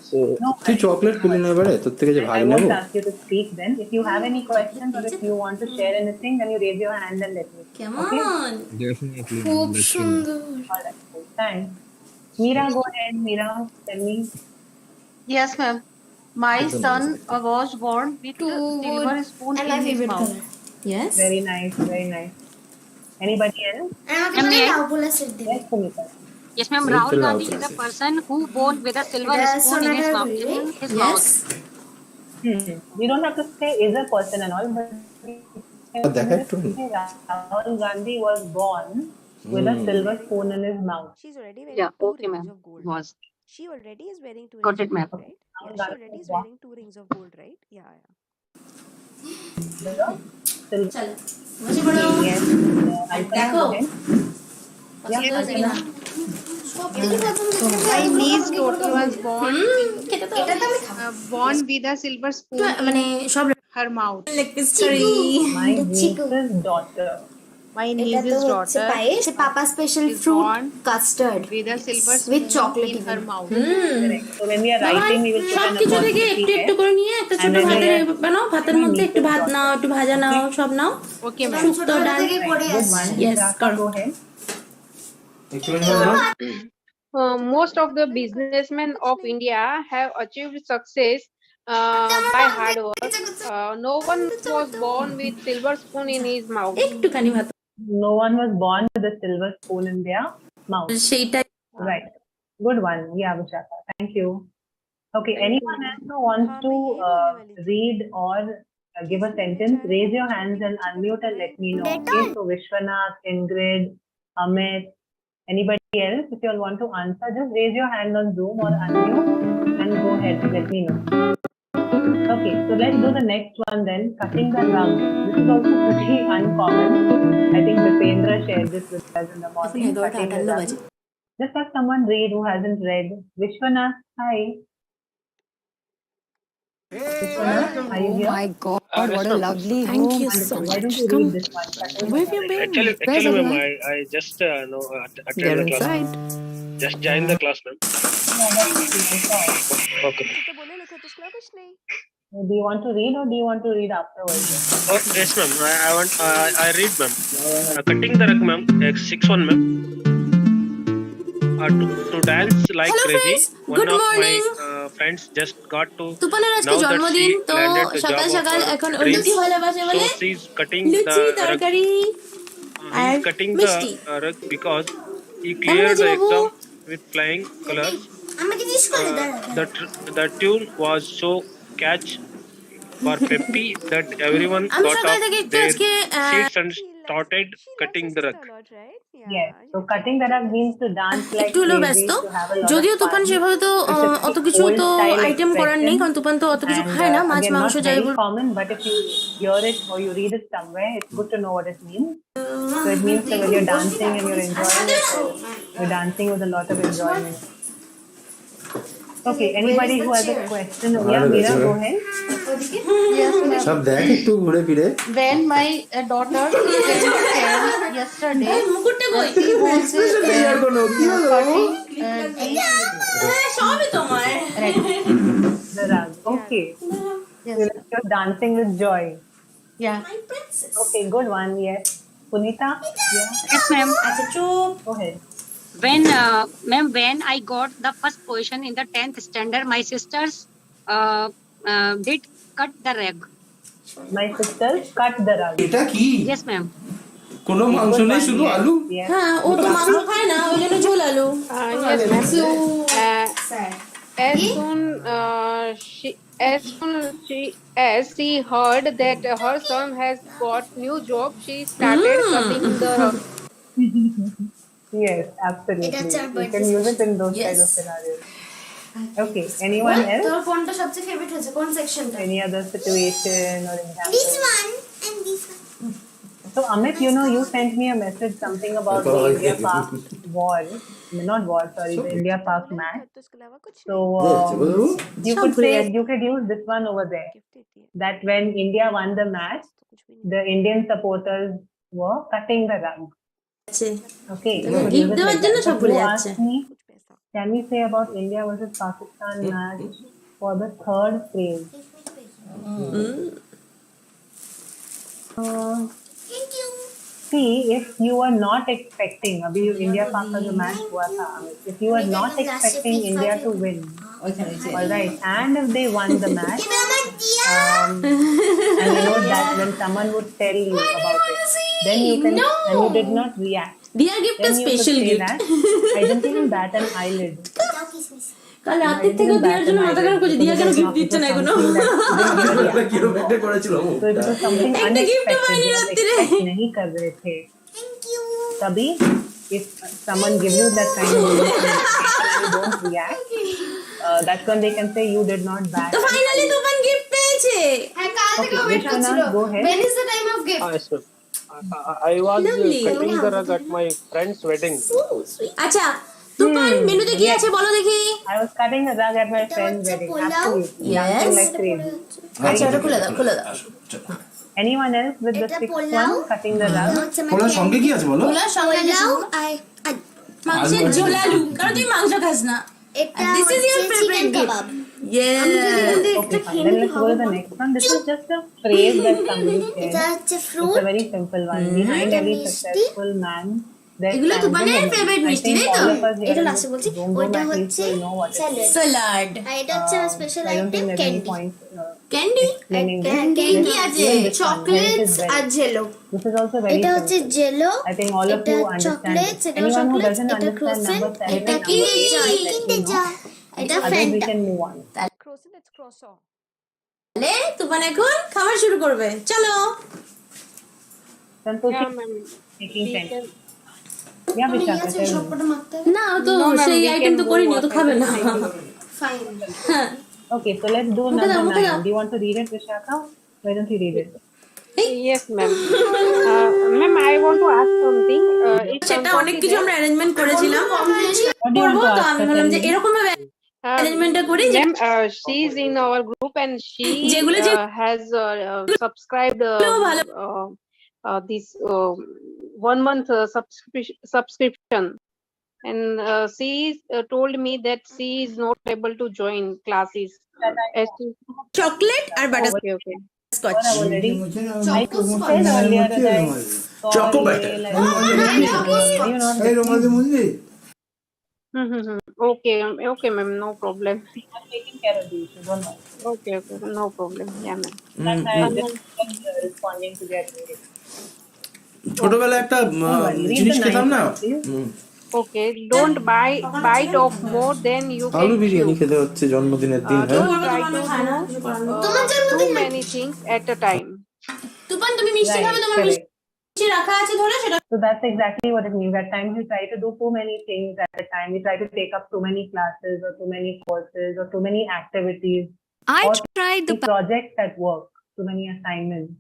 So, No, তুই chocolate পেলে না এবারে তোর থেকে যে ভাগ I নেব won't ask you to speak then. If you have any questions or if you want to share anything, then you raise your hand and let me. Come Okay? on. definitely. খুব let you know. সুন্দর All right. Cool. Thanks. Meera, go ahead. Meera, tell me. Yes, ma'am. My son was born with a silver spoon and in my his favorite mouth. color. Yes. Very nice. Very nice. Anybody else? Yes, Sumita. Yes, ma'am. Rahul Gandhi is a person who born with a silver spoon in his mouth. Yes. You don't have to say is a person and all, but দেখা একটু Rahul Gandhi was born with a silver spoon in his mouth. She's already wearing Yeah, two okay, rings ma'am. of gold. Was. She already is wearing two Got rings it, of ma'am. gold, right? Yeah, she already is wearing two rings of gold, right? Yeah, yeah. চলো বসে পড়ো Yes. Alpana, দেখো go ahead. পছন্দ হয়েছে কিনা My niece daughter was born born with a silver spoon মানে সব her mouth. My niece's daughter. My niece's daughter papa special is fruit born custard with a silver with spoon chocolate in her mouth. Correct. So when we are writing, we will put an সবকিছু থেকে apostrophe একটু একটু S. করে নিয়ে একটা ছোট And then ভাতের we are- বানাও, ভাতের মধ্যে একটু ভাত নাও, একটু ভাজা নাও, সব নাও। Okay, ma'am. শুক্তো ডাল। Good one. Yes, Vishaka, করো। go ahead. Most of the businessmen of India have achieved success by hard work. No one was born with silver spoon in his mouth. একটুখানি ভাত। No one was born with a silver spoon in their mouth. সেইটাই। Right. Good one. Yeah, Vishaka. Thank you. Okay. Anyone else who wants to read or give a sentence, raise your hands and unmute and let me know. Okay. So Vishwanath, Ingrid, Amit, anybody else, if you all want to answer, just raise your hand on Zoom or unmute and go ahead and let me know. Okay, so let's do the next one then. Cutting the rug. This is also pretty uncommon. I think Dipendra shared this with us in the morning. Cutting the rug. Just have someone read who hasn't read. Vishwanath, hi. Vishwanath, are you here? My God, what a lovely Thank room. you so much. Why don't you read this one? Where have you been? Actually, Where's ma'am, everyone? I just attend They're the class. inside. Just join the class, ma'am. Okay. Do you want to read or do you want to read afterwards? Oh, yes, ma'am. I want. I read, ma'am. Cutting the rug, ma'am. 6-1, ma'am. To dance like Hello, crazy. friends. One Good of morning. my friends just got to তুফানের আজকে now that জন্মদিন, she তো landed the সকাল job সকাল of her এখন dreams. লুচি ভালোবাসে বলে So she's cutting luchi the rug. তরকারি আর He's cutting মিষ্টি। the rug because he cleared the Babu? exam with flying colors. The tune was so catch for Peppy that everyone আমি got সকাল off থেকে একটু their আজকে seats and started cutting the rug. Yes. So cutting the rug means to dance like একটু হলো crazy, ব্যস্ত, to have a lot যদিও of Toofan fun. সেভাবে তো It's a অত কিছু old তো style আইটেম করার নেই, কারণ তুফান তো অত কিছু And, খায় না, মাছ again, মাংস not যাই very ball. common, but if you hear it or you read it somewhere, it's good to know what it means. So it means that when you're dancing and you're enjoying it, so you're dancing with a lot of enjoyment. Okay, anybody who has a question? Yeah, Meera, go ahead. Yes, ma'am. সব দেখ একটু ঘুরে ফিরে When my daughter came yesterday, মুকুটটা কই? she was cutting সবই তোমার। The rug. Okay. You're dancing with joy. Yeah. Okay, good one. Yes. Punita? Yeah. Yes, ma'am. আচ্ছা চুপ। Go ahead. Ma'am, when I got the first position in the 10th standard, my sisters did cut the rug. My sisters cut the rug. এটা কি Yes, ma'am. কোনো মাংস নেই শুধু আলু হ্যাঁ, ও তো মাংস খায় না, ওই জন্য ঝোল আলু। Yes, ma'am. Sad. As she heard that her son has got new job, she started cutting the rug. Yes, absolutely. You can use it in those kind of scenarios. Okay. Anyone else? তোর কোনটা সবচেয়ে favourite হয়েছে, কোন সেকশনটা? Any other situation or example? This one and this one. So Amit, you sent me a message something about the India-Pak war. Not war, sorry, the India-Pak match. So you could use this one over there. That when India won the match, the Indian supporters were cutting the rug. Okay. Gift দেওয়ার জন্য সব ভুলে You যাচ্ছে। asked me, can we say about India versus Pakistan match for the third phrase? See, if you were not expecting, अभी India-Pak का जो match हुआ था, if you were not expecting India to win, all right, and if they won the match, and you know that when someone would tell you about it, then you can, and you did not react. Dia gift a Then you could special say gift. that, I didn't even bat an eyelid. কাল রাতের থেকে দিয়ার জন্য মাথা খারাপ করছে, দিয়া কেন গিফট দিচ্ছে না এগুলো? কিরকম একটা করেছিল So it was something একটা gift unexpected. পাইনি जो রাত্রে। expect नहीं कर रहे थे. तभी if someone gives you that kind of information, you don't react. That's when they can say you did not bat. তো ফাইনালি তুফান গিফট পেয়েছে। হ্যাঁ, কাল থেকে Okay, ওয়েট করছিল। Vishwanath, go ahead. When is the time of gift? Yes, ma'am. I was Lovely. cutting the rug at my friend's wedding. আচ্ছা, তুফান মেনুতে কি আছে বলো দেখি। I was cutting the rug at my friend's wedding. Absolutely. Yes. Dancing like crazy. আচ্ছা ওটা খুলে দাও খুলে দাও। Anyone else with the sixth one cutting the rug? পোলার সঙ্গে কি আছে বলো? পোলার সঙ্গে মাংসের ঝোলালু, কারণ তুই মাংস খাস না। This is your favorite gift. Yeah. Okay, fine. Then let's go to the next one. This is just a phrase that somebody said. It's a very simple one. Behind every successful man, এগুলো তুফানের favourite মিষ্টি তাই তো? এটা লাস্টে বলছি ওটা হচ্ছে স্যালাড। আর এটা হচ্ছে আমার special item candy candy candy কি আছে চকলেটস আর jello This is also very এটা হচ্ছে jello I think all of এটা you understand. চকলেটস এটা Anyone who চকলেটস doesn't এটা understand ক্রোসেন্ট number 7 এটা and কি number 8, এটা others we Fanta can move on. Croissant, it's croissant. তাহলে তুফান এখন খাবার শুরু করবে, চলো। Santoshi making sense. Yeah, Vishaka, tell me. না তো সেই আইটেম তো করিনি, ও তো খাবে না। Fine Okay, so let's do number 9. Do you want to read it, Vishaka? Why don't you read it? Yes, ma'am. Ma'am, I want to ask something. সেটা অনেক কিছু আমরা অ্যারেঞ্জমেন্ট করেছিলাম, What do you করবো want to তো ask? আমি বললাম যে এরকম ভাবে অ্যারেঞ্জমেন্টটা করি যে Ma'am, she is in our group and she যেগুলো has subscribed this 1 month subscription, and she told me that she is not able to join classes. Chocolate আর butter Okay, okay. Scotch. Already, I said earlier that I Choco batter. Okay, okay, ma'am, no problem. I'm taking care of you, so don't worry. Okay, okay, no problem. Yeah, ma'am. That's why I'm just responding to their query. ছোটবেলায় একটা জিনিস খেতাম না, Okay, don't bite off more than you আলু can biryani chew. খেতে হচ্ছে জন্মদিনের দিন। হ্যাঁ, Don't try to do too many things at a time. তুফান তুমি মিষ্টি খাবে, তোমার correct. মিষ্টি রাখা আছে ধরে সেটা। So that's exactly what it means. At times we try to do too many things at a time. We try to take up too many classes or too many courses or too many activities. I or tried the projects at work, too many assignments.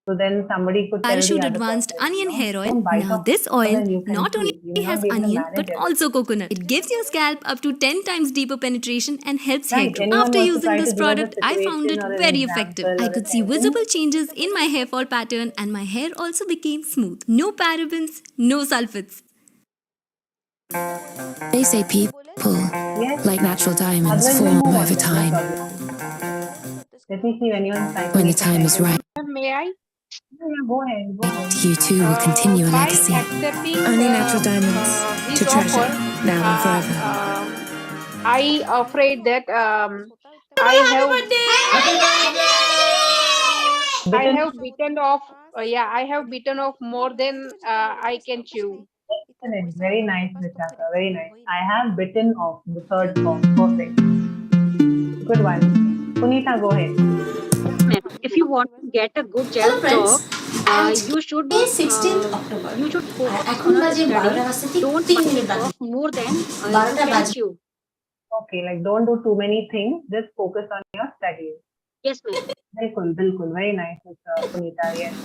So then somebody could tell the Parachute other Advanced person, Onion "No, Hair Oil. don't bite Now off this more oil than you can not chew. only You will has not be able to onion manage but it." also coconut. It gives your scalp up to 10 times deeper penetration and helps Right. hair grow. Anyone After wants to using try this to give us a product, I found it situation or an very example effective. or I a could see sentence? visible changes in my hair fall pattern and my hair also became smooth. No parabens, no sulfates. They say people, like natural diamonds, Otherwise we'll form move on over then, no time. problem. Let me see when you're in When the time is right, May I? Yeah, go ahead. Go ahead. you too will continue a By legacy. accepting Only natural diamonds this to treasure, offer, now and forever. I afraid that I have bitten off. I have bitten off more than I can chew. Excellent. Very nice, Vishaka. Very nice. I have bitten off the third form. Perfect. Good one. Punita, go ahead. If you want to get a good gel job, you should 16th October you should focus এখন on বাজে study. 12টা বাজতে ঠিক Don't 3 bite minute বাকি। off more than 12টা you can বাজে। chew. Okay, like don't do too many things. Just focus on your studies. Yes, ma'am. Bilkul, bilkul. Very nice, Punita. Yes.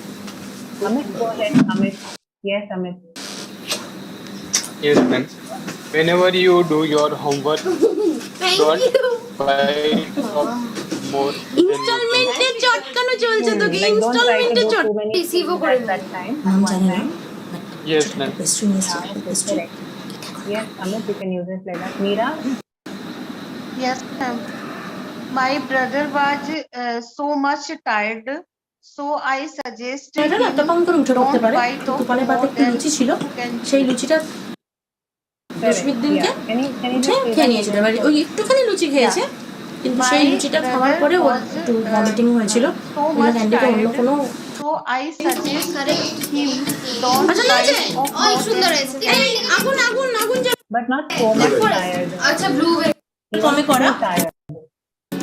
Amit, go ahead. Amit. Yes, Amit. Yes, ma'am. Whenever you do your homework, don't bite off more. ইনস্টলমেন্টে চটকানো চলছে তো কি, Like don't try to ইনস্টলমেন্টে do চট too many রিসিভও things করে at that time. নাম জানি না। Yes, ma'am. Correct. Yes, Amit, you can use it like that. Meera? Yes, ma'am. My brother was so much tired, so I suggest এটা না একটা কম করে উঠে পড়তে পারে। তুফানের পাতে একটু লুচি ছিল, সেই লুচিটা দশমীর দিনকে উঠে খেয়ে নিয়েছিল। এবার ওই একটুখানি লুচি খেয়েছে, কিন্তু সেই লুচিটা খাওয়ার পরে ওর একটু ভমিটিং হয়েছিল। ক্যান্ডিটা অন্য কোনো So I suggest him don't আচ্ছা bite আছে off অনেক more সুন্দর than হয়েছে। এই আগুন আগুন আগুন But not so much tired. আচ্ছা ব্লুবেরি কমে করা। Too tired.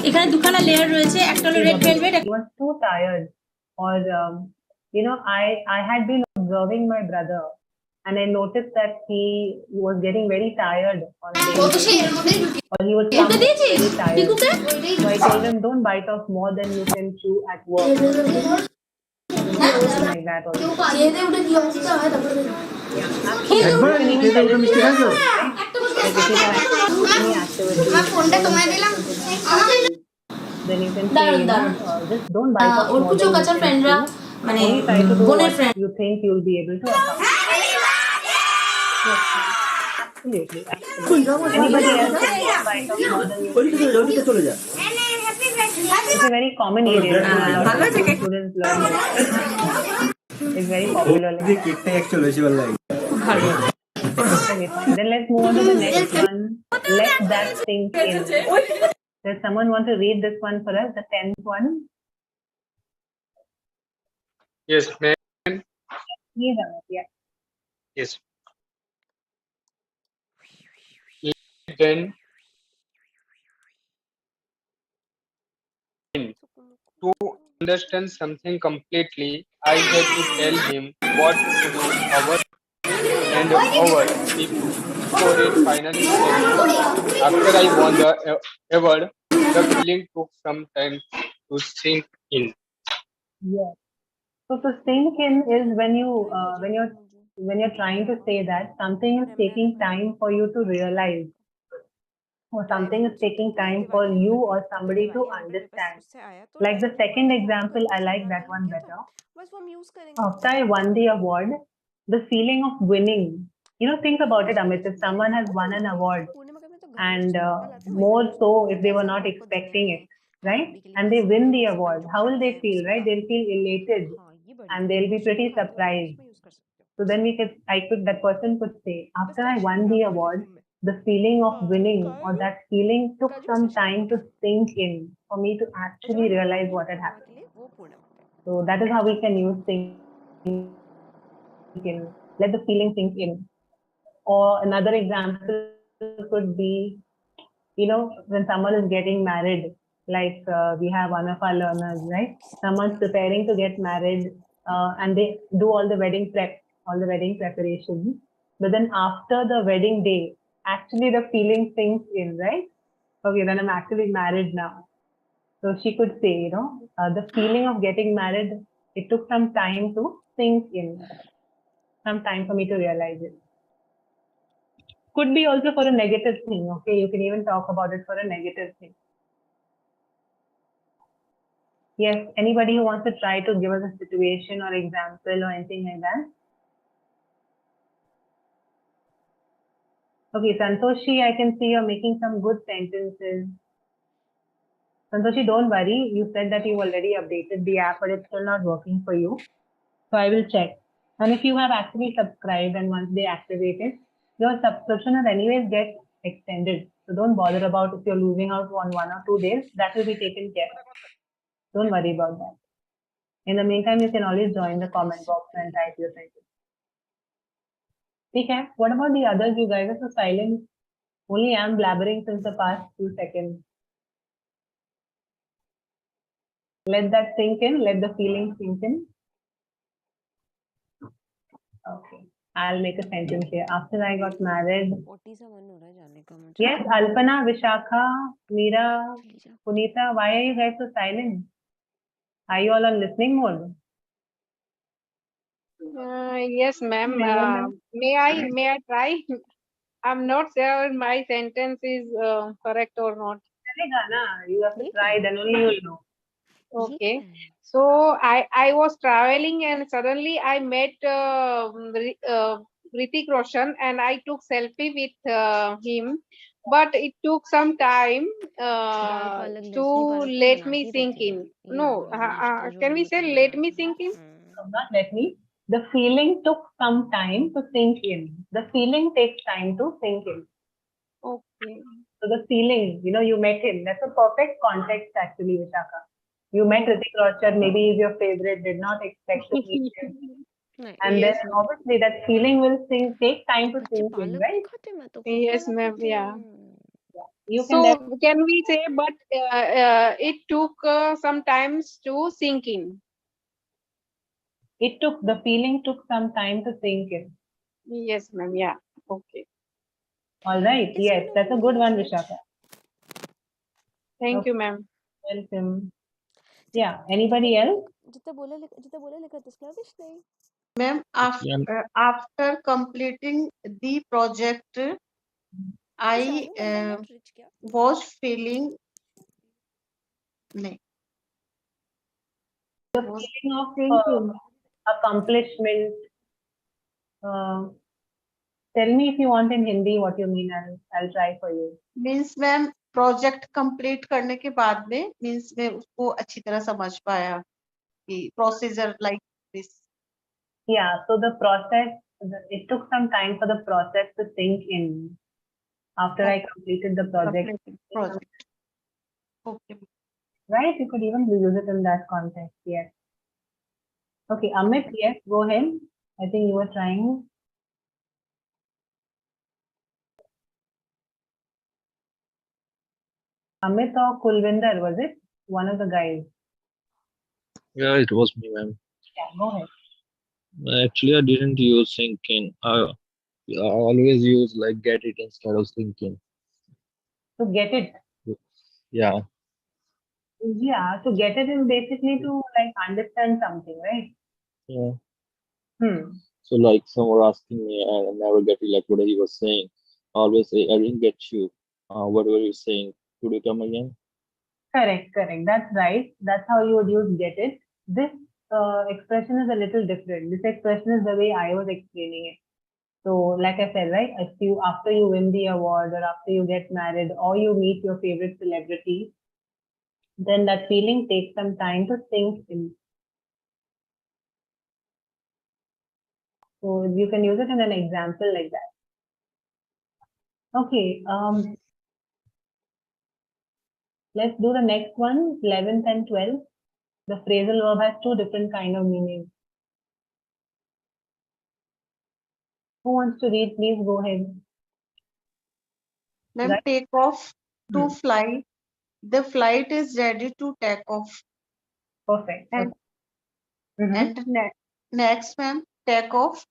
এখানে দুখানা লেয়ার রয়েছে, একটা হলো red velvet. He was too tired. Or, I had been observing my brother and I noticed that he was getting very tired on a daily ও তো সেই basis. এর মধ্যেই ঢুকে Or he would come very tired. So I told him, don't bite off more than you can chew at work. Like that also. খেয়ে দিয়ে উঠে কি অবস্থা হয় তারপরে একবার খেয়ে দুটো মিষ্টি খাইছো? আমার ফোনটা তোমায় দিলাম। Then you can say, দারুণ, you know, দারুণ। just don't bite off or more কুচো than you কাচার can ফ্রেন্ডরা chew. মানে Only try to do বোনের what friend you think you'll be able to accomplish. Yes, absolutely, absolutely. Anybody else can don't bite off more than you can chew. It's a very common area. A lot of students learn it. It's very popular. Okay, fine. Then let's move on to the next one. Let that sink in. Does someone want to read this one for us? The 10th one? Yes, ma'am. Yes, Amit, yeah. Yes. Then to understand something completely, I had to tell him what to do over and over before it finally happened. After I won the award, the feeling took some time to sink in. Yes. So to sink in is when you're trying to say that something is taking time for you to realize, or something is taking time for you or somebody to understand. Like the second example, I like that one better. After I won the award, the feeling of winning, you know, think about it, Amit, if someone has won an award and more so if they were not expecting it, right? And they win the award, how will they feel, right? They'll feel elated and they'll be pretty surprised. So then that person could say, after I won the award, the feeling of winning or that feeling took some time to sink in for me to actually realize what had happened. So that is how we can use sink in. Let the feeling sink in. Or another example could be, you know, when someone is getting married, like we have one of our learners, right? Someone's preparing to get married and they do all the wedding prep, all the wedding preparations. But then after the wedding day, actually the feeling sinks in, right? Okay, then I'm actually married now. So she could say, you know, the feeling of getting married, it took some time to sink in, some time for me to realize it. Could be also for a negative thing, okay? You can even talk about it for a negative thing. Yes, anybody who wants to try to give us a situation or example or anything like that? Okay, Santoshi, I can see you're making some good sentences. Santoshi, don't worry. You said that you already updated the app, but it's still not working for you. So I will check. And if you have actually subscribed and once they activate it, your subscription will anyways get extended. So don't bother about if you're losing out on 1 or 2 days, that will be taken care of. Don't worry about that. In the meantime, you can always join the comment box and type your sentence. Okay, what about the others? You guys are so silent. Only I'm blabbering since the past few seconds. Let that sink in, let the feeling sink in. Okay, I'll make a sentence here. After I got married. Yes, Alpana, Vishakha, Meera, Punita, why are you guys so silent? Are you all on listening mode? Yes, ma'am. May I try? I'm not sure my sentence is correct or not. You have to try, then only you'll know. Okay. So I was traveling and suddenly I met Hrithik Roshan and I took selfie with him, but it took some time to let me sink in. No, can we say let me sink in? Not let me. The feeling took some time to sink in. The feeling takes time to sink in. Okay. So the feeling, you know, you met him. That's a perfect context actually, Vishakha. You met Hrithik Roshan, maybe he's your favorite, did not expect to meet him. And Yes, then obviously that feeling will take time to sink in, right? Yes, ma'am. Yeah. You So can can we say, but it took some times to sink in. The feeling took some time to sink in. Yes, ma'am. Yeah. Okay. All right. Yes, that's a good one, Vishakha. Thank you, ma'am. Welcome. Yeah. Anybody else? Ma'am, after completing the project, I was feeling The feeling of accomplishment. Tell me if you want in Hindi what you mean. I'll try for you. means ma'am project complete करने के बाद में means मैं उसको अच्छी तरह समझ पाया कि procedure like this. Yeah, so the process, it took some time for the process to sink in after I completed the project. Okay. Right? You could even use it in that context. Yes. Okay, Amit, yes, go ahead. I think you were trying. Amit or Kulvinder, was it? One of the guys. Yeah, it was me, ma'am. Yeah, go ahead. Actually, I didn't use thinking. I always use like get it instead of thinking. To get it. Yeah. Yeah, to get it is basically to like understand something, right? Yeah. So like some were asking me, I never get it, like what he was saying. I always say, I didn't get you. What were you saying? Could you come again? Correct. That's right. That's how you would use get it. This expression is a little different. This expression is the way I was explaining it. So, like I said, right, after you win the award or after you get married or you meet your favorite celebrity, then that feeling takes some time to sink in. So you can use it in an example like that. Okay. Let's do the next one, 11th and 12th. The phrasal verb has two different kind of meanings. Who wants to read? Please go ahead. Ma'am, take off to fly. The flight is ready to take off. Perfect. And next, ma'am, take off.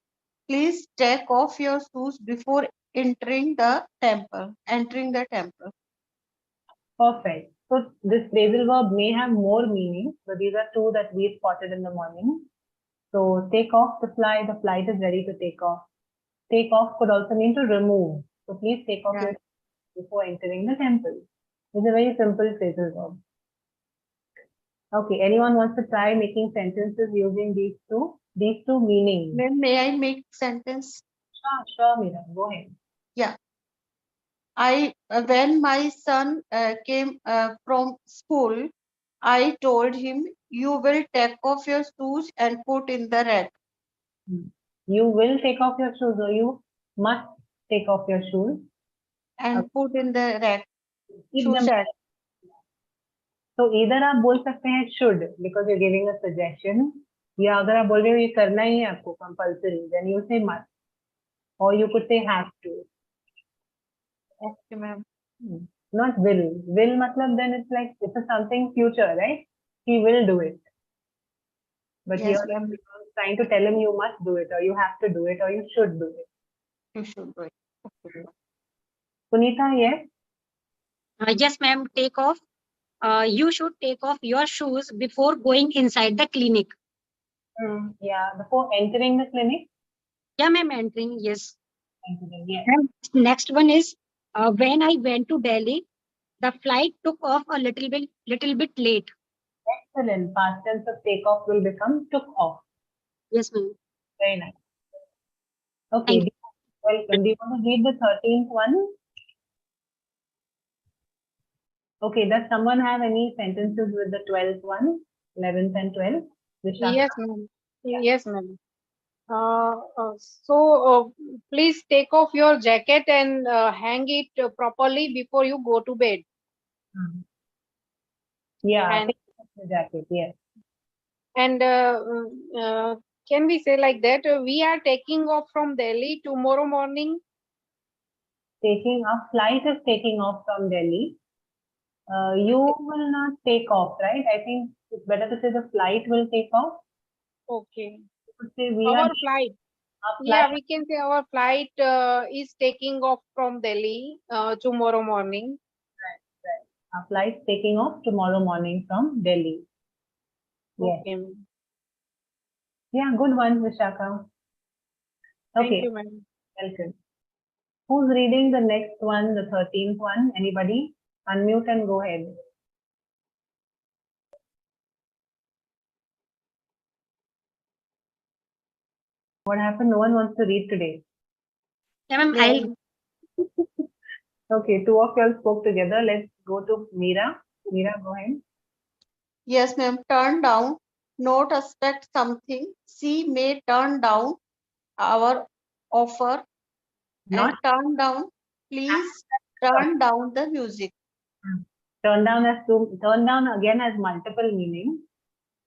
Please take off your shoes before entering the temple. Perfect. So this phrasal verb may have more meanings, but these are two that we spotted in the morning. So take off the flight is ready to take off. Take off could also mean to remove. So please take off your shoes before entering the temple. It's a very simple phrasal verb. Okay, anyone wants to try making sentences using these two meanings? May I make sentence? Sure, Meera, go ahead. Yeah. When my son came from school, I told him, you will take off your shoes and put in the rack. You will take off your shoes or you must take off your shoes. And put in the rack. So either आप बोल सकते हैं should because you're giving a suggestion, या अगर आप बोल रहे हो ये करना ही है आपको compulsory, then you say must, or you could say have to. Okay, ma'am. Not will. Will मतलब then it's like it's a something future, right? He will do it. But Yes, you're trying to tell him you must do it, or you have to do it, or you should do it. You should do it. Okay. Punita, yes? Yes, ma'am. Take off. You should take off your shoes before going inside the clinic. Yeah, before entering the clinic? Yeah, ma'am, entering, yes. Entering, yes. And next one is, when I went to Delhi, the flight took off a little bit late. Excellent. Past tense of take off will become took off. Yes, ma'am. Very nice. Okay, welcome. Do you want to read the 13th one? Okay, does someone have any sentences with the 12th one, 11th and 12th? Vishaka? Yes, ma'am. Yes, ma'am. So please take off your jacket and hang it properly before you go to bed. Yeah, And, take off the jacket, yes. And can we say like that? We are taking off from Delhi tomorrow morning. Flight is taking off from Delhi. You will not take off, right? I think it's better to say the flight will take off. Okay. Say Our flight. Yeah, we can say our flight is taking off from Delhi tomorrow morning. Right. Our flight taking off tomorrow morning from Delhi. Okay. Yes. Yeah, good one, Vishaka. Thank Okay, you, ma'am. welcome. Who's reading the next one, the 13th one? Anybody? Unmute and go ahead. What happened? No one wants to read today. Yeah, ma'am, I'll. Okay, two of y'all spoke together. Let's go to Meera. Meera, go ahead. Yes, ma'am. Turn down, not expect something. She may turn down our offer and Not turn down. Please turn down the music. turn down again has multiple meanings.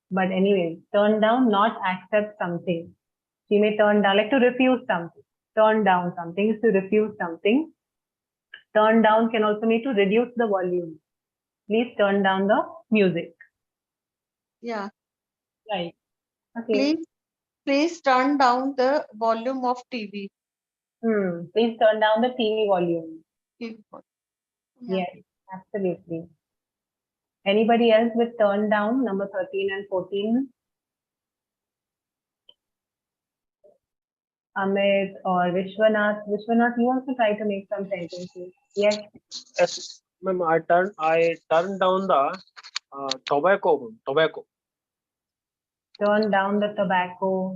But anyway, turn down, not accept something. She may turn down, like to refuse something. Turn down something is to refuse something. Turn down can also mean to reduce the volume. Please turn down the music. Yeah. Right. Okay. Please turn down the volume of TV. Please turn down the TV volume. Yeah. Yes, absolutely. Anybody else with turn down, number 13 and 14? Amit or Vishwanath. Vishwanath, you also try to make some sentences. Yes. Yes, ma'am. I turned down the tobacco. Turn down the tobacco.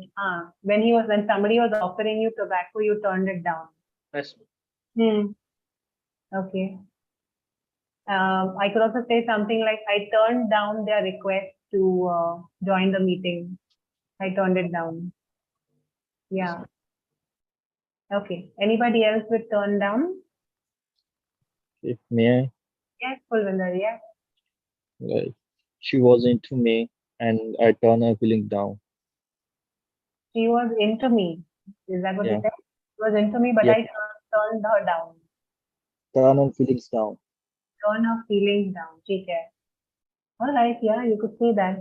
When somebody was offering you tobacco, you turned it down. Yes. Okay. I could also say something like, I turned down their request to join the meeting. I turned it down. Yeah. Okay. Anybody else with turn down? May I? Yes, Pulvinder, yes. Like, she was into me and I turned her feeling down. She was into me. Is that what you Yeah. said? She was into me, but Yeah. I turned her down. Turn her feelings down. Turn her feelings down. Take care. All right, yeah, you could say that.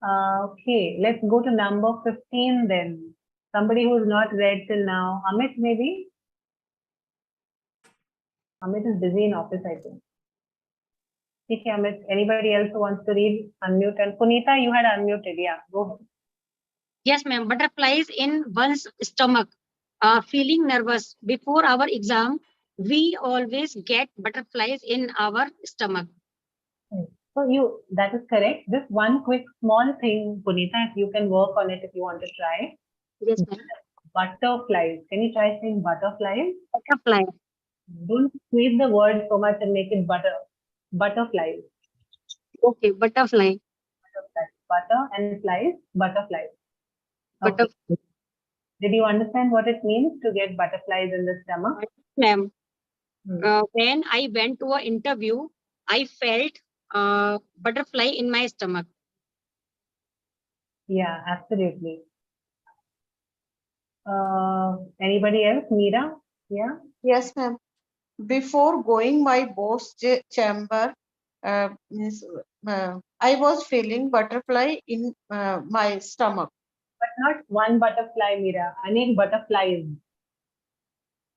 Okay, let's go to number 15 then. Somebody who's not read till now. Amit, maybe? Amit is busy in office, I think. Okay, Amit. Anybody else who wants to read? Unmute. And Punita, you had unmuted. Yeah, go ahead. Yes, ma'am. Butterflies in one's stomach. Feeling nervous before our exam. We always get butterflies in our stomach. So that is correct. Just one quick small thing, Punita, if you can work on it if you want to try. Yes, ma'am. Butterflies. Can you try saying butterflies? Butterfly. Don't squeeze the word so much and make it butter. Butterflies. Okay, butterfly. Butter and flies, butterflies. Okay. Butterfly. Did you understand what it means to get butterflies in the stomach? Ma'am, when I went to an interview, I felt butterfly in my stomach. Yeah, absolutely. Anybody else? Meera? Yeah? Yes, ma'am. Before going my boss chamber, I was feeling butterfly in my stomach. But not one butterfly, Meera. Anek butterflies.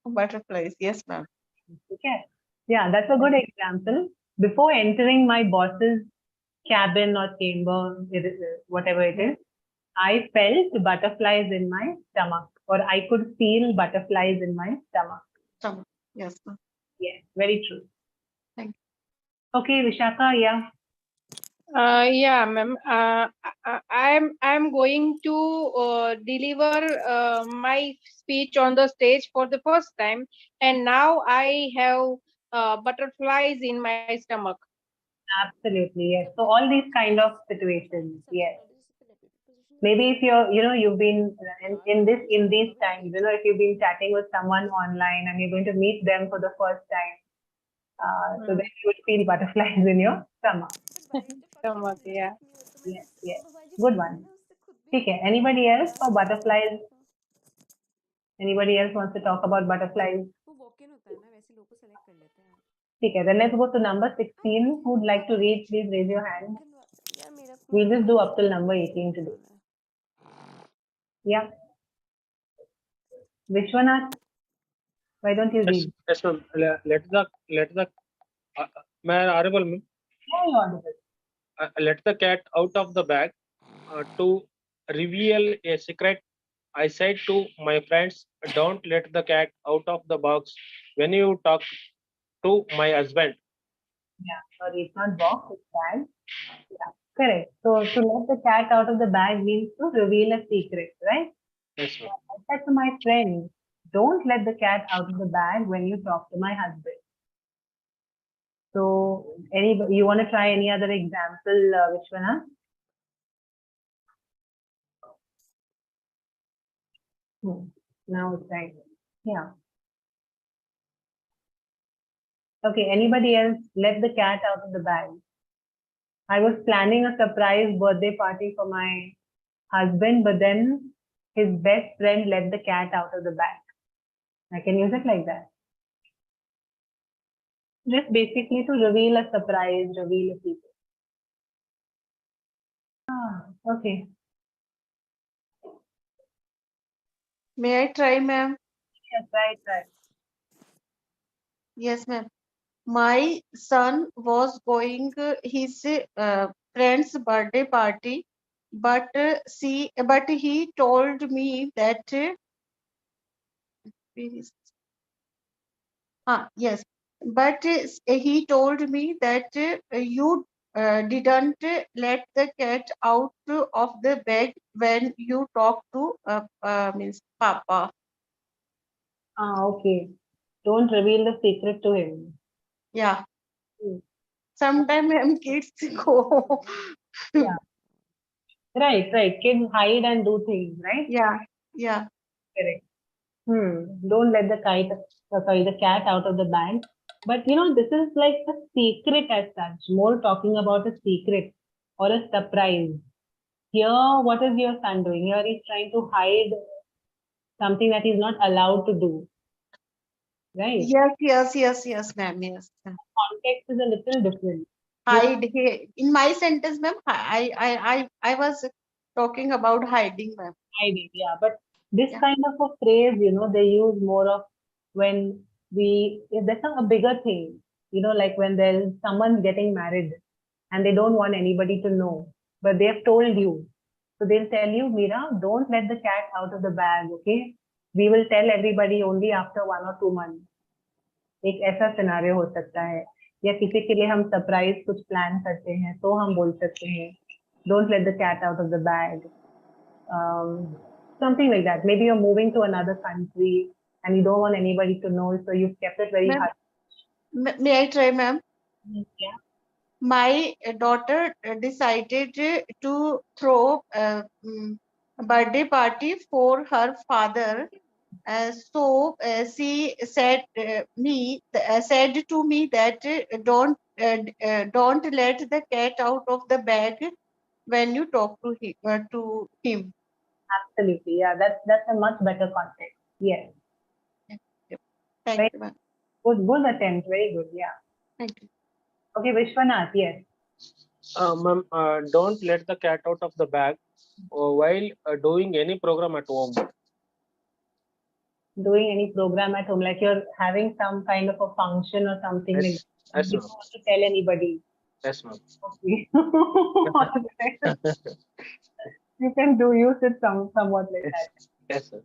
Butterflies, yes, ma'am. Okay. Yeah, that's a good example. Before entering my boss's cabin or chamber, whatever it is, I felt butterflies in my stomach, or I could feel butterflies in my stomach. Stomach, yes, ma'am. Yes, very true. Thank you. Okay, Vishaka, yeah. Yeah, ma'am. I'm going to deliver my speech on the stage for the first time, and now I have butterflies in my stomach. Absolutely, yes. So all these kind of situations, yes. Maybe if you've been in these times, if you've been chatting with someone online and you're going to meet them for the first time, so then you would feel butterflies in your stomach. Stomach, yeah. Yes, yes. Good one. Okay. Anybody else for butterflies? Anybody else wants to talk about butterflies? Okay, then let's go to number 16. Who'd like to read? Please raise your hand. We'll just do up till number 18 today. Yeah. Vishwanath, why don't you read? Yes, ma'am. Let the may I audible, ma'am? Yeah, you're audible. Let the cat out of the bag. to reveal a secret, I said to my friends, don't let the cat out of the box when you talk to my husband. Yeah, sorry, it's not box, it's bag. Yeah, correct. So to let the cat out of the bag means to reveal a secret, right? Yes, ma'am. I said to my friend, don't let the cat out of the bag when you talk to my husband. So, you want to try any other example, Vishwanath? Now it's right. Yeah. Okay, anybody else? Let the cat out of the bag. I was planning a surprise birthday party for my husband, but then his best friend let the cat out of the bag. I can use it like that. Just basically to reveal a surprise, reveal a secret. Okay. May I try, ma'am? Yes, right. Yes, ma'am. My son was going his friend's birthday party, but he told me that yes, but he told me that you didn't let the cat out of the bag when you talk to means Papa. Okay. Don't reveal the secret to him. Yeah. Sometimes kids go. Yeah. Right. Kids hide and do things, right? Yeah. Correct. Don't let the cat out of the bag. But this is like a secret as such, more talking about a secret or a surprise. Here, what is your son doing? Here he's trying to hide something that he's not allowed to do. Right? Yes, ma'am. Yes. Context is a little different. Hide. In my sentence, ma'am, I was talking about hiding, ma'am. Hiding, yeah. But this kind of a phrase, they use more of when there's a bigger thing, like when there's someone getting married and they don't want anybody to know, but they have told you. So they'll tell you, Mira, don't let the cat out of the bag, okay? We will tell everybody only after 1 or 2 months. एक ऐसा scenario हो सकता है या किसी के लिए हम सरप्राइज कुछ प्लान करते हैं तो हम बोल सकते हैं don't let the cat out of the bag. Something like that. Maybe you're moving to another country and you don't want anybody to know, so you've kept it very hard. May I try, ma'am? Yeah. My daughter decided to throw a birthday party for her father. So she said to me that don't let the cat out of the bag when you talk to him. Absolutely, yeah. That's a much better context. Yes. Thank you, ma'am. Good attempt. Very good. Yeah. Thank you. Okay, Vishwanath. Yes. Ma'am, don't let the cat out of the bag while doing any program at home. Doing any program at home, like you're having some kind of a function or something. Yes, like you don't want to tell anybody. Yes, ma'am. Okay. You can use it somewhat like that. Yes, sir.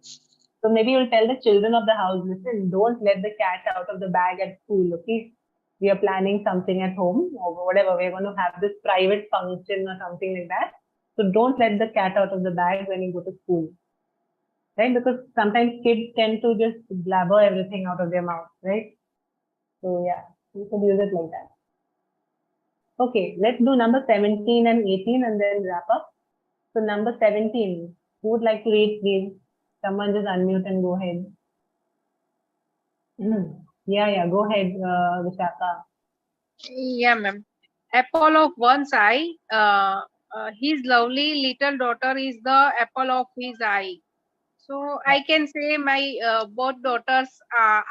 So maybe you'll tell the children of the house, listen, don't let the cat out of the bag at school, okay? We are planning something at home or whatever. We're going to have this private function or something like that. So don't let the cat out of the bag when you go to school. Right? Because sometimes kids tend to just blabber everything out of their mouth, right? So yeah, you could use it like that. Okay, let's do number 17 and 18 and then wrap up. So number 17, who would like to read, please? Someone just unmute and go ahead. Yeah, go ahead, Vishaka. Yeah, ma'am. Apple of one's eye. His lovely little daughter is the apple of his eye. So I can say my both daughters are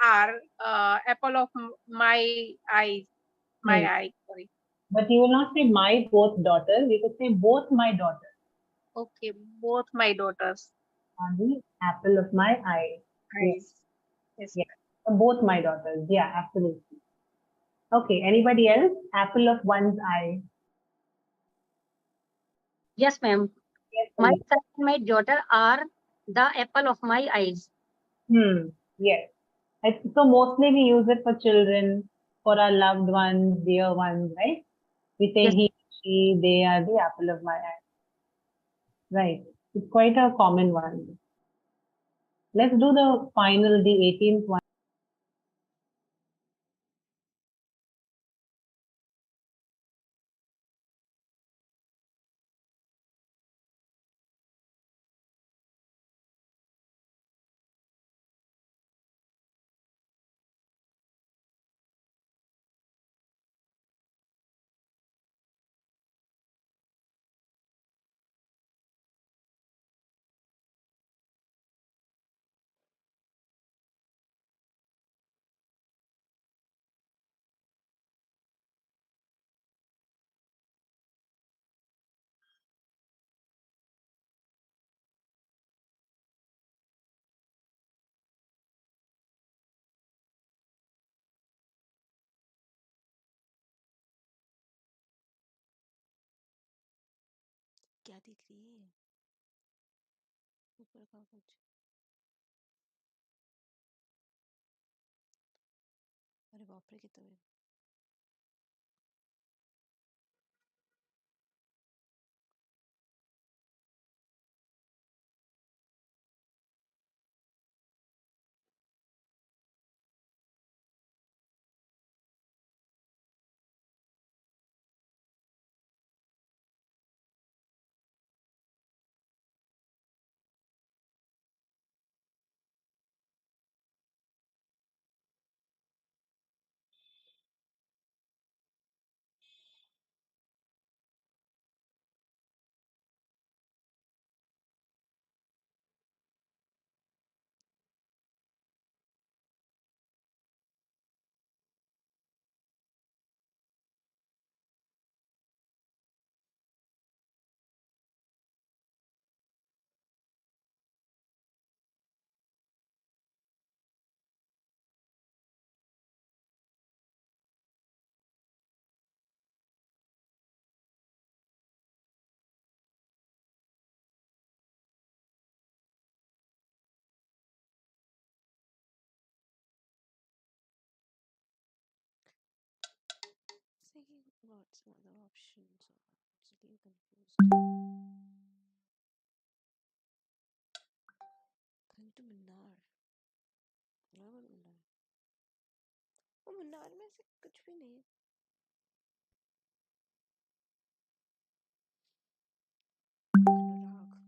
apple of my eyes. My eye, sorry. But you will not say my both daughters. You could say both my daughters. Okay, both my daughters. Are the apple of my eye. Yes. Yeah. Both my daughters. Yeah, absolutely. Okay. Anybody else? Apple of one's eye. Yes, ma'am. My son and my daughter are the apple of my eyes. Yes. So mostly we use it for children, for our loved ones, dear ones, right? We say Yes. he, she, they are the apple of my eye. Right. It's quite a common one. Let's do the final, the 18th one. क्या दिख रही है ऊपर का कुछ? अरे बाप रे कितना thinking about some other options or actually confused. Going to Munnar. What about Munnar? वो मुन्नार में से कुछ भी नहीं है. अनुराग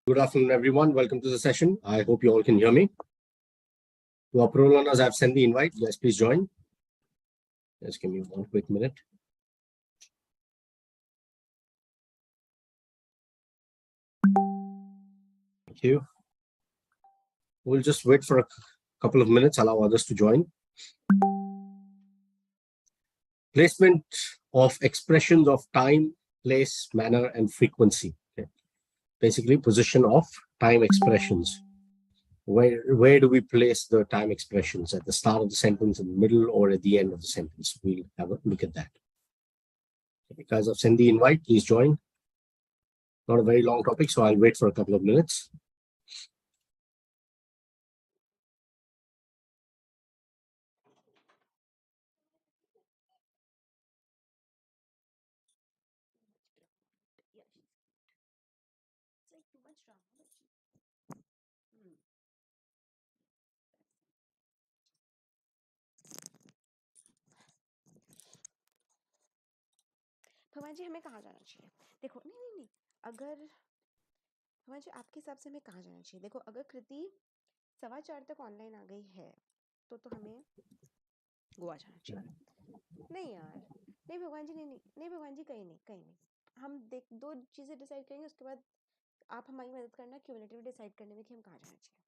Good afternoon, everyone. Welcome to the session. I hope you all can hear me. To our pro learners, I've sent the invite. Yes, please join. Just give me one quick minute. Thank you. We'll just wait for a couple of minutes, allow others to join. Placement of expressions of time, place, manner, and frequency. Okay. Basically, position of time expressions. Where do we place the time expressions? At the start of the sentence, in the middle, or at the end of the sentence? We'll have a look at that. Okay, guys, I've sent the invite. Please join. Not a very long topic, so I'll wait for a couple of minutes. भगवान जी हमें कहाँ जाना चाहिए? देखो नहीं अगर भगवान जी आपके हिसाब से हमें कहाँ जाना चाहिए? देखो अगर कृति 4:15 तक ऑनलाइन आ गई है तो हमें गोवा जाना चाहिए। नहीं यार नहीं भगवान जी नहीं भगवान जी कहीं नहीं हम दो चीजें डिसाइड करेंगे उसके बाद आप हमारी मदद करना क्यूमुलेटिव डिसाइड करने में कि हम कहाँ जाना चाहिए।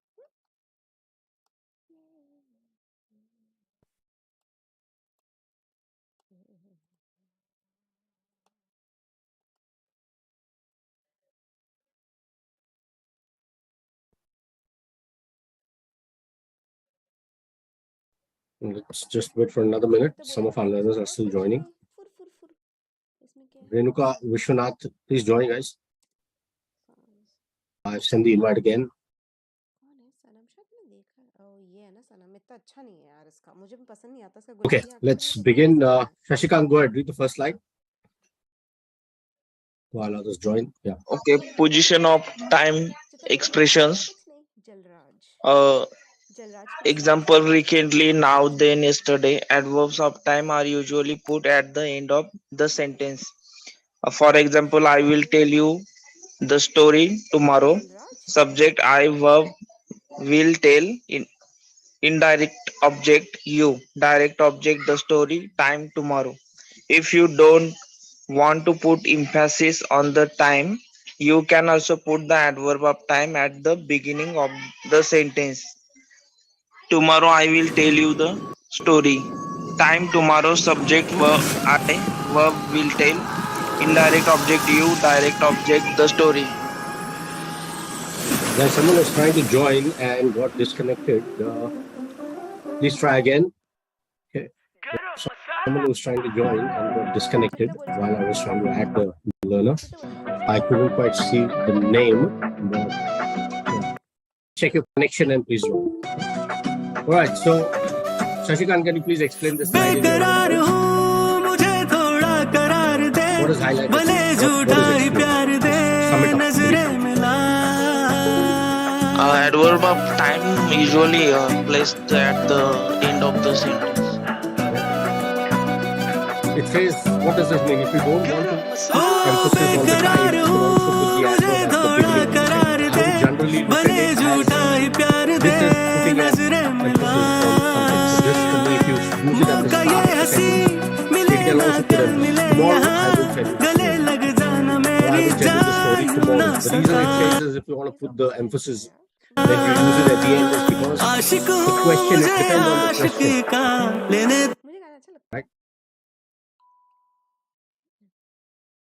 Let's just wait for another minute. Some of our learners are still joining. Renuka Vishwanath, please join, guys. I've sent the invite again. Okay, let's begin. Shashikant, go ahead. Read the first slide. While others join. Yeah. Okay, position of time expressions. Example, recently, now, then, yesterday. Adverbs of time are usually put at the end of the sentence. For example, I will tell you the story tomorrow. Subject, I, verb, will tell. Indirect object, you. Direct object, the story, time, tomorrow. If you don't want to put emphasis on the time, you can also put the adverb of time at the beginning of the sentence. Tomorrow I will tell you the story. Time, tomorrow, subject, verb, I, verb, will tell. Indirect object, you. Direct object, the story. Now someone was trying to join and got disconnected. Please try again. Okay. Someone was trying to join and got disconnected while I was trying to add the learner. I couldn't quite see the name, but check your connection and please join. All right, so Shashikant, can you please explain this slide? What is highlighted? What is Adverb of time usually placed at the end of the sentence. It says, what does this mean? If you don't want to emphasize on the time, you can also put the adverb at the beginning of the sentence. I would generally look at it as this is putting an emphasis on something. So this to me, if you use it at the start of the sentence, it can also put emphasis. Tomorrow, I will tell you the story. Or I will tell you the story tomorrow. The reason it says is if you want to put the emphasis, then you use it at the end is because the question, it depends on the question. Right?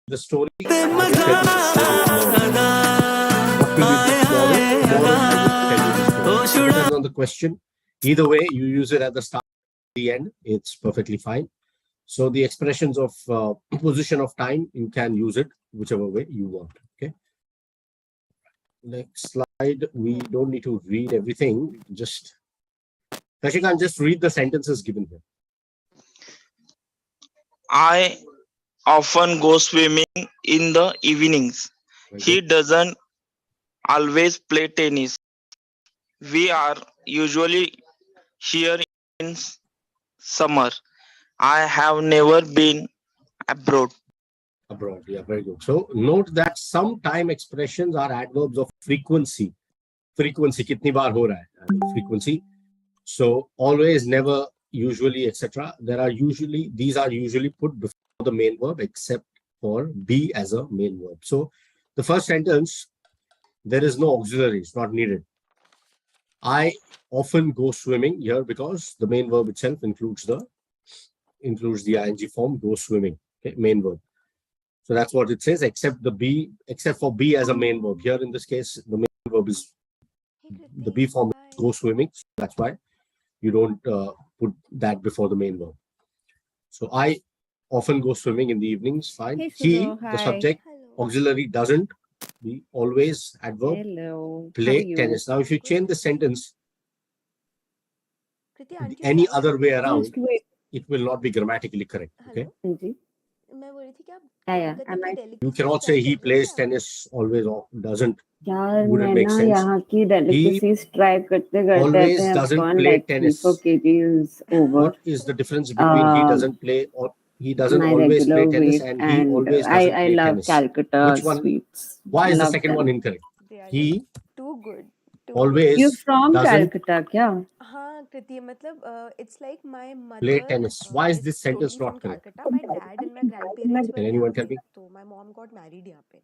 The story. Depends on the question. Either way, you use it at the start, the end. It's perfectly fine. So the expressions of position of time, you can use it whichever way you want. Okay. Next slide. We don't need to read everything. Just Shashikant, just read the sentences given here. I often go swimming in the evenings. He doesn't always play tennis. We are usually here in summer. I have never been abroad. Abroad, yeah, very good. So note that some time expressions are adverbs of frequency. Frequency, kitni baar ho raha hai? Frequency. So always, never, usually, etc. These are usually put before the main verb except for be as a main verb. So the first sentence, there is no auxiliary, it's not needed. I often go swimming here because the main verb itself includes the ing form, go swimming. Okay, main verb. So that's what it says, except for be as a main verb. Here in this case, the main verb is the be form is go swimming. So that's why you don't put that before the main verb. So I often go swimming in the evenings. Fine. Hey, He, Suno, the hi. subject, auxiliary doesn't. Be always adverb. Hello. How Play are you? tennis. Now, if you change the sentence Kriti aunty any से other way around, Just wait. it will not be grammatically correct. Okay. Anji. मैं बोल रही थी कि आप Yeah. कहते Am हैं I? कि You delicacies cannot try say he कर रहे हो plays क्या? tennis always or doesn't. यार Wouldn't मैं make ना sense. यहाँ की delicacies try करते करते Always I've doesn't gone play like 3-4 tennis. kgs over. What is the difference between he doesn't play or he doesn't My always regular play tennis weight, and he and always I doesn't play love tennis? Calcutta Which one? sweets. Why is the Love second them. one incorrect? They are He like too good. Too always You're from doesn't Calcutta, क्या? good. हाँ कृति मतलब it's like my play mother tennis. Why is is this sentence totally not from correct? Calcutta. My dad and my grandparents were Can यहाँ anyone tell पे, me? तो my mom got married यहाँ पे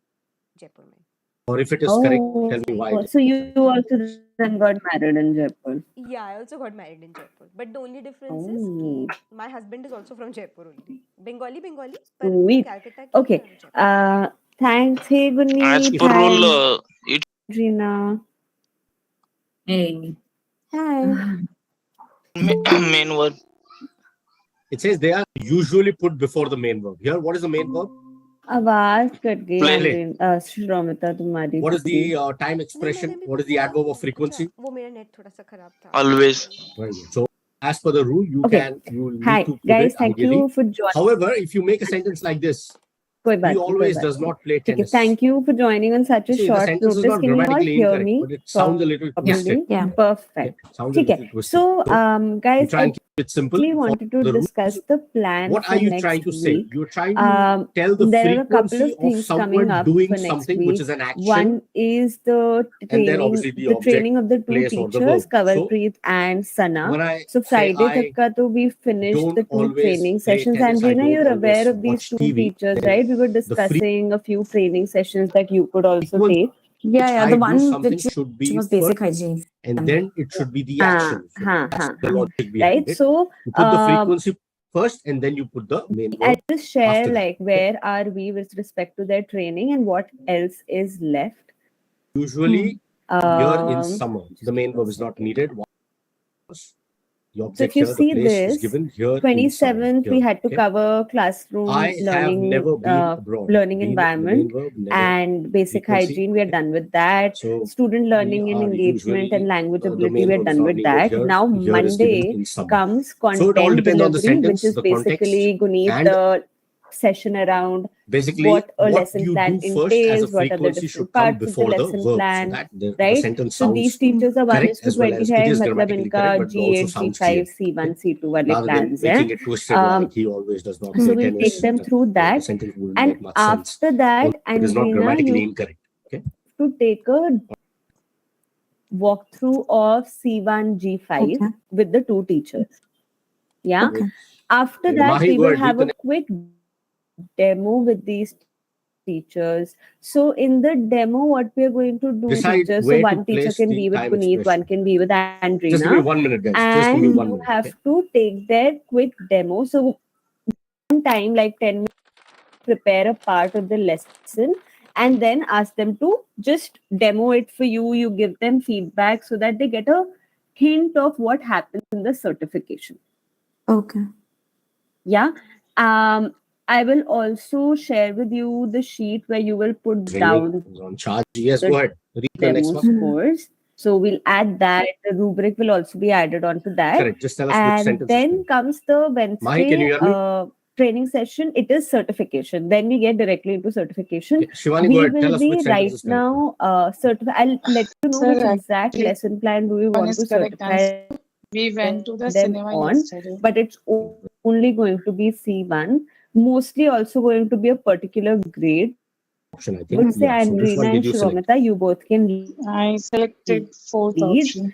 जयपुर में. Or if it is correct, tell me why. Oh, so you also then got married in Jaipur. Yeah, I also got married in Jaipur. But the only difference is Oh, कि my husband is also from Jaipur only. Bengali, पर sweet. Calcutta के Okay. हैं Jaipur. Thanks. Hey, As Gunneet. per Hi, rule, it Rina. Hey. Hi. main verb. It says they are usually put before the main verb. Here, what is the main verb? आवाज cut गई Play. श्रोमिता तुम्हारी. What is थोड़ी. the time expression? What is the adverb of frequency? वो मेरा net थोड़ा सा खराब था. Always. Very good. So, as per the rule, you Okay. need Hi, to put guys. it Thank ideally. you for joining. However, if you make a sentence like this, कोई बात he नहीं, कोई always बात does नहीं. not play ठीक है. tennis. Thank you for joining on such a See, the short sentence is notice. not Can you all grammatically hear incorrect, me? but it sounds a little twisted. Yeah. Perfect. Okay, sounds a ठीक है. little twisted. So, You guys, try I and keep it simple. really Follow wanted to the rules. discuss the plan What for are you next trying to say? week. You're trying to tell the There are a couple frequency of of things coming someone up doing for next something, week. which is an action, One is the and then training, obviously the the object, training of the two place, or the teachers, verb. So Kavalpreet and Sana. when I So say Friday I tak ka to we finished don't the two always training play sessions, tennis, and I Reena, don't you're aware always of these watch two TV, teachers, then right? We were the discussing a few training sessions that you could also frequency take. Yeah, yeah. I The do one something which should be was first, basic hygiene. and then it should be the action. So that's the logic behind Right. it. So, You put the frequency first, and then you put the main I'll verb just share after that. like where are we with respect to their training and what else is left. Usually, here in Um, summer, the main verb is not needed. The So object if you here, the see place is this, given here in summer. 27th, we Here, had to okay? cover classroom I have learning, never been abroad. learning Been, the environment, main verb, never. and basic Frequency, hygiene. We are done with that. So Student learning we and are engagement usually and language the ability. main We are verb is done not with needed that. here. Now Here is given Monday in summer. comes So it all content depends on the delivery, sentence, which is the context, basically Guneet, and the session around basically what a what lesson you plan do first as a entails, what are the frequency should different come parts of the before the lesson verb, so plan, that the right? sentence So these sounds teachers are 1 correct to as well 20 as hai, it is matlab grammatically inka correct, but also G8, sounds clear. G5, C1, C2 wale Rather than plans hai. making it twisted like he always does not So play we'll tennis. take them through The that, sentence wouldn't and make much sense. after that, Although it is not Andrina, grammatically you incorrect. Okay. to take a walkthrough of C1, G5 with the two teachers. Yeah. Okay. After Yeah, that, Mahi, we go will ahead, have read a quick demo with these teachers. So in the demo, what we are going to do, Decide teachers, so where to one teacher place can the be with time Puneet, expression. one can be with Just give me Andrina, 1 minute, guys. Just give me and 1 you minute. have Okay. to take their quick demo. So one time, like 10 minutes, prepare a part of the lesson and then ask them to just demo it for you. You give them feedback so that they get a hint of what happens in the certification. Okay. Yeah. I will also share with you the sheet where you will put down On charge. Yes, the go ahead. Read the next demo one. scores. So we'll add that. The rubric will also be added onto that. Correct. Just tell us which And sentence. then comes the Mahi, can you Wednesday hear me? training session. It is certification. Then we get directly into certification. Okay, Shivani, We go ahead. will Tell us be which right sentence is correct. now I'll let you know Sir, which exact actually, lesson plan do we one want is to correct certify answer. We went to the them cinema on, yesterday. but it's only going to be C1. Mostly also going to be a particular grade. Option, I Would think. say Yeah. So which Andrina one and did you select? Shromita, you both can I selected fourth lead. option.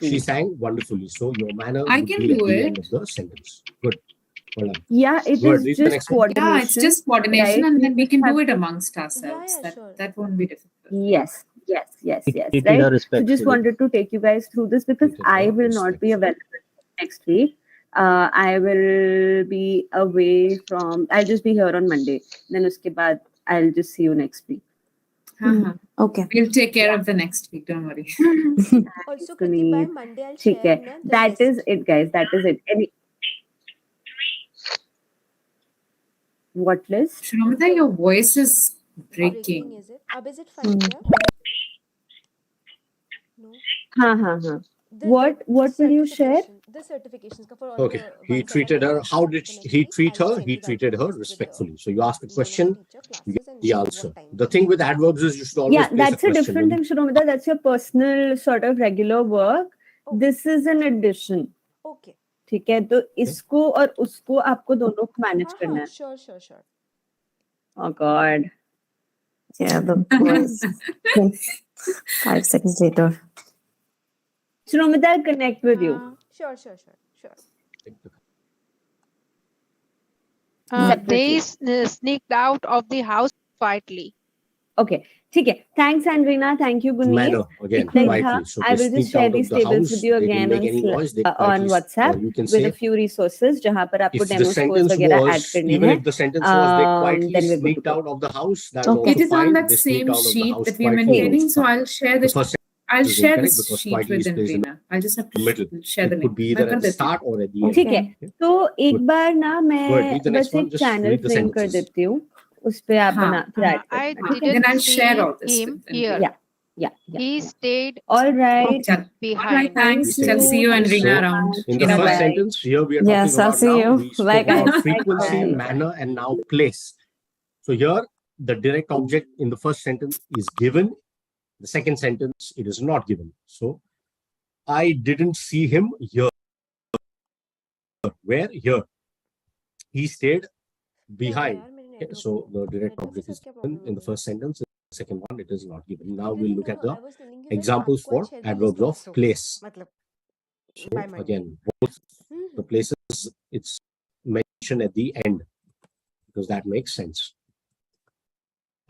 She too. sang wonderfully. So your manner I would can be at do the it. end of the sentence. Good. Well done. Yeah, it Good. is Read the just next one. coordination. Yeah, it's just coordination, right? and You then we just can have do it to- amongst ourselves. That won't be difficult. Yes, yes, yes, yes. Treated her Right. So just respectfully. wanted to take you guys through this because Treated I her will not be respectfully. available next week. I will be away from. I'll just be here on Monday. Then uske baad I'll just see you next week. Okay. We'll take care of the next week. Don't worry. Also, Kriti, by Monday I'll ठीक share है. na the That list. is it, guys. That is it. What list? Shramita, your voice is Breaking, breaking. is it? Ab is it fine? Yeah? No. हाँ. What will you share? The certifications ka for all Okay, the he ones that are treated her. pending How did for next he week. treat I'll her? send He you that treated her list with the respectfully. So you ask a name of the question, teacher, you classes, get and the what answer. time. The thing with adverbs is you should always Yeah, place that's a a question. different thing, Shromita. That's your personal sort of regular work. This is an addition. Okay. ठीक है, तो इसको और उसको आपको दोनों को manage करना है. Sure. Oh God. Yeah, the was 5 seconds later. Shromita, I'll connect with you. Sure. They sneaked out of the house quietly. Okay. ठीक है. Thanks, Andrina. Thank you, Guneet. Manner again, इतना ही था. quietly. So I they will just sneaked share out these of the tables house. with you They again didn't make any noise. They on quietly, WhatsApp or you can with say, a few resources जहाँ पर आपको if the demo scores sentence वगैरह add was, करने even हैं. if the sentence was, they quietly Then we're good to sneaked go. out of the house, that is It also is on fine. that They sneaked same out of the sheet house that we are quietly. maintaining. also So fine. I'll share The this. first I'll is share incorrect this because sheet quietly with is placed in Andrina. I'll just have to the middle. share the It could link. be either मैं at कर the देती हूँ. start or at the end. ठीक है. तो एक Good. बार ना Go ahead, read the मैं next बस one. एक Just channel read the frame कर sentences. देती हूँ. उस पे आप हाँ. बना फिर ऐड I करना. ठीक है? didn't Then I'll share see all this him with here. Andrina. Yeah. He stayed All right. Chal. All right, behind. thanks. Thank I'll see you, you. Andrina, So, around. in the Bye first bye. sentence, here we are Yes, talking I'll about see now, you. we spoke Bye, about guys. frequency, Bye. manner, and now place. So here, the direct object in the first sentence is given. The second sentence, it is not given. So, I didn't see him here. Where? Here. He stayed behind. Okay, so the direct object is given in the first sentence. In the second one, it is not given. Now we'll look at the examples for adverbs of place. So again, both the places, it's mentioned at the end because that makes sense.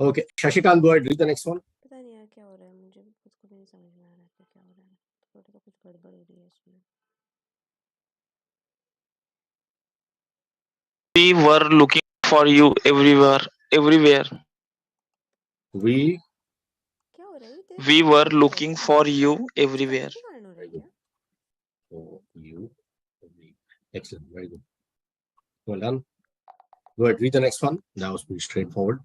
Okay, Shashikant, go ahead, read the next one. पता नहीं यार क्या हो रहा है, मुझे खुद को नहीं समझ में आ रहा है कि क्या हो रहा है. थोड़ा तो कुछ गड़बड़ हो रही है इसमें. We were looking for you everywhere. We क्या हो रहा है? तेरे We कान were में क्या looking है? for you everywhere. इसके कारण हो रहा है क्या? for you. Excellent, very good. Well done. Go ahead, read the next one. That was pretty straightforward.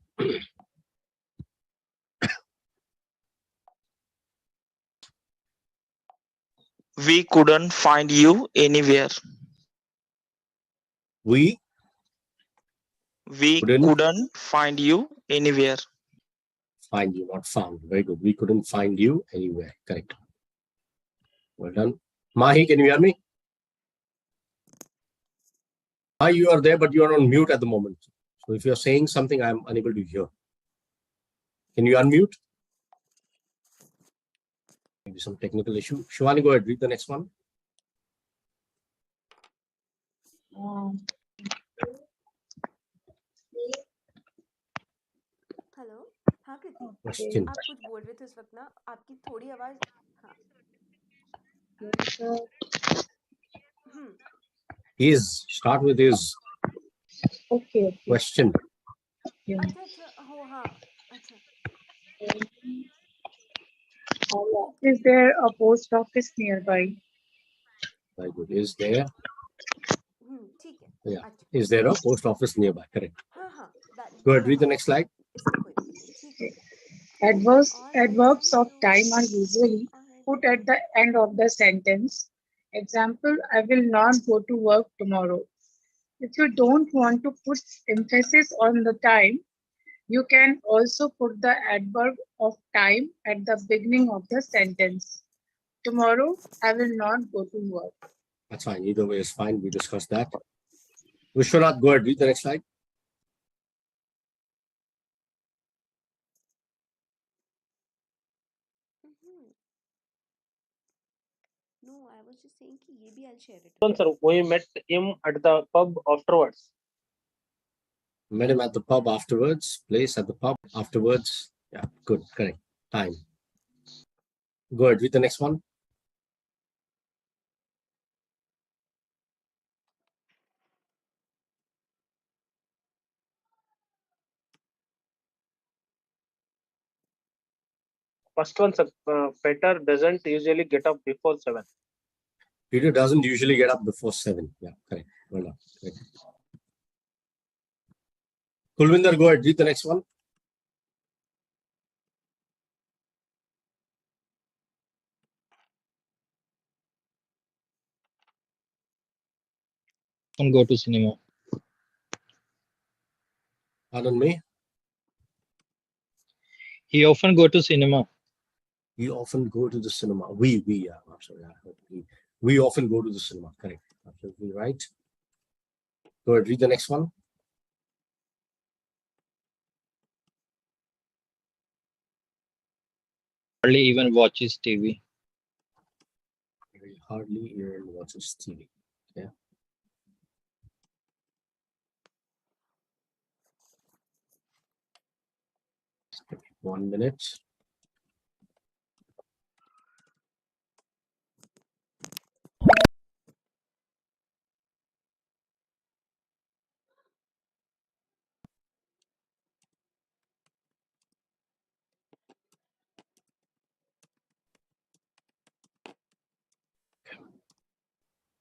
We couldn't find you anywhere. We couldn't find you anywhere. Find you, not found. Very good. We couldn't find you anywhere. Correct. Well done. Mahi, can you hear me? Mahi, you are there, but you are on mute at the moment. So if you are saying something, I am unable to hear. Can you unmute? Maybe some technical issue. Shivani, go ahead. Read the next one. Hello. हाँ कृति. Question. आप कुछ बोल रहे थे उस वक्त ना, आपकी थोड़ी आवाज. हाँ. Is. Start with is. Okay. Question. अच्छा हो हाँ अच्छा. Is there a post office nearby? Very good. Is there? ठीक है. Yeah. Is there a post office nearby? Correct. हाँ. Go ahead. Read the next slide. Adverbs of time are usually put at the end of the sentence. Example, I will not go to work tomorrow. If you don't want to put emphasis on the time, you can also put the adverb of time at the beginning of the sentence. Tomorrow, I will not go to work. That's fine. Either way is fine. We discussed that. Vishwanath, go ahead. Read the next slide. No, I was just saying कि ये भी I'll share it. Sir, we met him at the pub afterwards. Met him at the pub afterwards. Place at the pub afterwards. Yeah, good. Correct. Time. Go ahead. Read the next one. First one, sir. Peter doesn't usually get up before 7. Peter doesn't usually get up before 7. Yeah, correct. Well done. Correct. Kulvinder, go ahead. Read the next one. And go to cinema. Pardon me? He often go to cinema. We often go to the cinema. I'm sorry. We often go to the cinema. Correct. Absolutely right. Go ahead. Read the next one. Hardly even watches TV. He hardly even watches TV. Yeah. Okay, 1 minute.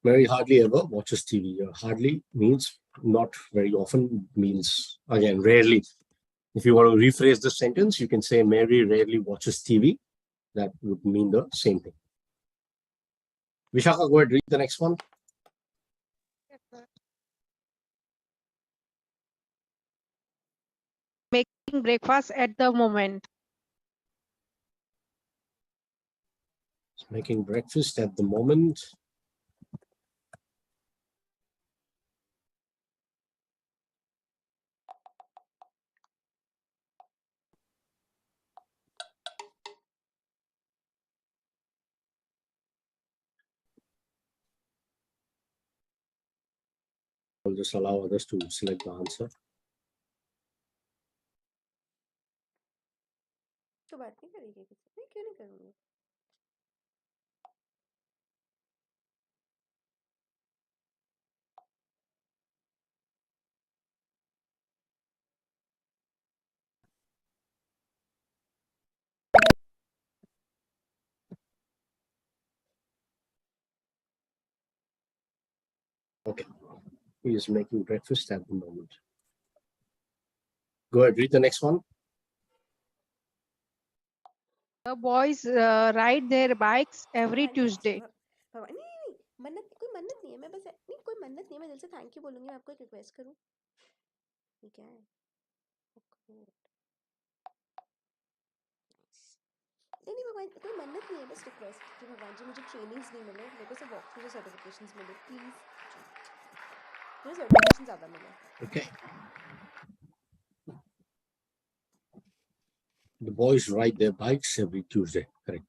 Mary hardly ever watches TV. Hardly means not very often, means again rarely. If you want to rephrase the sentence, you can say Mary rarely watches TV. That would mean the same thing. Vishaka, go ahead, read the next one. Making breakfast at the moment. Making breakfast at the moment. I'll just allow others to select the answer. तो बात नहीं करेगी किसी से? क्यों नहीं करूँगी? Okay. He is making breakfast at the moment. Go ahead, read the next one. The boys ride their bikes every Tuesday. भगवान नहीं मन्नत कोई मन्नत नहीं है मैं बस नहीं कोई मन्नत नहीं है मैं दिल से थैंक यू बोलूंगी मैं आपको एक रिक्वेस्ट करूं ये क्या है नहीं भगवान कोई मन्नत नहीं है बस रिक्वेस्ट कि भगवान जी मुझे ट्रेनिंग्स नहीं मिले मेरे को सिर्फ वॉक थ्रू सर्टिफिकेशंस मिले प्लीज मुझे सर्टिफिकेशन ज्यादा मिले Okay. The boys ride their bikes every Tuesday. Correct.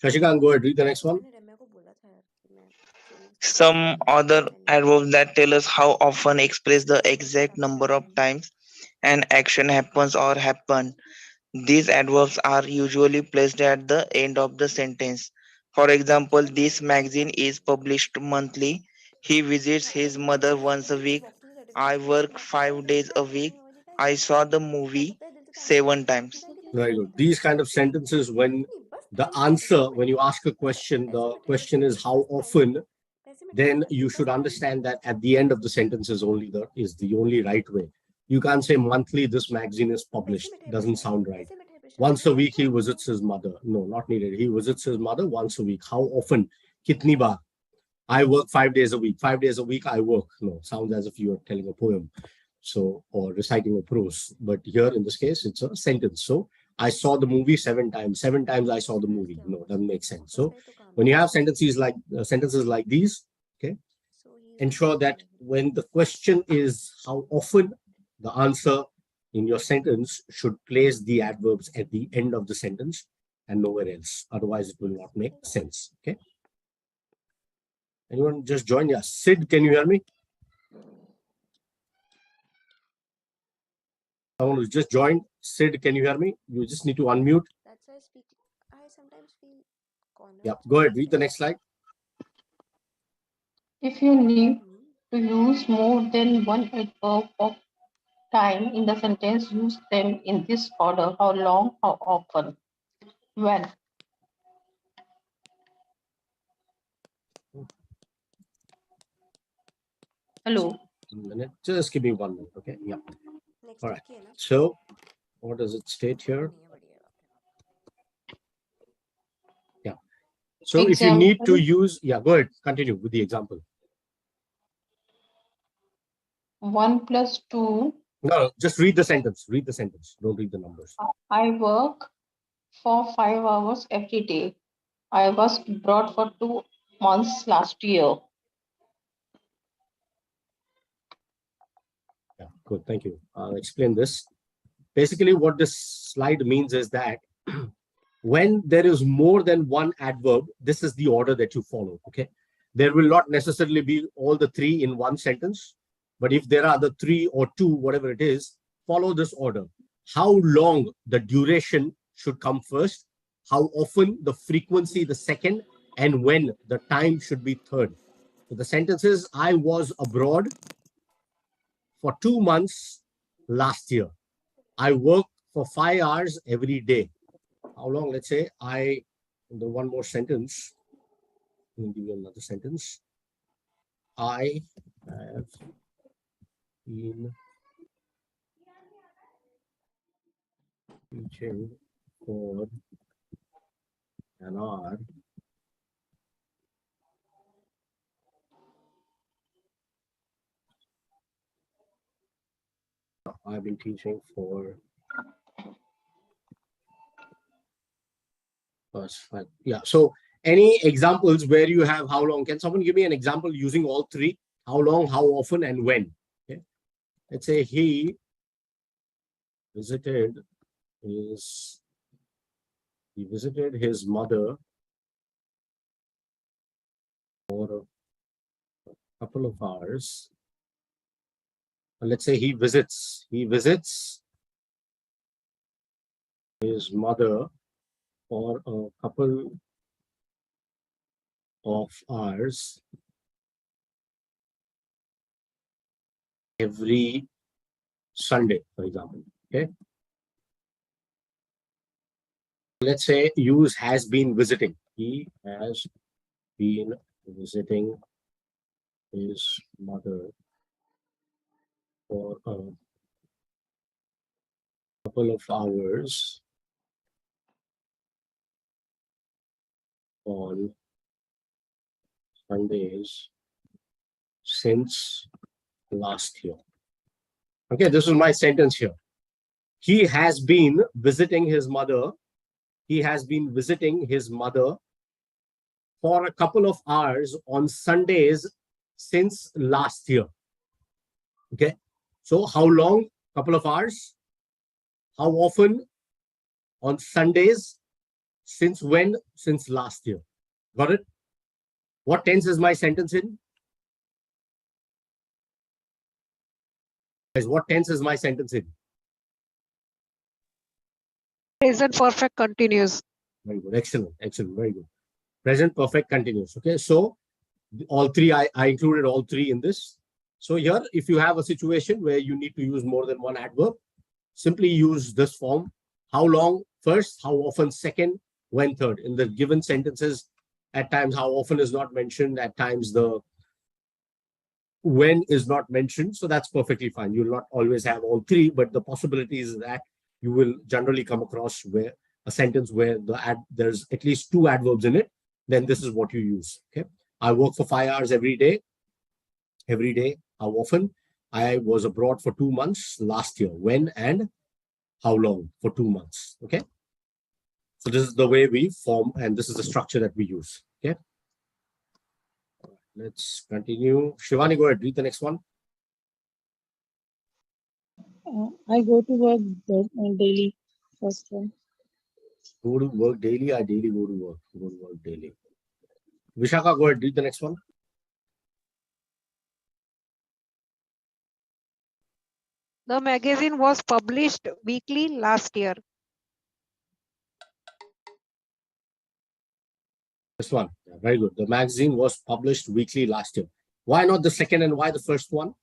Shashikan, go ahead, read the next one. Some other adverbs that tell us how often express the exact number of times an action happens or happened. These adverbs are usually placed at the end of the sentence. For example, this magazine is published monthly. He visits his mother once a week. I work 5 days a week. I saw the movie 7 times. Very good. These kind of sentences, when the answer, when you ask a question, the question is how often, then you should understand that at the end of the sentence is the only right way. You can't say monthly this magazine is published. Doesn't sound right. Once a week he visits his mother. No, not needed. He visits his mother once a week. How often? Kitni baar? I work 5 days a week. 5 days a week I work. No, sounds as if you are telling a poem. So, or reciting a prose. But here in this case, it's a sentence. So, I saw the movie 7 times. 7 times I saw the movie. No, doesn't make sense. So, when you have sentences like these, okay, ensure that when the question is how often, the answer in your sentence should place the adverbs at the end of the sentence and nowhere else. Otherwise, it will not make sense. Okay. Anyone just join? Yeah. Sid, can you hear me? Someone who just joined. Sid, can you hear me? You just need to unmute. That's why I sometimes feel cornered. Yeah. Go ahead. Read the next slide. If you need to use more than one adverb of time in the sentence, use them in this order: how long, how often. When? Hello. 1 minute. Just give me 1 minute. Okay. Yeah. Next All right. week, na? So, what does it state here? Yeah. So, if you need to use, yeah, go ahead. Continue with the example. 1 plus 2. No, just read the sentence. Read the sentence. Don't read the numbers. I work for 5 hours every day. I was abroad for 2 months last year. Yeah, good. Thank you. I'll explain this. Basically, what this slide means is that when there is more than one adverb, this is the order that you follow. Okay. There will not necessarily be all the three in one sentence, but if there are the 3 or 2, whatever it is, follow this order. How long the duration should come first, how often the frequency the second, and when the time should be third. So the sentence is, I was abroad for 2 months last year. I work for 5 hours every day. How long? Let's say the one more sentence. Let me give you another sentence. I have been teaching for an hour I've been teaching for yeah. So any examples where you have how long? Can someone give me an example using all 3? How long, how often, and when? Okay. Let's say he visited his mother for a couple of hours. Let's say he visits his mother for a couple of hours every Sunday, for example. Okay. Let's say use has been visiting. He has been visiting his mother for a couple of hours on Sundays since last year. Okay, this is my sentence here. He has been visiting his mother. He has been visiting his mother for a couple of hours on Sundays since last year. Okay, so how long? Couple of hours. How often? On Sundays. Since when? Since last year. Got it? What tense is my sentence in? Guys, what tense is my sentence in? Present perfect continuous. Very good. Excellent. Excellent. Very good. Present perfect continuous. Okay. So all 3, I included all 3 in this. So here, if you have a situation where you need to use more than one adverb, simply use this form. How long first, how often second, when third. In the given sentences, at times how often is not mentioned, at times the when is not mentioned. So that's perfectly fine. You'll not always have all 3, but the possibility is that you will generally come across where a sentence where there's at least 2 adverbs in it. Then this is what you use. Okay. I work for 5 hours every day. Every day. How often? I was abroad for 2 months last year. When and how long? For 2 months. Okay. So this is the way we form, and this is the structure that we use. Okay. Let's continue. Shivani, go ahead. Read the next one. I go to work daily. First one. Go to work daily. I daily go to work. Go to work daily. Vishaka, go ahead. Read the next one. The magazine was published weekly last year. This one. Yeah, very good. The magazine was published weekly last year. Why not the second and why the first one?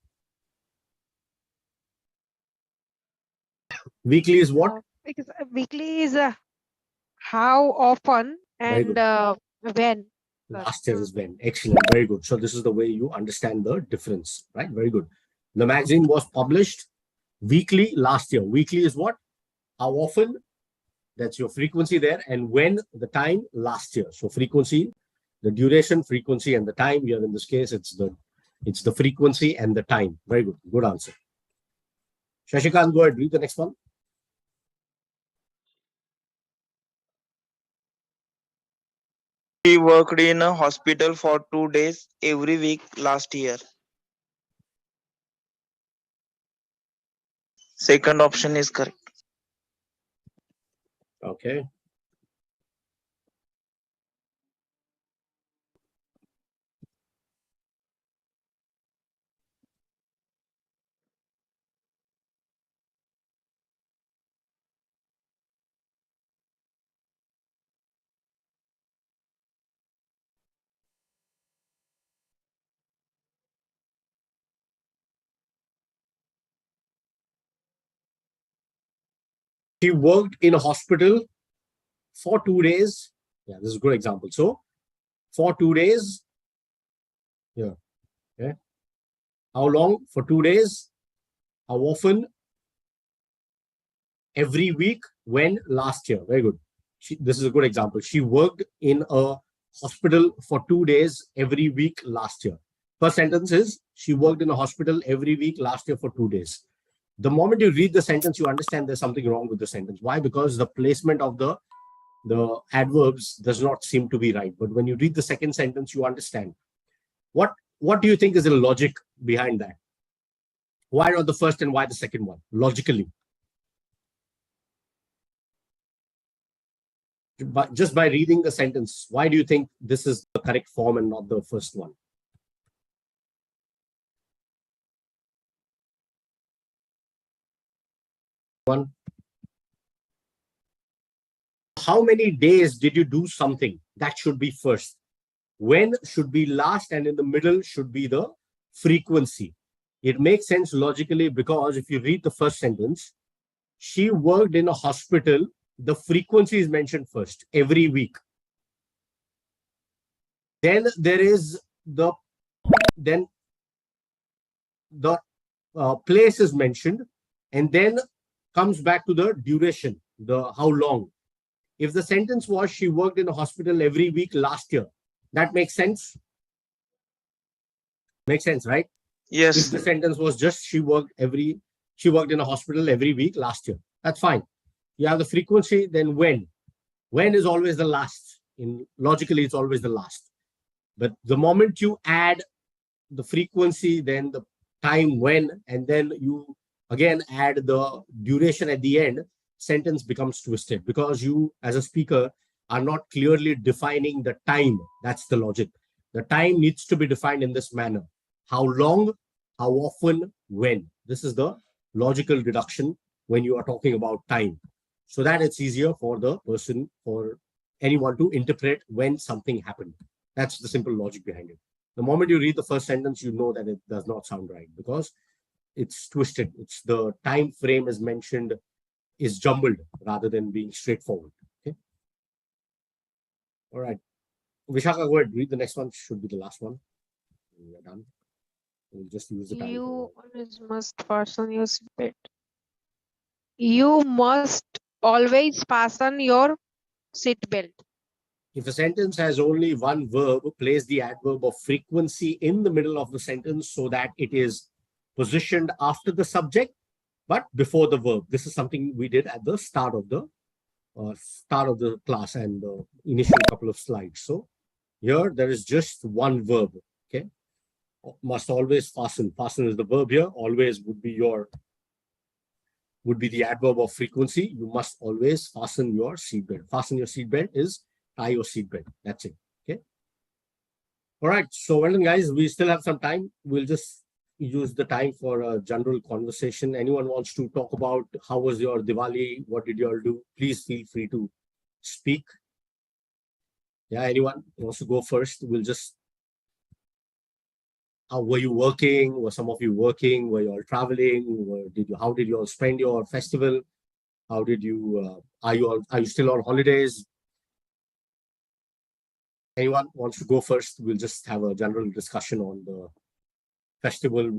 Weekly is what? Because weekly is how often Very and good. when. Last year is when. Excellent. Very good. So this is the way you understand the difference, right? Very good. The magazine was published weekly last year. Weekly is what? How often? That's your frequency there. And when? The time last year. So frequency, the duration, frequency, and the time. Here in this case, it's the frequency and the time. Very good. Good answer. Shashikant, go ahead. Read the next one. He worked in a hospital for 2 days every week last year. Second option is correct. Okay. He worked in a hospital for 2 days. Yeah, this is a good example. So for 2 days. Yeah. Okay. How long? For 2 days. How often? Every week. When? Last year. Very good. This is a good example. She worked in a hospital for 2 days every week last year. First sentence is she worked in a hospital every week last year for 2 days. The moment you read the sentence, you understand there's something wrong with the sentence. Why? Because the placement of the adverbs does not seem to be right. But when you read the second sentence, you understand. What do you think is the logic behind that? Why not the first and why the second one? Logically. But just by reading the sentence, why do you think this is the correct form and not the first one? One. How many days did you do something? That should be first. When should be last, and in the middle should be the frequency. It makes sense logically because if you read the first sentence, she worked in a hospital. The frequency is mentioned first, every week. Then there is the place is mentioned, and then comes back to the duration, the how long. If the sentence was she worked in a hospital every week last year, that makes sense. Makes sense, right? Yes. If the sentence was just she worked in a hospital every week last year, that's fine. You have the frequency, then when. When is always the last. Logically, it's always the last. But the moment you add the frequency, then the time when, and then you again add the duration at the end, sentence becomes twisted because you, as a speaker, are not clearly defining the time. That's the logic. The time needs to be defined in this manner. How long, how often, when. This is the logical deduction when you are talking about time. So that it's easier for the person, for anyone to interpret when something happened. That's the simple logic behind it. The moment you read the first sentence, you know that it does not sound right because it's twisted. It's the time frame is mentioned, is jumbled rather than being straightforward. Okay. All right. Vishaka, go ahead. Read the next one. Should be the last one. We are done. We'll just use the time. You always must fasten your seatbelt. You must always fasten your seatbelt. If a sentence has only one verb, place the adverb of frequency in the middle of the sentence so that it is positioned after the subject, but before the verb. This is something we did at the start of the class and the initial couple of slides. So here there is just one verb. Okay, must always fasten. Fasten is the verb here. Always would be the adverb of frequency. You must always fasten your seatbelt. Fasten your seatbelt is tie your seatbelt. That's it. Okay. All right. So well done, guys. We still have some time. We'll just use the time for a general conversation. Anyone wants to talk about how was your Diwali? What did you all do? Please feel free to speak. Yeah, anyone wants to go first? We'll just. How were you working? Were some of you working? Were you all traveling? How did you all spend your festival? How did you? Are you still on holidays? Anyone wants to go first? We'll just have a general discussion on the festival.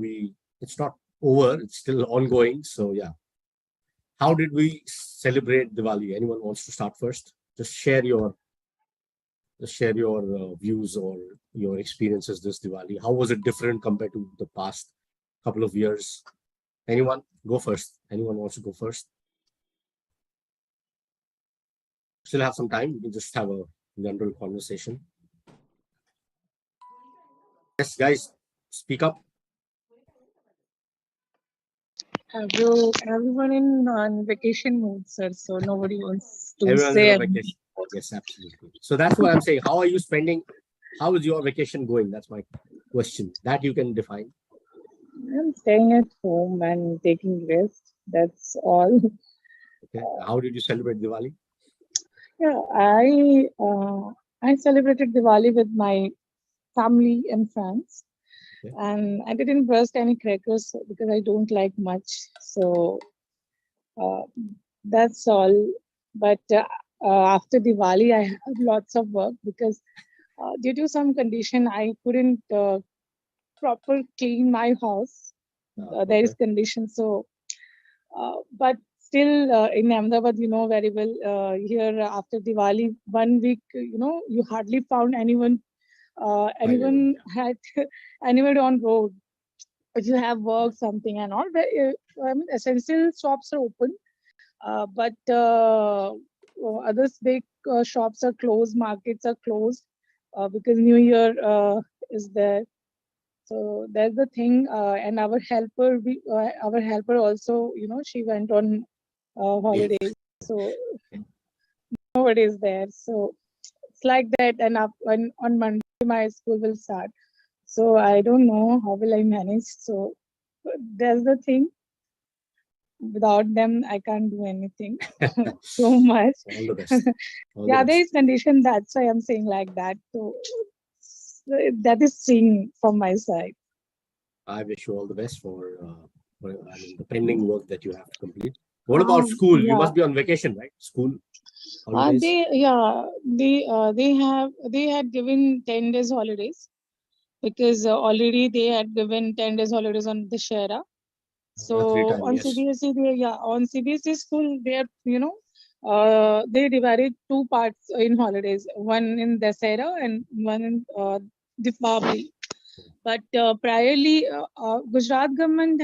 It's not over, it's still ongoing. So yeah. How did we celebrate Diwali? Anyone wants to start first? Just share your views or your experiences this Diwali. How was it different compared to the past couple of years? Anyone go first? Anyone wants to go first? Still have some time. We can just have a general conversation. Yes, guys, speak up. Everyone on vacation mode, sir. So nobody wants to Everyone's say on vacation. Yes, absolutely. So that's what I'm saying. How are you spending? How is your vacation going? That's my question. That you can define. I'm staying at home and taking rest. That's all. Okay. How did you celebrate Diwali? Yeah, I celebrated Diwali with my family and friends, and I didn't burst any crackers because I don't like much. So that's all. But after Diwali, I have lots of work because due to some condition, I couldn't proper clean my house. There is condition. So, but still in Ahmedabad, you know very well, here after Diwali, 1 week, you hardly found anyone had anyone on road. If you have work, something and all, I mean, essential shops are open, but others, big shops are closed, markets are closed because New Year is there. So that's the thing. And our helper also, she went on holidays. So nobody is there. So it's like that. And on Monday, my school will start. So I don't know how will I manage. So that's the thing. Without them, I can't do anything so much. All the best. Yeah, there is condition. That's why I'm saying like that. So that is seeing from my side. I wish you all the best for the pending work that you have to complete. What about school? You must be on vacation, right? School holidays? They had given 10 days holidays because already they had given 10 days holidays on the Dussehra. So on CBSE school, they are, they divided 2 parts in holidays, one in Dussehra and one in Deepavali. But priorly, Gujarat government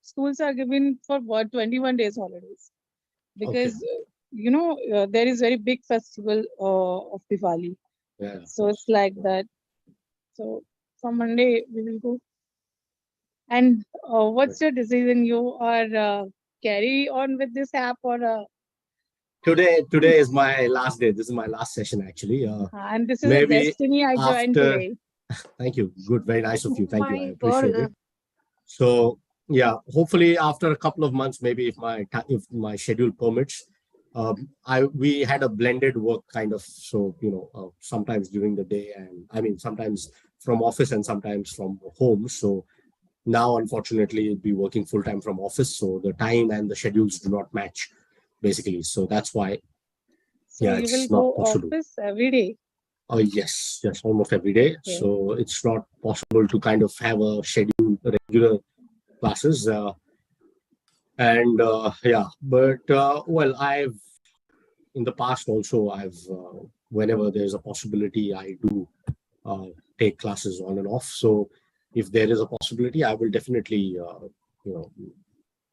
schools are given for 21 days holidays because there is very big festival of Diwali. Yeah. So it's like that. So from Monday we will go. And what's your decision? You are carry on with this app or? Today is my last day. This is my last session actually. And this is a destiny I joined today. Thank you. Good. Very nice of you. Thank you. I appreciate it. So yeah, hopefully after a couple of months, maybe if my schedule permits, we had a blended work kind of. So sometimes during the day, and I mean sometimes from office and sometimes from home. So now unfortunately we'll be working full time from office. So the time and the schedules do not match, basically. So that's why. So you will go office every day. Oh yes, almost every day. Okay. So it's not possible to kind of have a schedule, regular classes. But I've in the past also whenever there's a possibility, I do take classes on and off. So if there is a possibility, I will definitely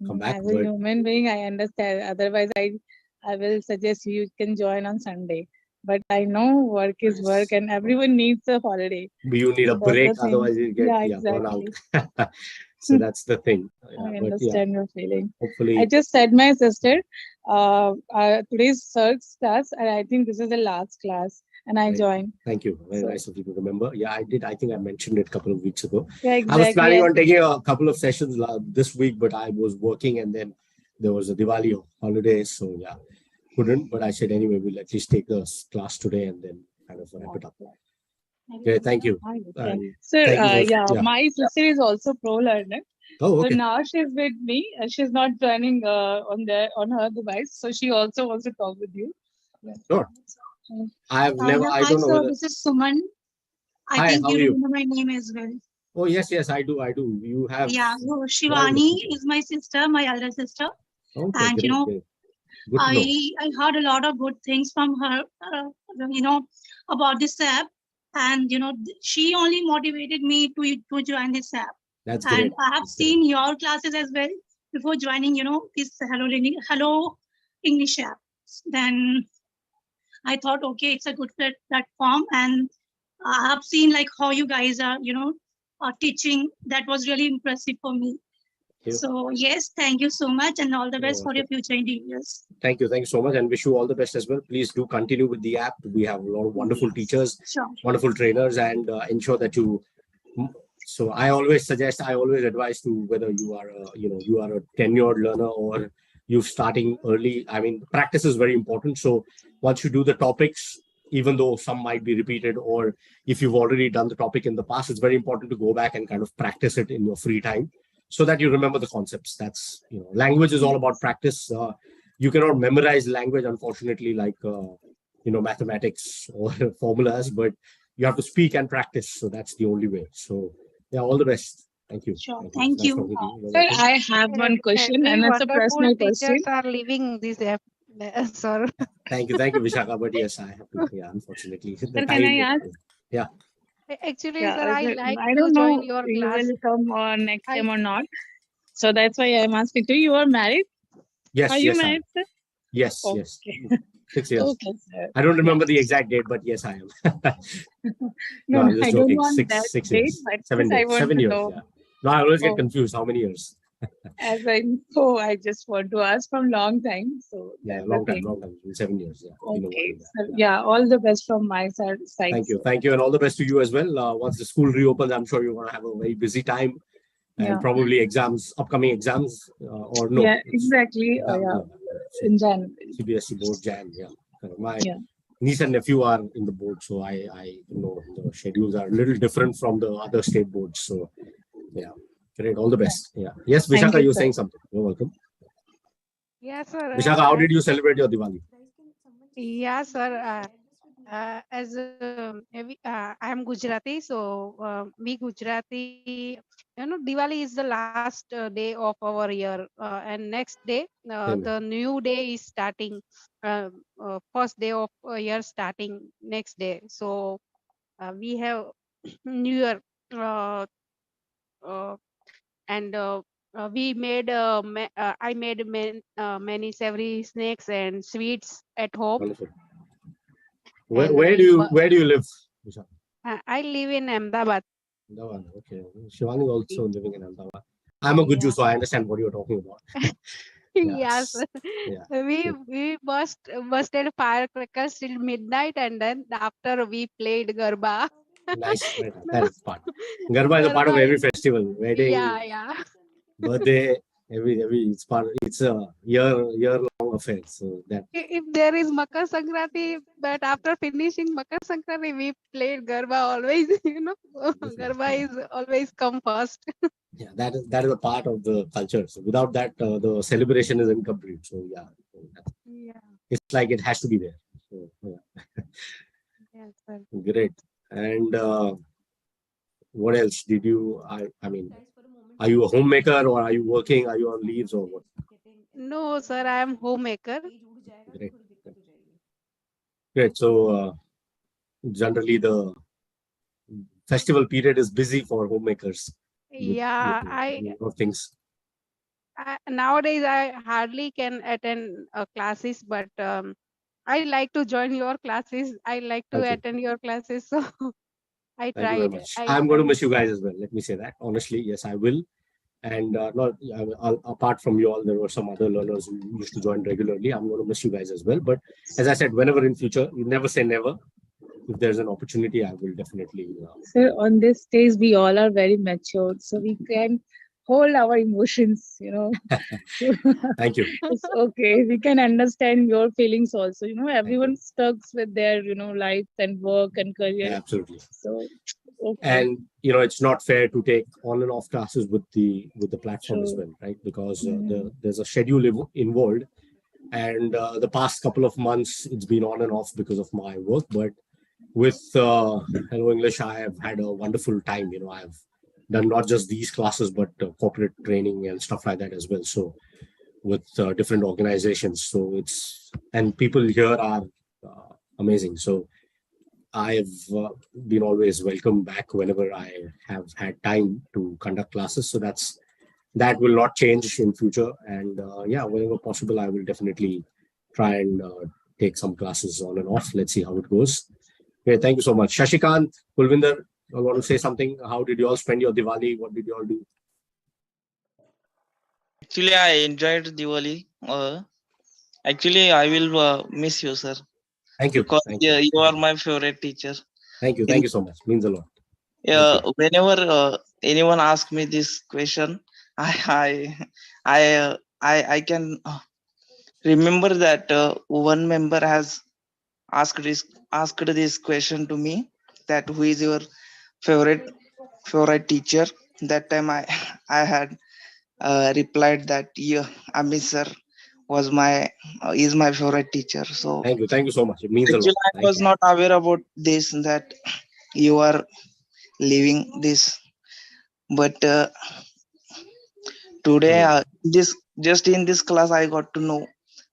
come back. As a human being, I understand. Otherwise, I will suggest you can join on Sunday. But I know work is work and everyone needs a holiday. You need a break, otherwise you get burn out. So that's the thing. I understand your feeling. Hopefully. I just said my sister, today's CERCS class, and I think this is the last class, and I joined. Thank you. Very nice of you to remember. Yeah, I did. I think I mentioned it a couple of weeks ago. Yeah, exactly. I was planning on taking a couple of sessions this week, but I was working and then there was a Diwali holiday. So yeah. Couldn't, but I said anyway, we'll at least take the class today and then kind of wrap it up. Okay, thank you. Sir, my sister is also pro learner. Oh, okay. So now she's with me. She's not joining on her device, so she also wants to talk with you. Sure. I've never, I Hi, don't know sir. whether. This is Suman. I Hi, think how you are you? remember my name as well. Oh, yes, I do. You have. Yeah. So applied Shivani with me. is my sister, my elder sister, Okay, and great. Good to I know. heard a lot of good things from her, about this app, and she only motivated me to join this app. That's And great. I have seen your classes as well before joining, this Hello English app. Then I thought, okay, it's a good platform, and I have seen like how you guys are, teaching. That was really impressive for me. So yes, thank you so much, and all the best for your future endeavors. Thank you so much, and wish you all the best as well. Please do continue with the app. We have a lot of wonderful teachers, Sure. wonderful trainers, and ensure that you. So I always advise to whether you are a tenured learner or you're starting early. I mean, practice is very important. So once you do the topics, even though some might be repeated, or if you've already done the topic in the past, it's very important to go back and kind of practice it in your free time, so that you remember the concepts. That's, language is all about practice. You cannot memorize language, unfortunately, like, mathematics or formulas, but you have to speak and practice. So that's the only way. So yeah, all the best. Thank you. Sure. Thank Thank you. talking to you. You're Sir, welcome. I have one question, and it's a personal question. Teachers are leaving this app, sir. Thank you, Vishakha. But yes, I have to. Yeah, unfortunately, the Sir, can I ask? Yeah. Actually, Yeah, sir, I sir, like I to don't join know your you class. will come next time or not. So that's why I'm asking. Do you are married? Yes. Are you Yes, I am. married, sir? Yes. Okay. Yes. 6 years. Okay, sir. I don't remember the exact date, but yes, I am. No, I'm just I don't joking. want that 6 date, years. but 7 I days. want 7 to years. know. Yeah. No, I always get Oh. confused. How many years? As I know, I just want to ask from long time. So Yeah, that's long the time. thing. 7 years. Yeah. Been a Okay, while, sir. Yeah, all the best from my side. Thank you. sir. Thank you. And all the best to you as well. Once the school reopens, I'm sure you're going to have a very busy time and Yeah. probably upcoming exams, or no. Yeah, exactly. Yeah, in January. CBSE board Jan. Yeah. My Yeah. niece and nephew are in the board, so I know the schedules are a little different from the other state boards. So yeah, great. All the best. Yeah. Yes, Thank Vishakha, you, you were sir. saying something. You're welcome. Yes, sir. Vishakha, how did you celebrate your Diwali? Yeah, sir. As I am Gujarati, so we Gujarati, Diwali is the last day of our year, and next day, the new day is starting. First day of year starting next day. So we have New Year, uh, uh, and we made. I made many savory snacks and sweets at home. Wonderful. And Where do you live, Vishakha? I live in Ahmedabad. Ahmedabad. Okay. Shivani also living in Ahmedabad. I'm a good Jew, so I understand what you're talking about. Yes. Yeah. We busted firecrackers till midnight, and then after we played Garba. Nice. That is part. Garba is a part of every festival. Wedding, Yeah. birthday, every it's a year long affair. So that If there is Makar Sankranti, but after finishing Makar Sankranti, we played Garba always. Garba is always come first. yeah, that is a part of the culture. So without that, the celebration is incomplete. So yeah, it's like it has to be there. So, yeah. Yes, sir. Great. And what else did you? I mean, are you a homemaker or are you working? Are you on leaves or what? No, sir, I am homemaker. Great. So generally the festival period is busy for homemakers. Yeah, with a lot of things. Nowadays I hardly can attend classes, but I like to join your classes. I like to Thank you. attend your classes, so I Thank you very tried. much. I'm going to miss you guys as well. Let me say that honestly. Yes, I will. And not apart from you all, there were some other learners who used to join regularly. I'm going to miss you guys as well. But as I said, whenever in future, you never say never. If there's an opportunity, I will definitely. Sir, on this stage, we all are very matured, so we can hold our emotions, Thank you. It's okay. We can understand your feelings also. Everyone stuck with their, life and work and career. Yeah, absolutely. So, okay. And it's not fair to take on and off classes with the platform as well, right? Because there's a schedule involved, And the past couple of months, it's been on and off because of my work. But with Hello English, I have had a wonderful time. I've done not just these classes, but corporate training and stuff like that as well. So with different organizations. So and people here are amazing. So I've been always welcome back whenever I have had time to conduct classes. So that will not change in future. And whenever possible, I will definitely try and take some classes on and off. Let's see how it goes. Okay, thank you so much. Shashikant, Kulvinder, I want to say something. How did you all spend your Diwali? What did you all do? Actually, I enjoyed Diwali. Actually, I will miss you, sir. Thank you. Because Thank you. you are my favorite teacher. Thank you. Thank you so much. Means a lot. Whenever anyone asks me this question, I can remember that one member has asked this question to me, that who is your favorite teacher. That time I had replied that Amit sir is my favorite teacher. So thank you so much. It means a lot. I was not aware about this, that you are living this, but today just in this class I got to know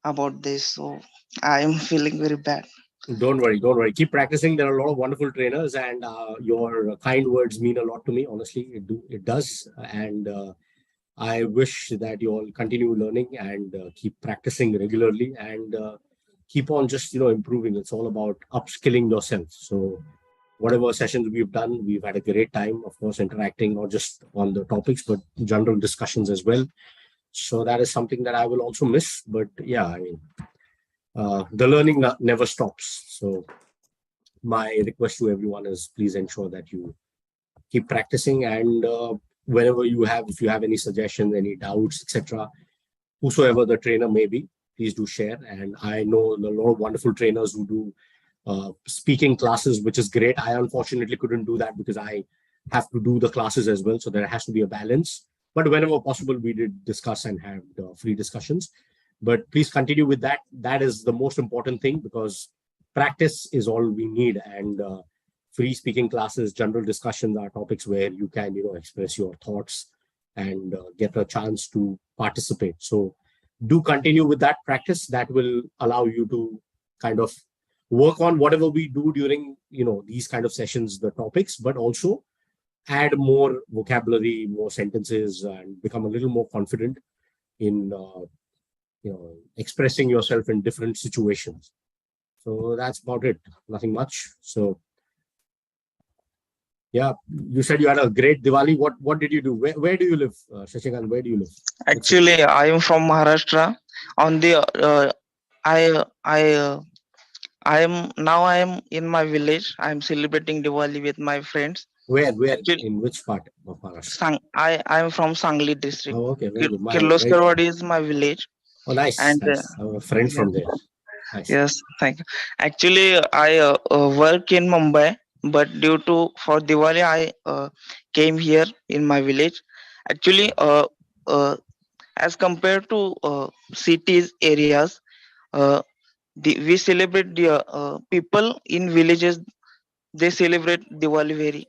about this. So I am feeling very bad. Don't worry. Keep practicing. There are a lot of wonderful trainers, and your kind words mean a lot to me. Honestly, it does. And I wish that you all continue learning and keep practicing regularly, and keep on just improving. It's all about upskilling yourself. So whatever sessions we've done, we've had a great time, of course, interacting not just on the topics but general discussions as well. So that is something that I will also miss. But yeah, I mean, the learning never stops. So my request to everyone is, please ensure that you keep practicing, and whenever if you have any suggestions, any doubts, etc., whosoever the trainer may be, please do share. And I know a lot of wonderful trainers who do speaking classes, which is great. I unfortunately couldn't do that because I have to do the classes as well. So there has to be a balance. But whenever possible, we did discuss and have free discussions. But please continue with that. That is the most important thing, because practice is all we need. And free speaking classes, general discussions are topics where you can, express your thoughts and get a chance to participate. So do continue with that practice. That will allow you to kind of work on whatever we do during, these kind of sessions, the topics, but also add more vocabulary, more sentences, and become a little more confident in, expressing yourself in different situations. So that's about it. Nothing much. So yeah, you said you had a great Diwali. What did you do? Where do you live, Shashikant? Where do you live? Actually, I am from Maharashtra. On the I am in my village. I am celebrating Diwali with my friends. Where? Actually, in which part of Maharashtra? I am from Sangli district. Oh, okay, very good. Kirloskarwadi is my village. Oh, nice. And nice. I have a friend from there. Nice. Yes, thank you. Actually, I work in Mumbai, but for Diwali, I came here in my village. Actually, as compared to cities areas, we celebrate the people in villages. They celebrate Diwali very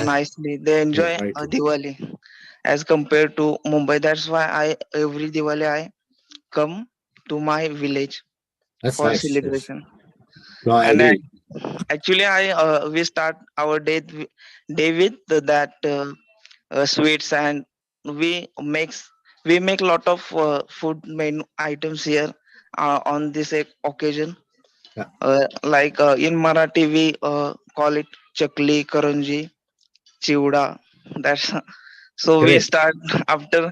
nicely. They enjoy Diwali as compared to Mumbai. That's why every Diwali I come to my village for nice, celebration. Yes. No, and actually, we start our day with that sweets, and we make a lot of food menu items here on this occasion. Yeah. Like in Marathi, we call it chakli, karanji, chiuda. That's so. Great. We start after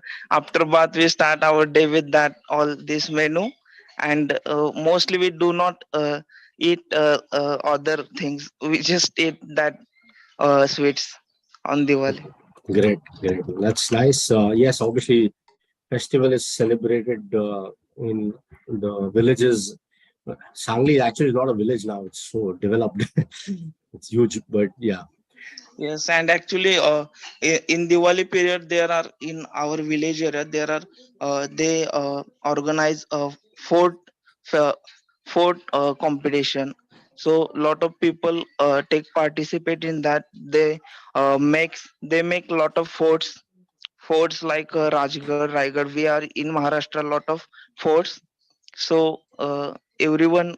bath. We start our day with that all this menu, and mostly we do not eat other things. We just eat that sweets on Diwali. Great. That's nice. Yes, obviously, festival is celebrated in the villages. Sangli actually is not a village now. It's so developed. It's huge, but yeah. Yes, and actually, in Diwali period, there are in our village area there are they organize a fa- fort competition. So lot of people take participate in that. They make lot of forts like Rajgarh, Raigad. We are in Maharashtra, lot of forts. So everyone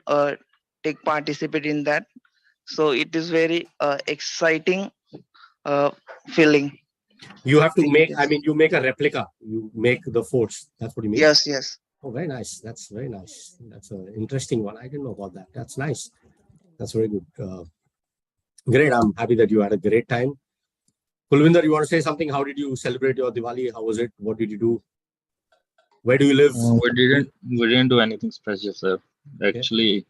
take participate in that. So it is very exciting uh, feeling. You have to It make, I is. mean, you make a replica. You make the forts. That's what you mean? Yes, yes. Oh, very nice. That's very nice. That's an interesting one. I didn't know about that. That's nice. That's very good. Great. I'm happy that you had a great time. Kulvinder, you want to say something? How did you celebrate your Diwali? How was it? What did you do? Where do you live? We didn't do anything special, sir. Actually,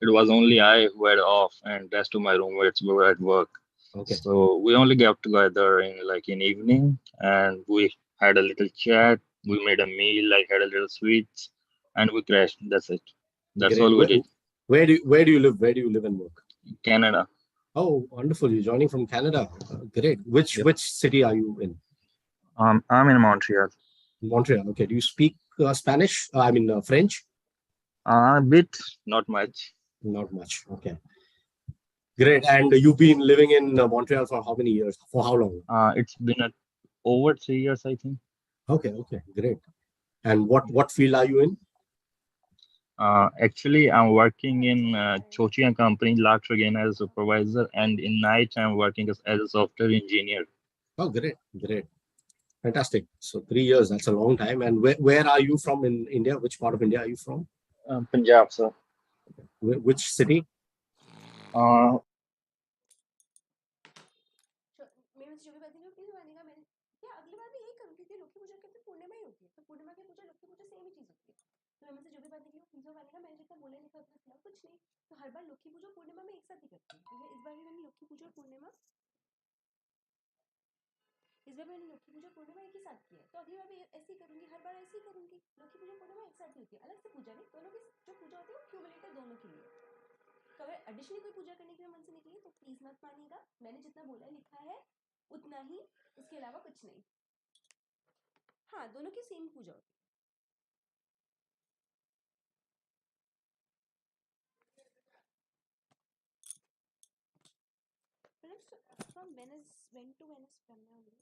it was only I who had off, and rest of my roommates were at work. Okay. So we only got together in evening, and we had a little chat. We made a meal, like had a little sweets, and we crashed. That's it. That's Great. all we did. Where do you live? Where do you live and work? Canada. Oh, wonderful. You're joining from Canada. Great. Which city are you in? I'm in Montreal. Montreal. Okay. Do you speak Spanish? I mean, French? A bit, not much. Not much. Okay. Great. And you've been living in Montreal for how many years? For how long? It's been over 3 years, I think. Okay. Okay. Great. And what field are you in? Actually, I'm working in Chochi and Company, Large again as a supervisor, and in night I'm working as a software engineer. Oh, great. Great. Fantastic. So 3 years, that's a long time. And where are you from in India? Which part of India are you from? Punjab, sir. Which city? मैं जो भी बात नहीं please मानेगा मैं क्या अगली बार भी यही करूँ क्योंकि लक्ष्मी पूजा कहते हैं पूर्णिमा ही होती है तो पूर्णिमा की पूजा लक्ष्मी पूजा सेम ही चीज होती है तो मैं जो भी बात निकली प्लीज मानेगा मैंने जितना बोला लिखा उतना किया कुछ नहीं तो हर बार लक्ष्मी पूजा पूर्णिमा में एक साथ ही करती हूँ क्योंकि इस बार भी मैंने लक्ष्मी पूजा और पूर्णिमा इस बार मैंने लक्ष्मी पूजा पूर्णिमा एक ही साथ किया है तो अगली बार भी ऐसे ही करूंगी हर बार ऐसे ही करूंगी लक्ष्मी पूजा पूर्णिमा एक साथ ही होती है अलग से पूजा नहीं दोनों की जो पूजा होती है वो क्यूमुलेटिव दोनों के लिए अगर एडिशनली कोई पूजा करने के लिए मन से निकली तो प्लीज मत मानिएगा मैंने जितना बोला लिखा है उतना ही उसके अलावा कुछ नहीं हाँ दोनों की सेम पूजा होती है from Venice went to Venice primarily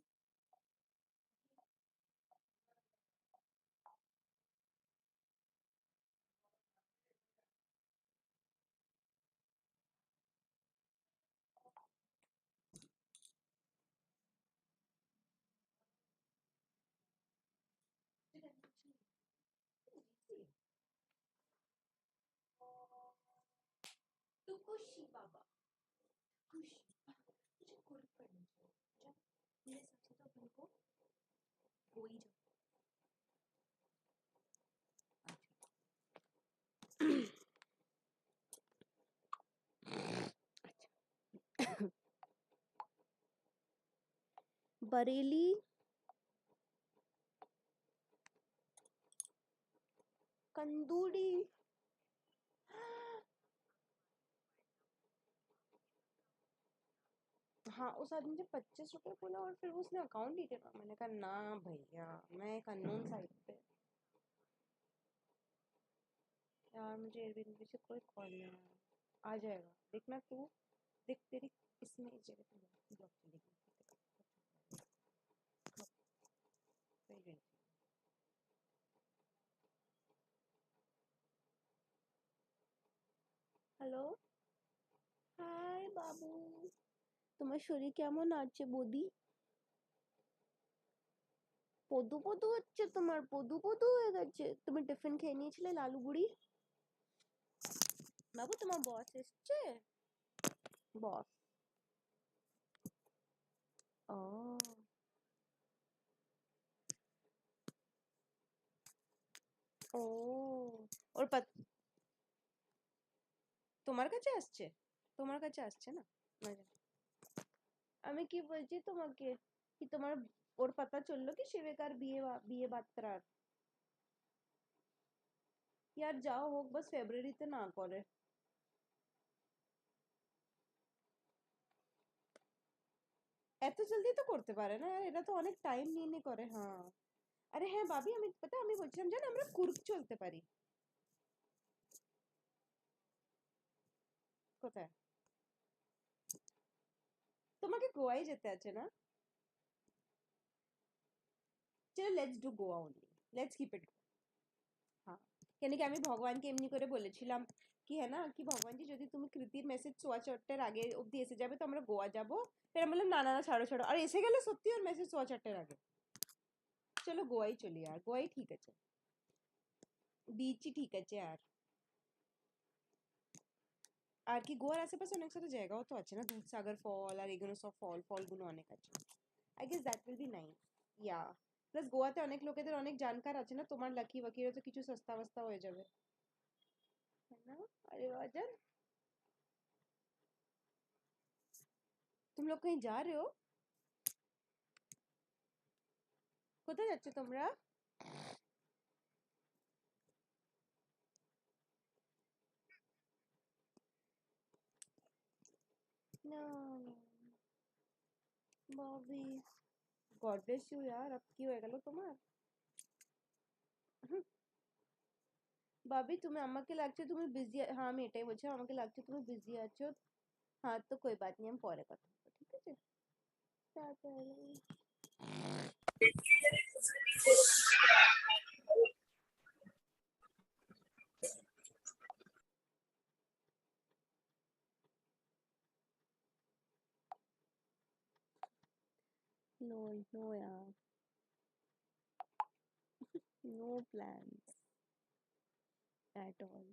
तो खुशी बाबा खुशी मुझे कोई पढ़ना चाहिए मेरे हिसाब से तो अपन को हो ही जाए बरेली कंदूड़ी हाँ उस आदमी ने 25 रुपए बोला और फिर उसने अकाउंट डिटेल मैंने कहा ना भैया मैं एक अननोन साइट पे यार मुझे एयरबीएनबी से कोई कॉल नहीं आया आ जाएगा देखना तू देख तेरी इसमें इस जगह पे ब्लॉक चलेगी হ্যালো হাই বাবু তোমার শরীর কেমন আছে বৌদি পদু পদু হচ্ছে তোমার পদু পদু হয়ে গেছে তুমি টিফিন খেয়ে নিয়েছিলে লালু বুড়ি বাবু তোমার বস এসছে বস ও ও ওর তোমার কাছে আসছে তোমার কাছে আসছে না আমি কি বলছি তোমাকে কি তোমার ওর পাতা চললো কি শিবেকার বিয়ে বাত্রার यार जाओ হোক बस ফেব্রুয়ারিতে না করে এত জলদি তো করতে পারে না यार, এটা তো অনেক টাইম নিয়ে করে। হ্যাঁ, আরে হ্যাঁ ভাবি, আমি পতা আমি বলছিলাম জান আমরা কুর্গ চলতে পারি। কোথায়? তোমাকে গোয়াই যেতে আছে না? চলো let's do Goa only, let's keep it. হ্যাঁ, কেন কি আমি ভগবানকে এমনি করে বলেছিলাম কি হ্যাঁ না কি ভগবানজি যদি তুমি কৃতির মেসেজ 4:15 আগে অবধি এসে যাবে তো আমরা গোয়া যাবো। ফের আমি বললাম না না না ছাড়ো ছাড়ো, আর এসে গেলে সত্যি ওর মেসেজ 4:15 আগে। চলো গোয়াই চলি আর, গোয়াই ঠিক আছে, বিচই ঠিক আছে আর। আর কি গোয়ার আশেপাশে অনেক সারা জায়গাও তো আছে না, দুধসাগর ফল আর এগুলো সব ফলগুলো অনেক আছে। I guess that will be nice. Yeah, plus গোয়াতে অনেক লোকেদের অনেক জানকার আছে না, তোমার লাকি ওয়াকিরও তো কিছু সস্তা वस्ता হয়ে যাবে, है ना? अरे वाह जान, तुम लोग कहीं जा रहे हो? কোথায় যাচ্ছ তোমরা? No, Bobby, God bless you यार, अब কি হয়ে গেল তোমার? ভাবি তুমি, আমাকে লাগছে তুমি বিজি। হ্যাঁ আমি এটাই বলছি, আমাকে লাগছে তুমি বিজি আছো। হ্যাঁ তো कोई बात नहीं, हम পরে কথা বলবো, ঠিক আছে? টাটা। नो नो यार, नो प्लान्स एट ऑल।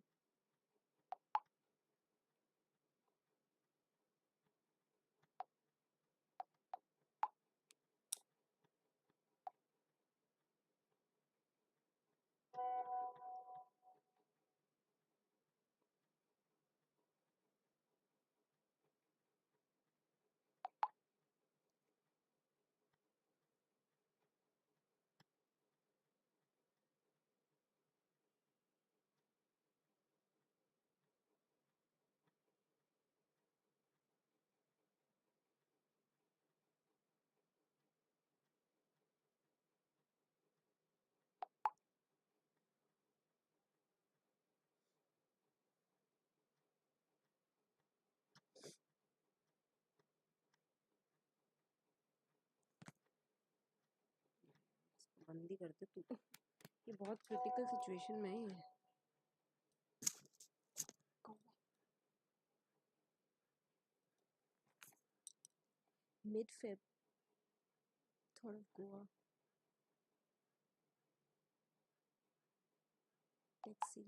बंदी कर दे तू, ये बहुत क्रिटिकल सिचुएशन में है। मिड फेब, थोड़ा गोवा, लेट्स सी।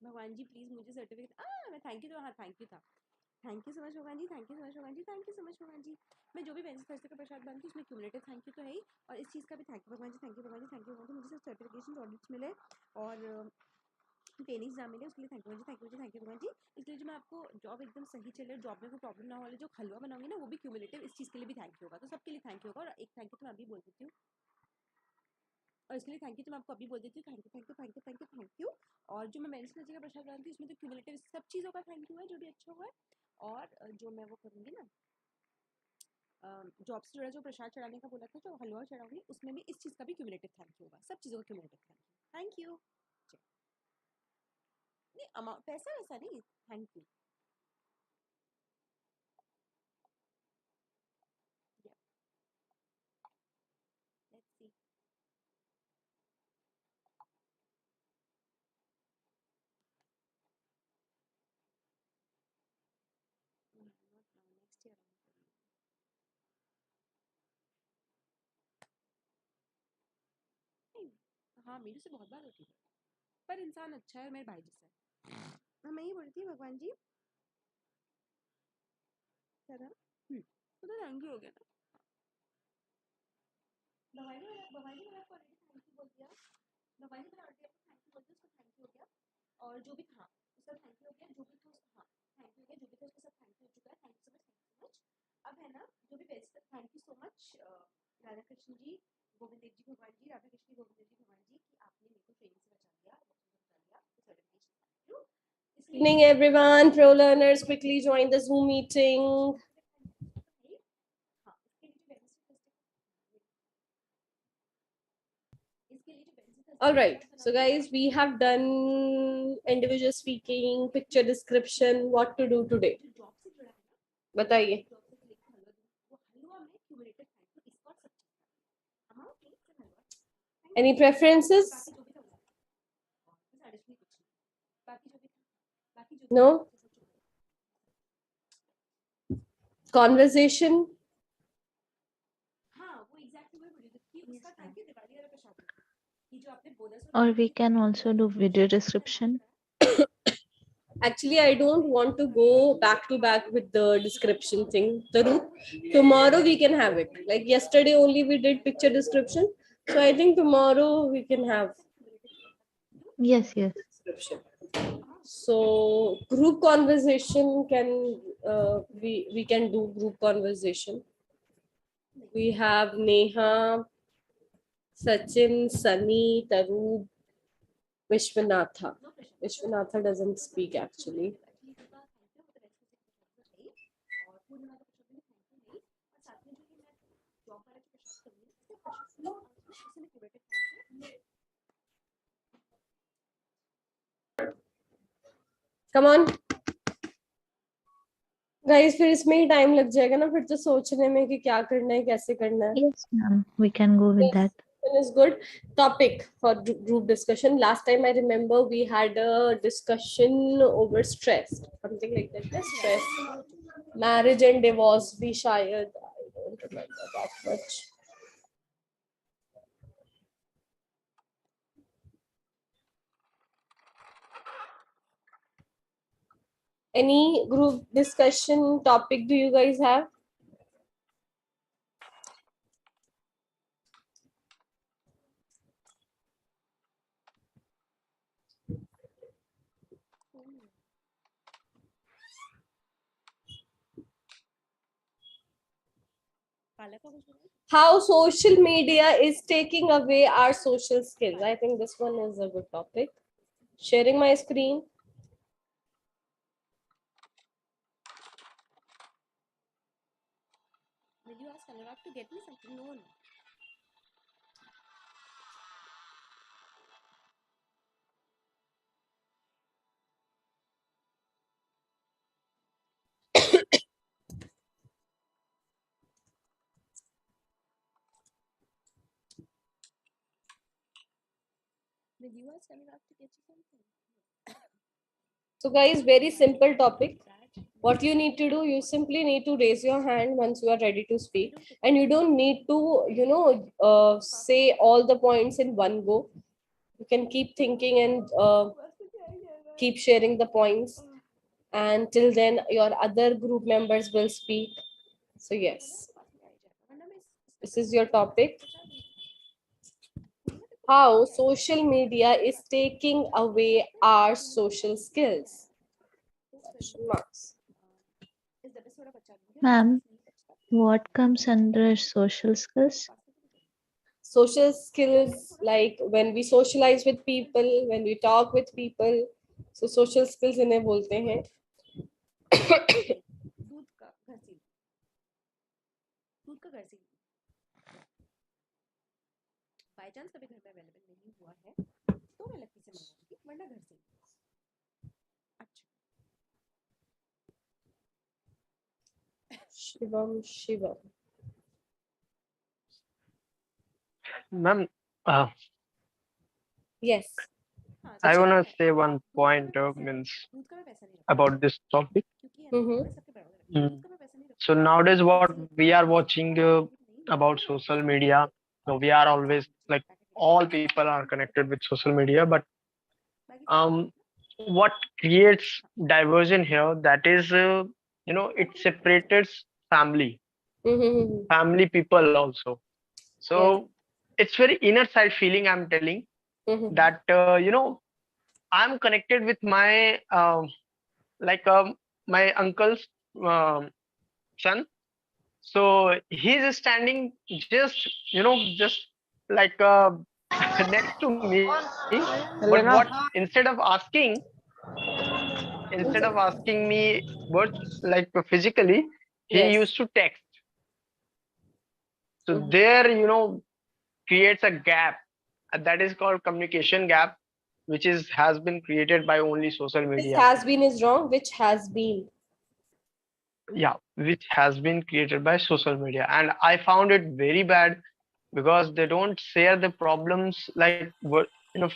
भगवान जी प्लीज मुझे सर्टिफिकेट, मैं थैंक यू तो, हाँ थैंक यू था, थैंक यू सो मच भगवान जी, थैंक यू सो मच भगवान जी, थैंक यू सो मच भगवान जी। मैं जो भी थर्सडे का प्रसाद बनती हूँ उसमें क्यूमुलेटिव थैंक यू तो है ही, और इस चीज़ का भी थैंक यू भगवान जी, थैंक यू भगवान जी, थैंक यू भगवान जी, मुझे सब सर्टिफिकेशन ऑडिट्स मिले और ट्रेनिंग एग्जाम मिले, उसके लिए थैंक यू भगवान जी, थैंक यू जी, थैंक यू भगवान जी। इसलिए जो मैं आपको जॉब एकदम सही चले, जॉब में कोई प्रॉब्लम ना हो वाले जो हलवा बनाऊंगी ना वो भी क्यूमुलेटिव, इस चीज़ के लिए भी थैंक यू होगा, तो सबके लिए थैंक यू होगा। और एक थैंक यू तो मैं अभी बोल देती हूँ, और इसके लिए थैंक यू तो मैं आपको अभी बोल देती हूँ, thank you thank you thank you thank you thank you. और जो मैं मेडिसिन का प्रसाद बनाती हूँ उसमें तो क्यूमुलेटिव सब चीज़ों का थैंक यू है, जो भी अच्छा हुआ है। और जो मैं वो करूँगी ना, जॉब से जुड़ा जो प्रसाद चढ़ाने का बोला था, जो हलवा चढ़ाऊंगी उसमें भी इस चीज़ का भी क्यूमुलेटिव थैंक यू होगा, सब चीज़ों का क्यूमुलेटिव थैंक यू। नहीं अमाउंट पैसा वैसा नहीं, thank you. Let's see. Not now, next year हाँ मेरे से बहुत बार होती है, पर इंसान अच्छा है और मेरे भाई जैसा है। मैं ये बोलती हूँ भगवान जी क्या था, तो थैंक यू हो गया ना। भगवान जी मैंने आपको ऑलरेडी थैंक यू बोल दिया। भगवान जी मैंने ऑलरेडी आपको थैंक यू बोल दिया, उसका थैंक यू हो गया। और जो भी था उसका थैंक यू हो गया, जो भी था उसका हाँ थैंक यू हो गया, जो भी था उसका सब थैंक यू हो चुका है। Thank you so much, thank you so much. अब है ना जो भी best, thank you so much Radha Krishna ji, Govind Dev ji भगवान जी, राधा कृष्ण गोविंद देव जी भगवान जी कि आपने मेरे को ट्रेनिंग से बचा लिया, बचा लिया certification. Thank you. Evening, everyone. Pro learners, quickly join the Zoom meeting. All right. So, guys, we have done individual speaking, picture description, what to do today. बताइए. Any preferences? No? Conversation? Or we can also do video description. Actually, I don't want to go back to back with the description thing. Tomorrow we can have it. Like yesterday only we did picture description. So I think tomorrow we can have Yes, yes. description. So group conversation can we can do group conversation. We have Neha, Sachin, Sunny, Taru, Vishwanatha. Vishwanatha doesn't speak actually. Come on. Guys, फिर इसमें ही time लग जाएगा ना, फिर तो सोचने में कि क्या करना है, कैसे करना है. Yes, ma'am. We can go with that. Is good. Topic for group discussion. Last time I remember we had a discussion over stress, something like that. Stress, marriage and divorce. We shayad, I don't remember that much. Any group discussion topic do you guys have? How social media is taking away our social skills. I think this one is a good topic. Sharing my screen. Will you ask Anurag to get me something? No. Will you ask Anurag to get you something? So guys, very simple topic. What you need to do, you simply need to raise your hand once you are ready to speak, and you don't need to, say all the points in one go. You can keep thinking and keep sharing the points, and till then your other group members will speak. So yes, this is your topic. How social media is taking away our social skills. Question marks. Ma'am, what comes under social skills? Social skills, like when we socialize with people, when we talk with people. So social skills इन्हें बोलते हैं. दूध का घर से by chance कभी घर पे अवेलेबल नहीं हुआ है तो मैं लकी से मंगाऊंगी, वरना घर से. Shivam. Ma'am, Yes. I want to say one point means about this topic. So nowadays, what we are watching about social media, so we are always like all people are connected with social media, but what creates diversion here, that is, it separates family people also. So it's very inner side feeling I'm telling, that I'm connected with my my uncle's son. So he's standing just just like next to me, but what instead of asking me what, like physically, he used to text. So there, creates a gap, and that is called communication gap, which has been created by only social This media. has been is wrong, which has been. Yeah, which has been created by social media, and I found it very bad, because they don't share the problems like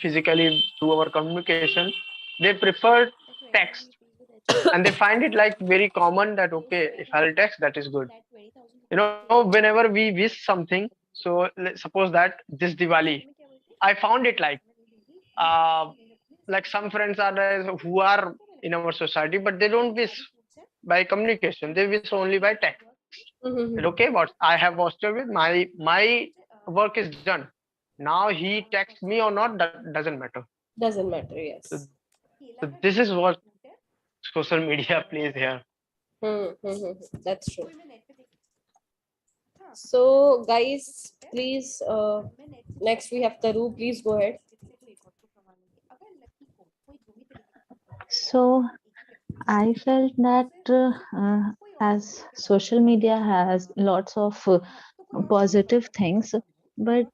physically through our communication. They prefer text, and they find it like very common that okay, if I'll text, that is good. Whenever we wish something, so let's suppose that this Diwali, I found it like some friends are there who are in our society, but they don't wish by communication, they wish only by text. That, okay, what I have watched with my work is done. Now he texts me or not, that doesn't matter. Doesn't matter, yes. So this is what social media plays here. That's true. So guys, please, next we have Taru. Please go ahead. So I felt that as social media has lots of positive things, but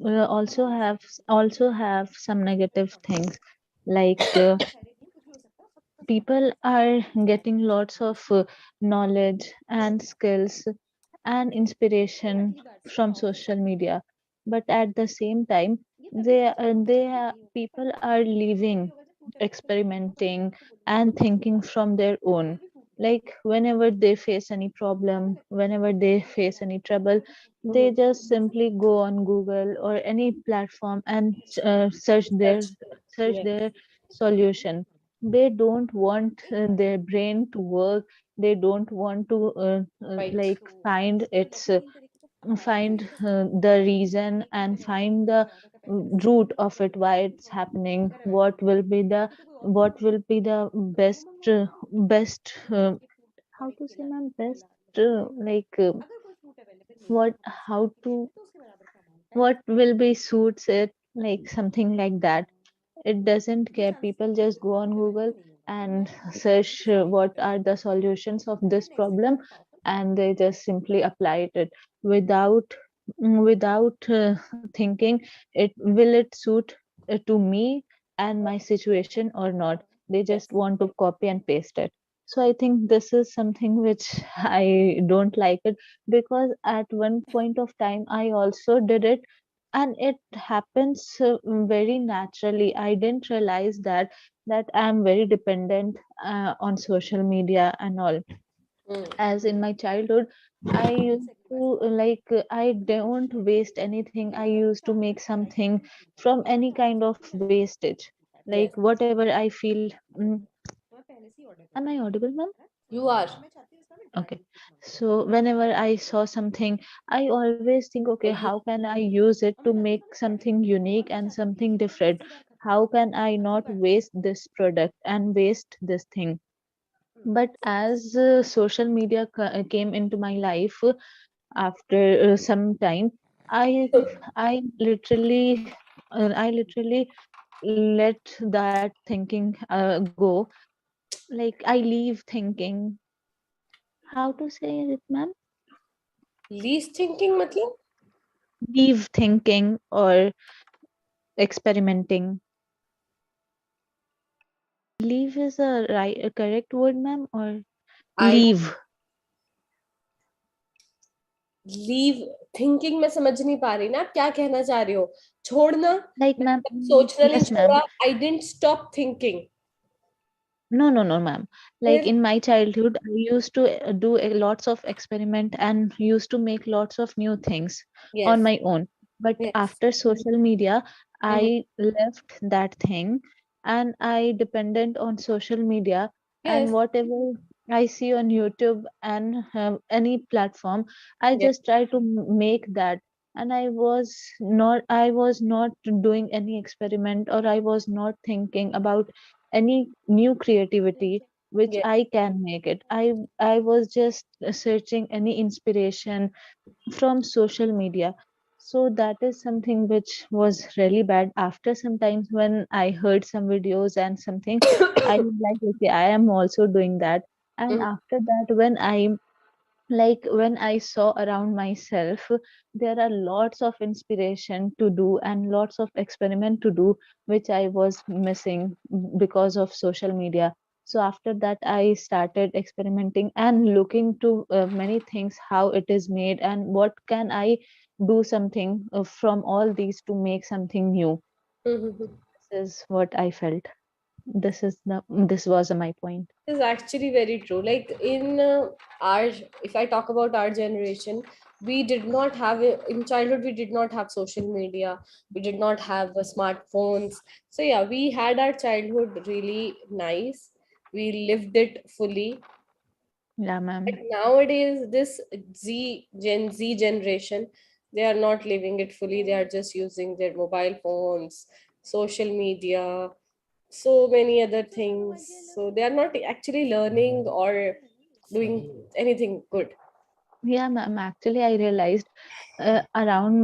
also have some negative things, like people are getting lots of knowledge and skills and inspiration from social media, but at the same time people are leaving, experimenting and thinking from their own. Like whenever they face any problem, whenever they face any trouble, they just simply go on Google or any platform and search their solution. They don't want their brain to work. They don't want to like find the reason and find the root of it, why it's happening, what will be the best how to say, ma'am, best like what how to what will be suits it, like something like that. It doesn't care. People just go on Google and search what are the solutions of this problem, and they just simply apply it without thinking will it suit to me and my situation or not. They just want to copy and paste it. So I think this is something which I don't like it, because at one point of time I also did it, and it happens very naturally. I didn't realize that I'm very dependent on social media and all. As in my childhood, I used to I don't waste anything. I used to make something from any kind of wastage, like whatever I feel. Am I audible, ma'am? You are. Okay. So whenever I saw something, I always think, okay, how can I use it to make something unique and something different? How can I not waste this product and waste this thing? But as social media came into my life after some time, I literally let that thinking go. Like I leave thinking. How to say it, ma'am? Least thinking, matlab? Leave thinking or experimenting. Leave is a correct word, ma'am, or leave? Leave thinking में समझ नहीं पा रही ना आप क्या कहना चाह रही हो. छोड़ना, like ma'am, सोचना नहीं yes, ma'am. छोड़ा. I didn't stop thinking. No, ma'am. Like in my childhood, I used to do lots of experiment and used to make lots of new things on my own. But Yes. after social media, Mhm. I left that thing and I dependent on social media, and Yes. whatever I see on YouTube and any platform, I Yes. just try to make that. And I was not doing any experiment, or I was not thinking about any new creativity which Yes. I can make it. I was just searching any inspiration from social media. So that is something which was really bad. After sometimes when I heard some videos and something, I was like, okay, I am also doing that. And Mhm. after that, when I saw around myself, there are lots of inspiration to do and lots of experiment to do, which I was missing because of social media. So after that, I started experimenting and looking to many things, how it is made and what can I do something from all these to make something new. Mhm. This is what I felt. This was my point. Is actually very true. Like in our, if I talk about our generation, we did not have in childhood, we did not have social media, we did not have smartphones. So yeah, we had our childhood really nice. We lived it fully. Yeah, But ma'am. nowadays, this Gen Z generation, they are not living it fully. They are just using their mobile phones, social media, so many other things. So they are not actually learning or doing anything good. Yeah, ma'am. Actually, I realized around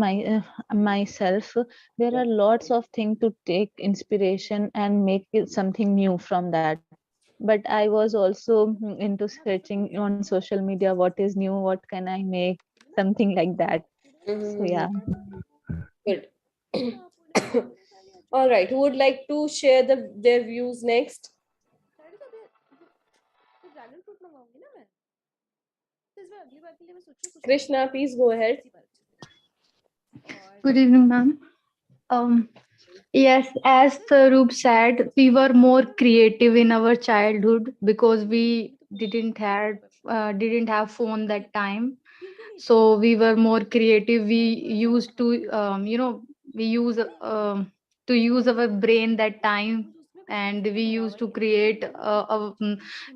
myself, there are lots of things to take inspiration and make it something new from that. But I was also into searching on social media, what is new, what can I make, something like that. So yeah. Mhm. Good. All right. Who would like to share their views next? Krishna, please go ahead. Good evening, ma'am. Yes, as Sarup said, we were more creative in our childhood because we didn't have phone that time. So we were more creative. We used to, we use our brain that time, and we used to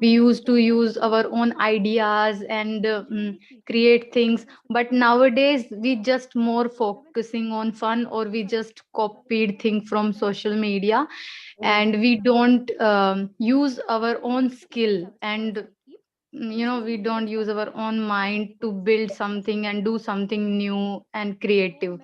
we used to use our own ideas and create things. But nowadays we just more focusing on fun, or we just copied thing from social media, and we don't use our own skill, and we don't use our own mind to build something and do something new and creative.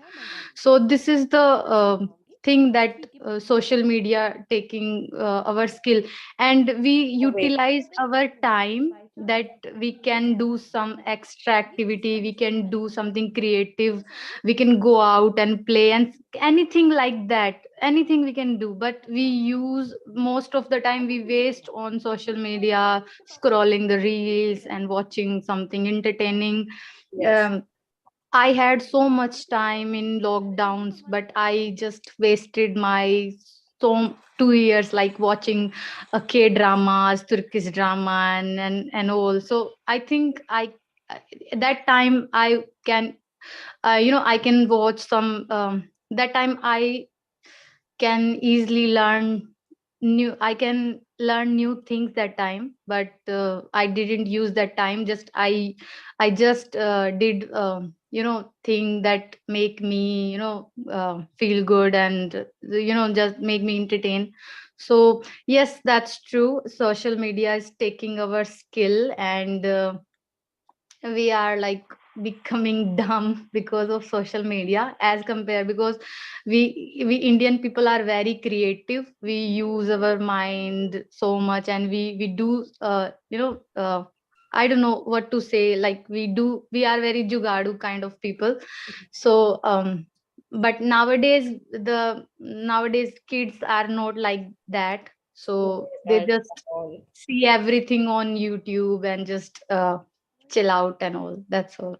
So this is the thing that social media taking our skill, and we Away. utilize our time that we can do some extra activity, we can do something creative, we can go out and play and anything like that, anything we can do. But we use most of the time we waste on social media, scrolling the reels and watching something entertaining. Yes. I had so much time in lockdowns, but I just wasted my so 2 years like watching K dramas, Turkish drama, and all. So I think that time I can I can watch some that time I can easily learn new things that time. But I didn't use that time. Just I just did thing that make me feel good, and just make me entertain. So yes, that's true, social media is taking our skill, and we are like becoming dumb because of social media as compared, because we Indian people are very creative, we use our mind so much, and we do I don't know what to say, like we are very jugadu kind of people. So but nowadays kids are not like that, so they That just all. see everything on YouTube and just chill out and all. That's all.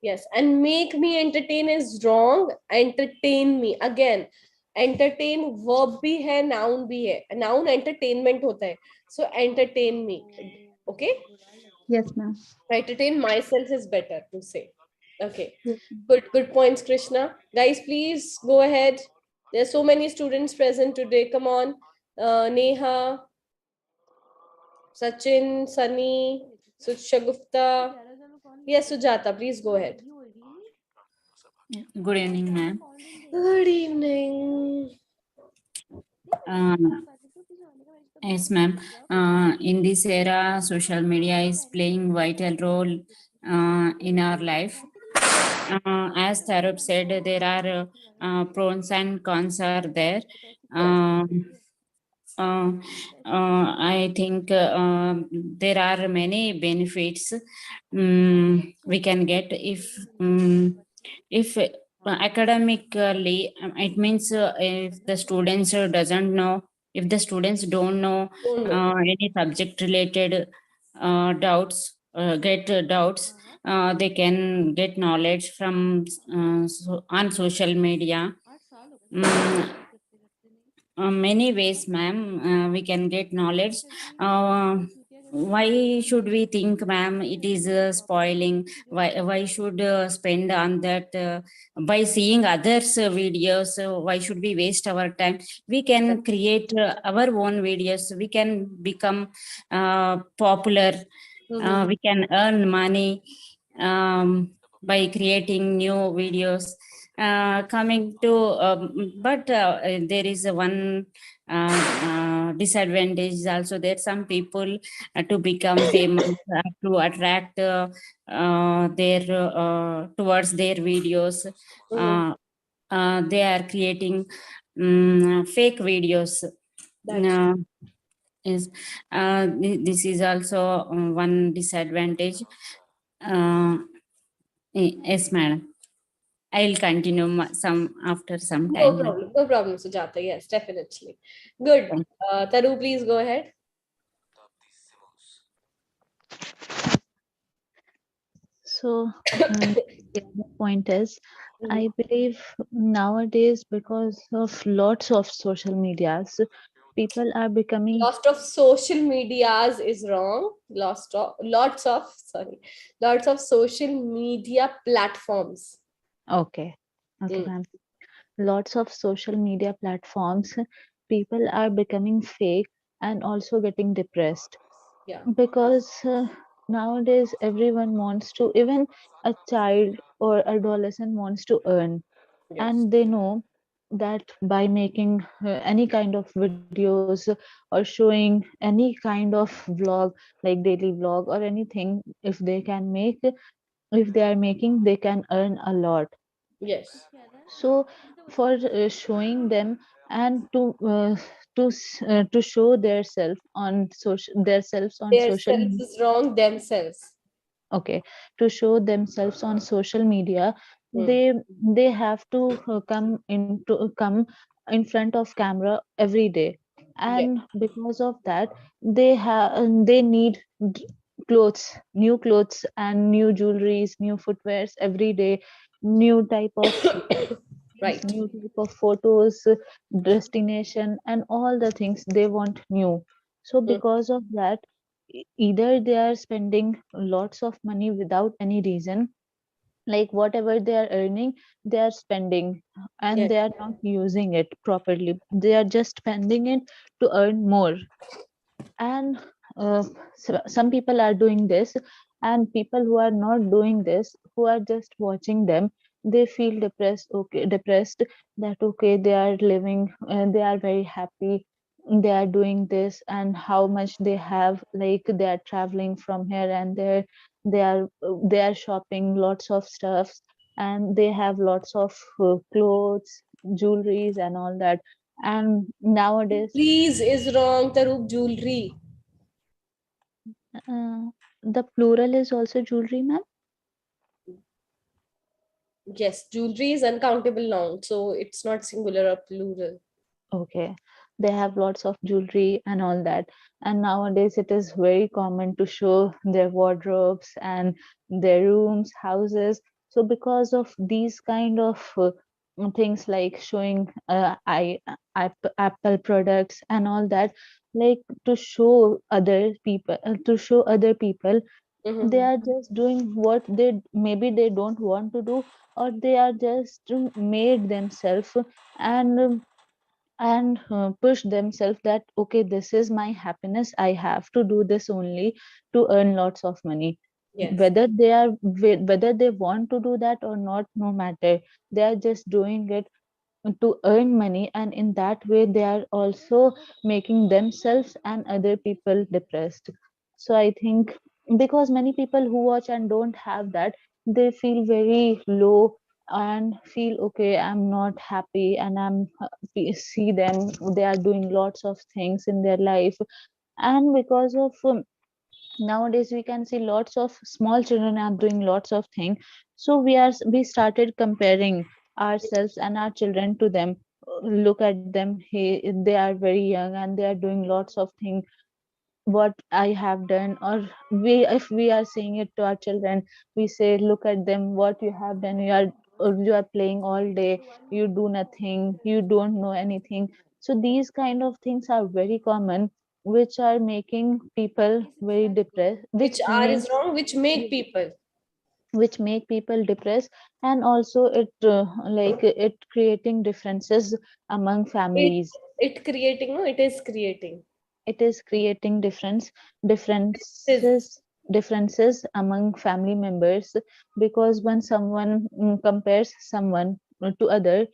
Yes, and make me entertain is wrong. Entertain me again. Entertain verb भी है, noun भी है. Noun entertainment होता है. So entertain me. Okay. Yes, ma'am. Entertain myself is better to say. Okay, good points, Krishna. Guys, please go ahead. There's so many students present today. Come on, Neha, Sachin, Sunny, Shagufta. Yes, Sujata, please go ahead. Good evening, ma'am. Good evening. Yes, ma'am. In this era, social media is playing vital role in our life. As Tarup said, there are pros and cons are there. I think there are many benefits we can get if academically, it means if the students doesn't know, if the students don't know any subject related doubts, doubts, they can get knowledge from on social media. Many ways, ma'am, we can get knowledge. Why should we think, ma'am, it is spoiling? Why should spend on that by seeing others' videos? Why should we waste our time? We can create our own videos. We can become popular. We can earn money by creating new videos. Coming to but there is one disadvantage also there. Some people to become famous, to attract their towards their videos, they are creating fake videos. Yes, this is also one disadvantage. Yes, madam. I will continue some after some time. No problem, Sujata. Yes, definitely. Good. Taru, please go ahead. So the other point is, I believe nowadays, because of lots of social medias, people are becoming Lots of social medias is wrong. Lots of social media platforms. okay, ma'am. Lots of social media platforms, people are becoming fake and also getting depressed. Yeah. Because nowadays everyone wants to, even a child or adolescent wants to earn, and they know that by making any kind of videos or showing any kind of vlog, like daily vlog or anything, if they can make, if they are making, they can earn a lot. Yes. So for showing them and to show their self on social, their selves on Their social self media. is wrong themselves. Okay, to show themselves on social media, they have to come in front of camera every day, and because of that they need clothes, new clothes and new jewelries, new footwears every day, new type of right, new type of photos, destination, and all the things they want new. So because of that, either they are spending lots of money without any reason, like whatever they are earning, they are spending, and they are not using it properly. They are just spending it to earn more. And some people are doing this, and people who are not doing this, who are just watching them, they feel depressed. Okay, depressed, that okay, they are living, they are very happy, they are doing this, and how much they have, like they are traveling from here and there, they are shopping lots of stuffs, and they have lots of clothes, jewelries and all that. And nowadays Please is wrong, Tarup. Jewelry. The plural is also jewelry, ma'am? Yes, jewelry is uncountable noun, so it's not singular or plural. Okay. They have lots of jewelry and all that. And nowadays it is very common to show their wardrobes and their rooms, houses. So because of these kind of things, like showing Apple products and all that, like to show other people, They are just doing what they maybe they don't want to do, or they are just made themselves and push themselves that okay, this is my happiness, I have to do this only to earn lots of money. Yes. Whether they want to do that or not, no matter, they are just doing it to earn money, and in that way they are also making themselves and other people depressed. So I think because many people who watch and don't have that, they feel very low and feel okay, I'm not happy, and we see them, they are doing lots of things in their life. And because of nowadays we can see lots of small children are doing lots of things, so we started comparing ourselves and our children to them. Look at them, they are very young and they are doing lots of things, what I have done. Or we, if we are saying it to our children, we say, look at them, what you have done, you are playing all day, you do nothing, you don't know anything. So these kind of things are very common, which are making people very depressed, Which are is wrong, which make people depressed. And also it creating differences among families. it creating, no, it is creating. It is creating differences among family members, because when someone compares someone to other,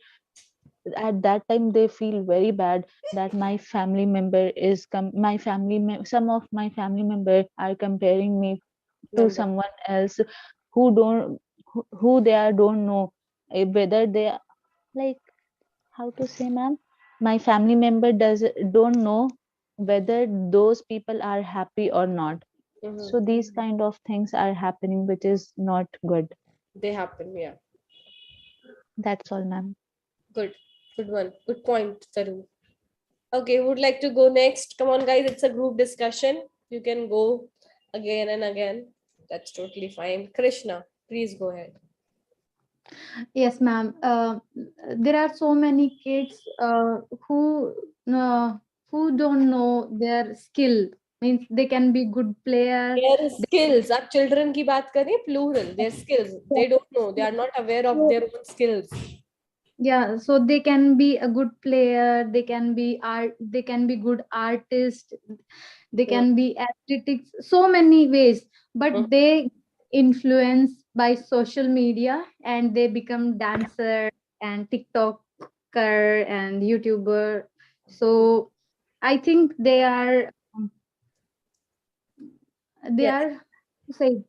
at that time they feel very bad that my family member is some of my family member are comparing me to someone else who who they are don't know, whether they are, like, how to say, ma'am, my family member don't know whether those people are happy or not. So these kind of things are happening, which is not good. They happen, yeah. That's all, ma'am. Good one, good point, Taru. Okay, would like to go next? Come on, guys, it's a group discussion. You can go again and again. That's totally fine. Krishna, please go ahead. Yes, ma'am. There are so many kids who don't know their skill. Means they can be good player. Their skills. आप children की बात करें, plural. Their skills. They don't know. They are not aware of their own skills. Yeah, so they can be a good player. They can be They can be good artist. They can be athletics. So many ways, but they influenced by social media and they become dancer and TikToker and YouTuber. So I think they are say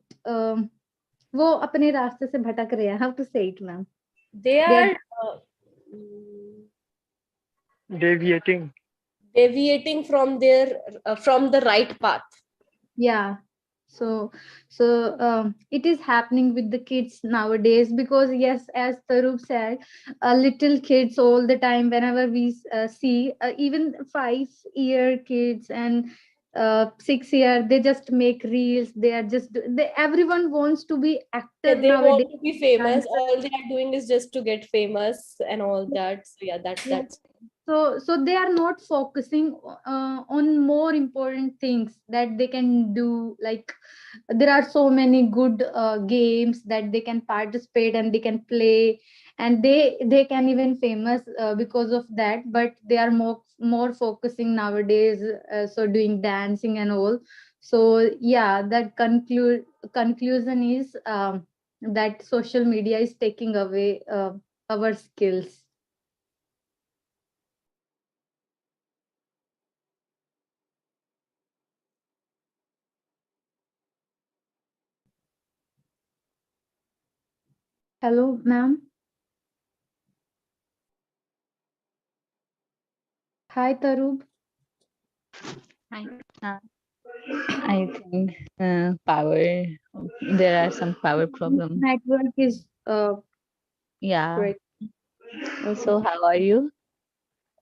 वो अपने रास्ते से भटक रहे हैं. How to say it, ma'am? They are deviating from their from the right path. Yeah. So it is happening with the kids nowadays, because yes, as Tarup said, little kids all the time, whenever we see even 5-year kids and 6-year, they just make reels. They are just everyone wants to be actor they nowadays. want to be famous. All they are doing is just to get famous and all that. So yeah, that's so they are not focusing on more important things that they can do. Like there are so many good games that they can participate and they can play, and they can even famous because of that. But they are more focusing nowadays, so doing dancing and all. So yeah, that conclusion is that social media is taking away our skills. Hello, ma'am. Hi, Tarub. Hi. I think there are some power problems. Network is yeah. great. So how are you?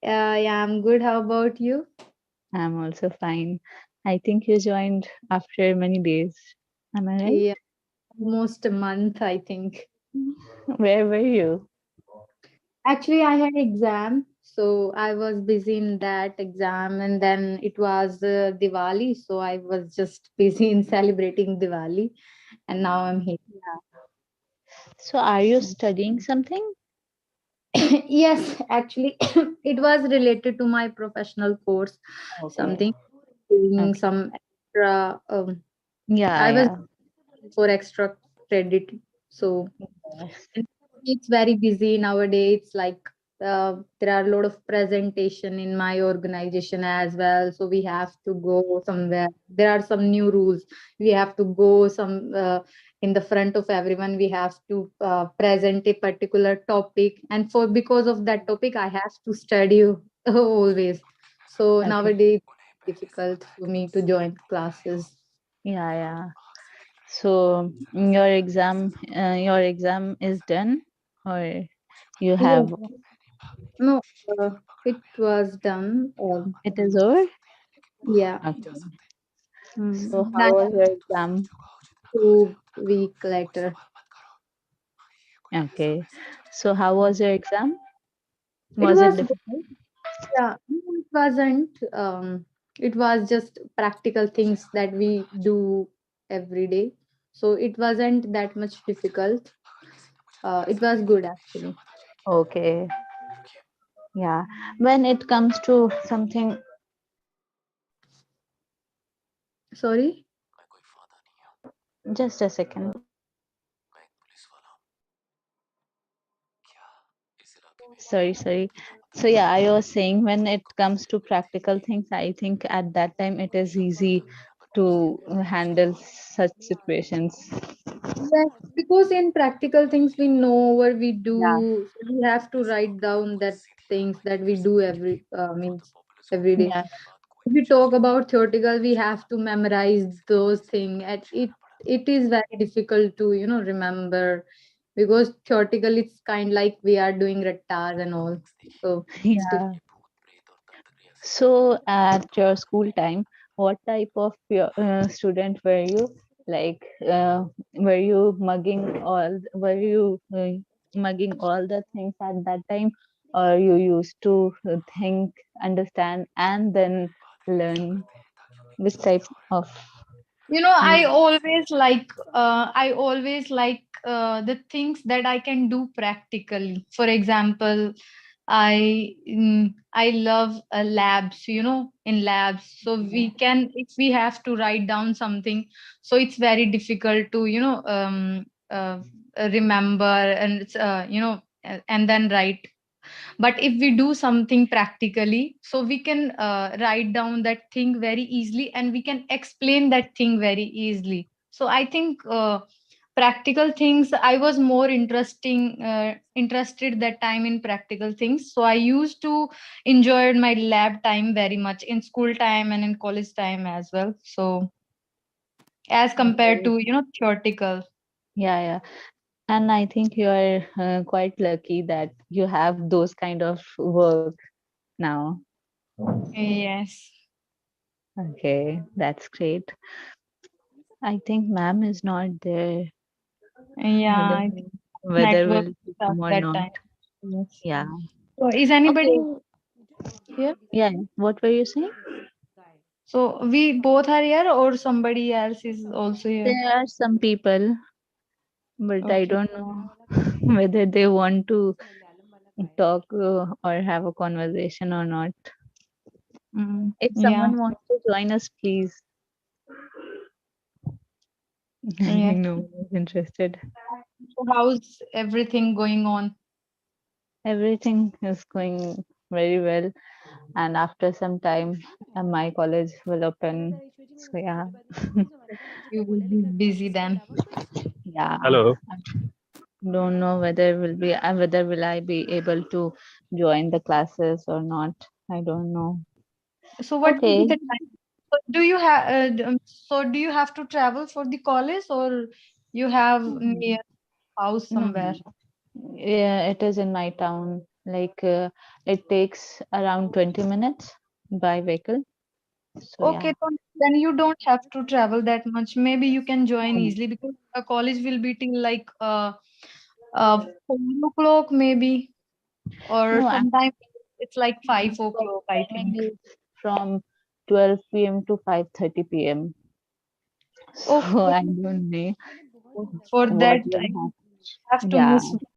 Yeah, I'm good. How about you? I'm also fine. I think you joined after many days. Am I right? Yeah, almost a month, I think. Where were you? Actually, I had exam So I was busy in that exam, and then it was Diwali, so I was just busy in celebrating Diwali, and now I'm here. So are you studying something? Yes, actually, it was related to my professional course, something doing some extra. Yeah, I was yeah. for extra credit, so Yes. and it's very busy nowadays. It's like there are a lot of presentation in my organization as well, so we have to go somewhere. There are some new rules. We have to go some in the front of everyone. We have to present a particular topic, and for because of that topic, I have to study always. So Okay. nowadays, it's difficult for me to join classes. Yeah, yeah. So your exam is done, or you Yes. have No, it was done. it is over? Yeah. Okay. Mm, So how that was your exam? 2 week later. Okay. So how was your exam? It Was it was good. difficult? Yeah, no, it wasn't. It was just practical things that we do every day. So it wasn't that much difficult. It was good actually. Okay. Yeah. When it comes to something, Sorry? just a second. Sorry. So yeah, I was saying when it comes to practical things, I think at that time it is easy to handle such situations. Yes, because in practical things we know what we Yeah. do. So we have to write down that things that we do means every day. Yeah. If we talk about theoretical, we have to memorize those things, and it is very difficult to remember, because theoretical it's kind like we are doing retas and all, so it's Yeah. So at your school time, what type of student were you? Like, were you mugging all the things at that time, or you used to think, understand, and then learn? Which type of I you? always like the things that I can do practically. For example, I love labs, in labs. So we can, if we have to write down something, so it's very difficult to remember, and and then write. But if we do something practically, so we can write down that thing very easily, and we can explain that thing very easily. So I think practical things, I was more interested that time in practical things, so I used to enjoy my lab time very much in school time and in college time as well, so as compared Okay. to theoretical. Yeah. And I think you are quite lucky that you have those kind of work now. Yes. Okay, that's great. I think ma'am is not there. I Yeah, don't I know think whether network will she stuff come or that not. time. Yes. Yeah. So is anybody Okay. here? Yeah. What were you saying? So we both are here, or somebody else is also here? There are some people, but I Okay. don't know whether they want to talk or have a conversation or not. If Yeah. someone wants to join us, please. I Yeah. think no one is interested. So how's everything going on? Everything is going very well, and after some time, my college will open. So yeah, You will be busy then. yeah. Hello. Don't know whether will I be able to join the classes or not. I don't know. So what will be Okay. the time? So do you have to travel for the college, or you have near house No, somewhere? yeah, it is in my town. Like it takes around 20 minutes by vehicle. So yeah. Okay, then you don't have to travel that much. Maybe you can join No, easily, because the college will be till like 4 o'clock maybe, or no, sometime. It's like 5 So o'clock, I timing think. is from 12 p.m. to 5:30 p.m. So Oh, I don't know for what that, will I happen. have to Yeah. miss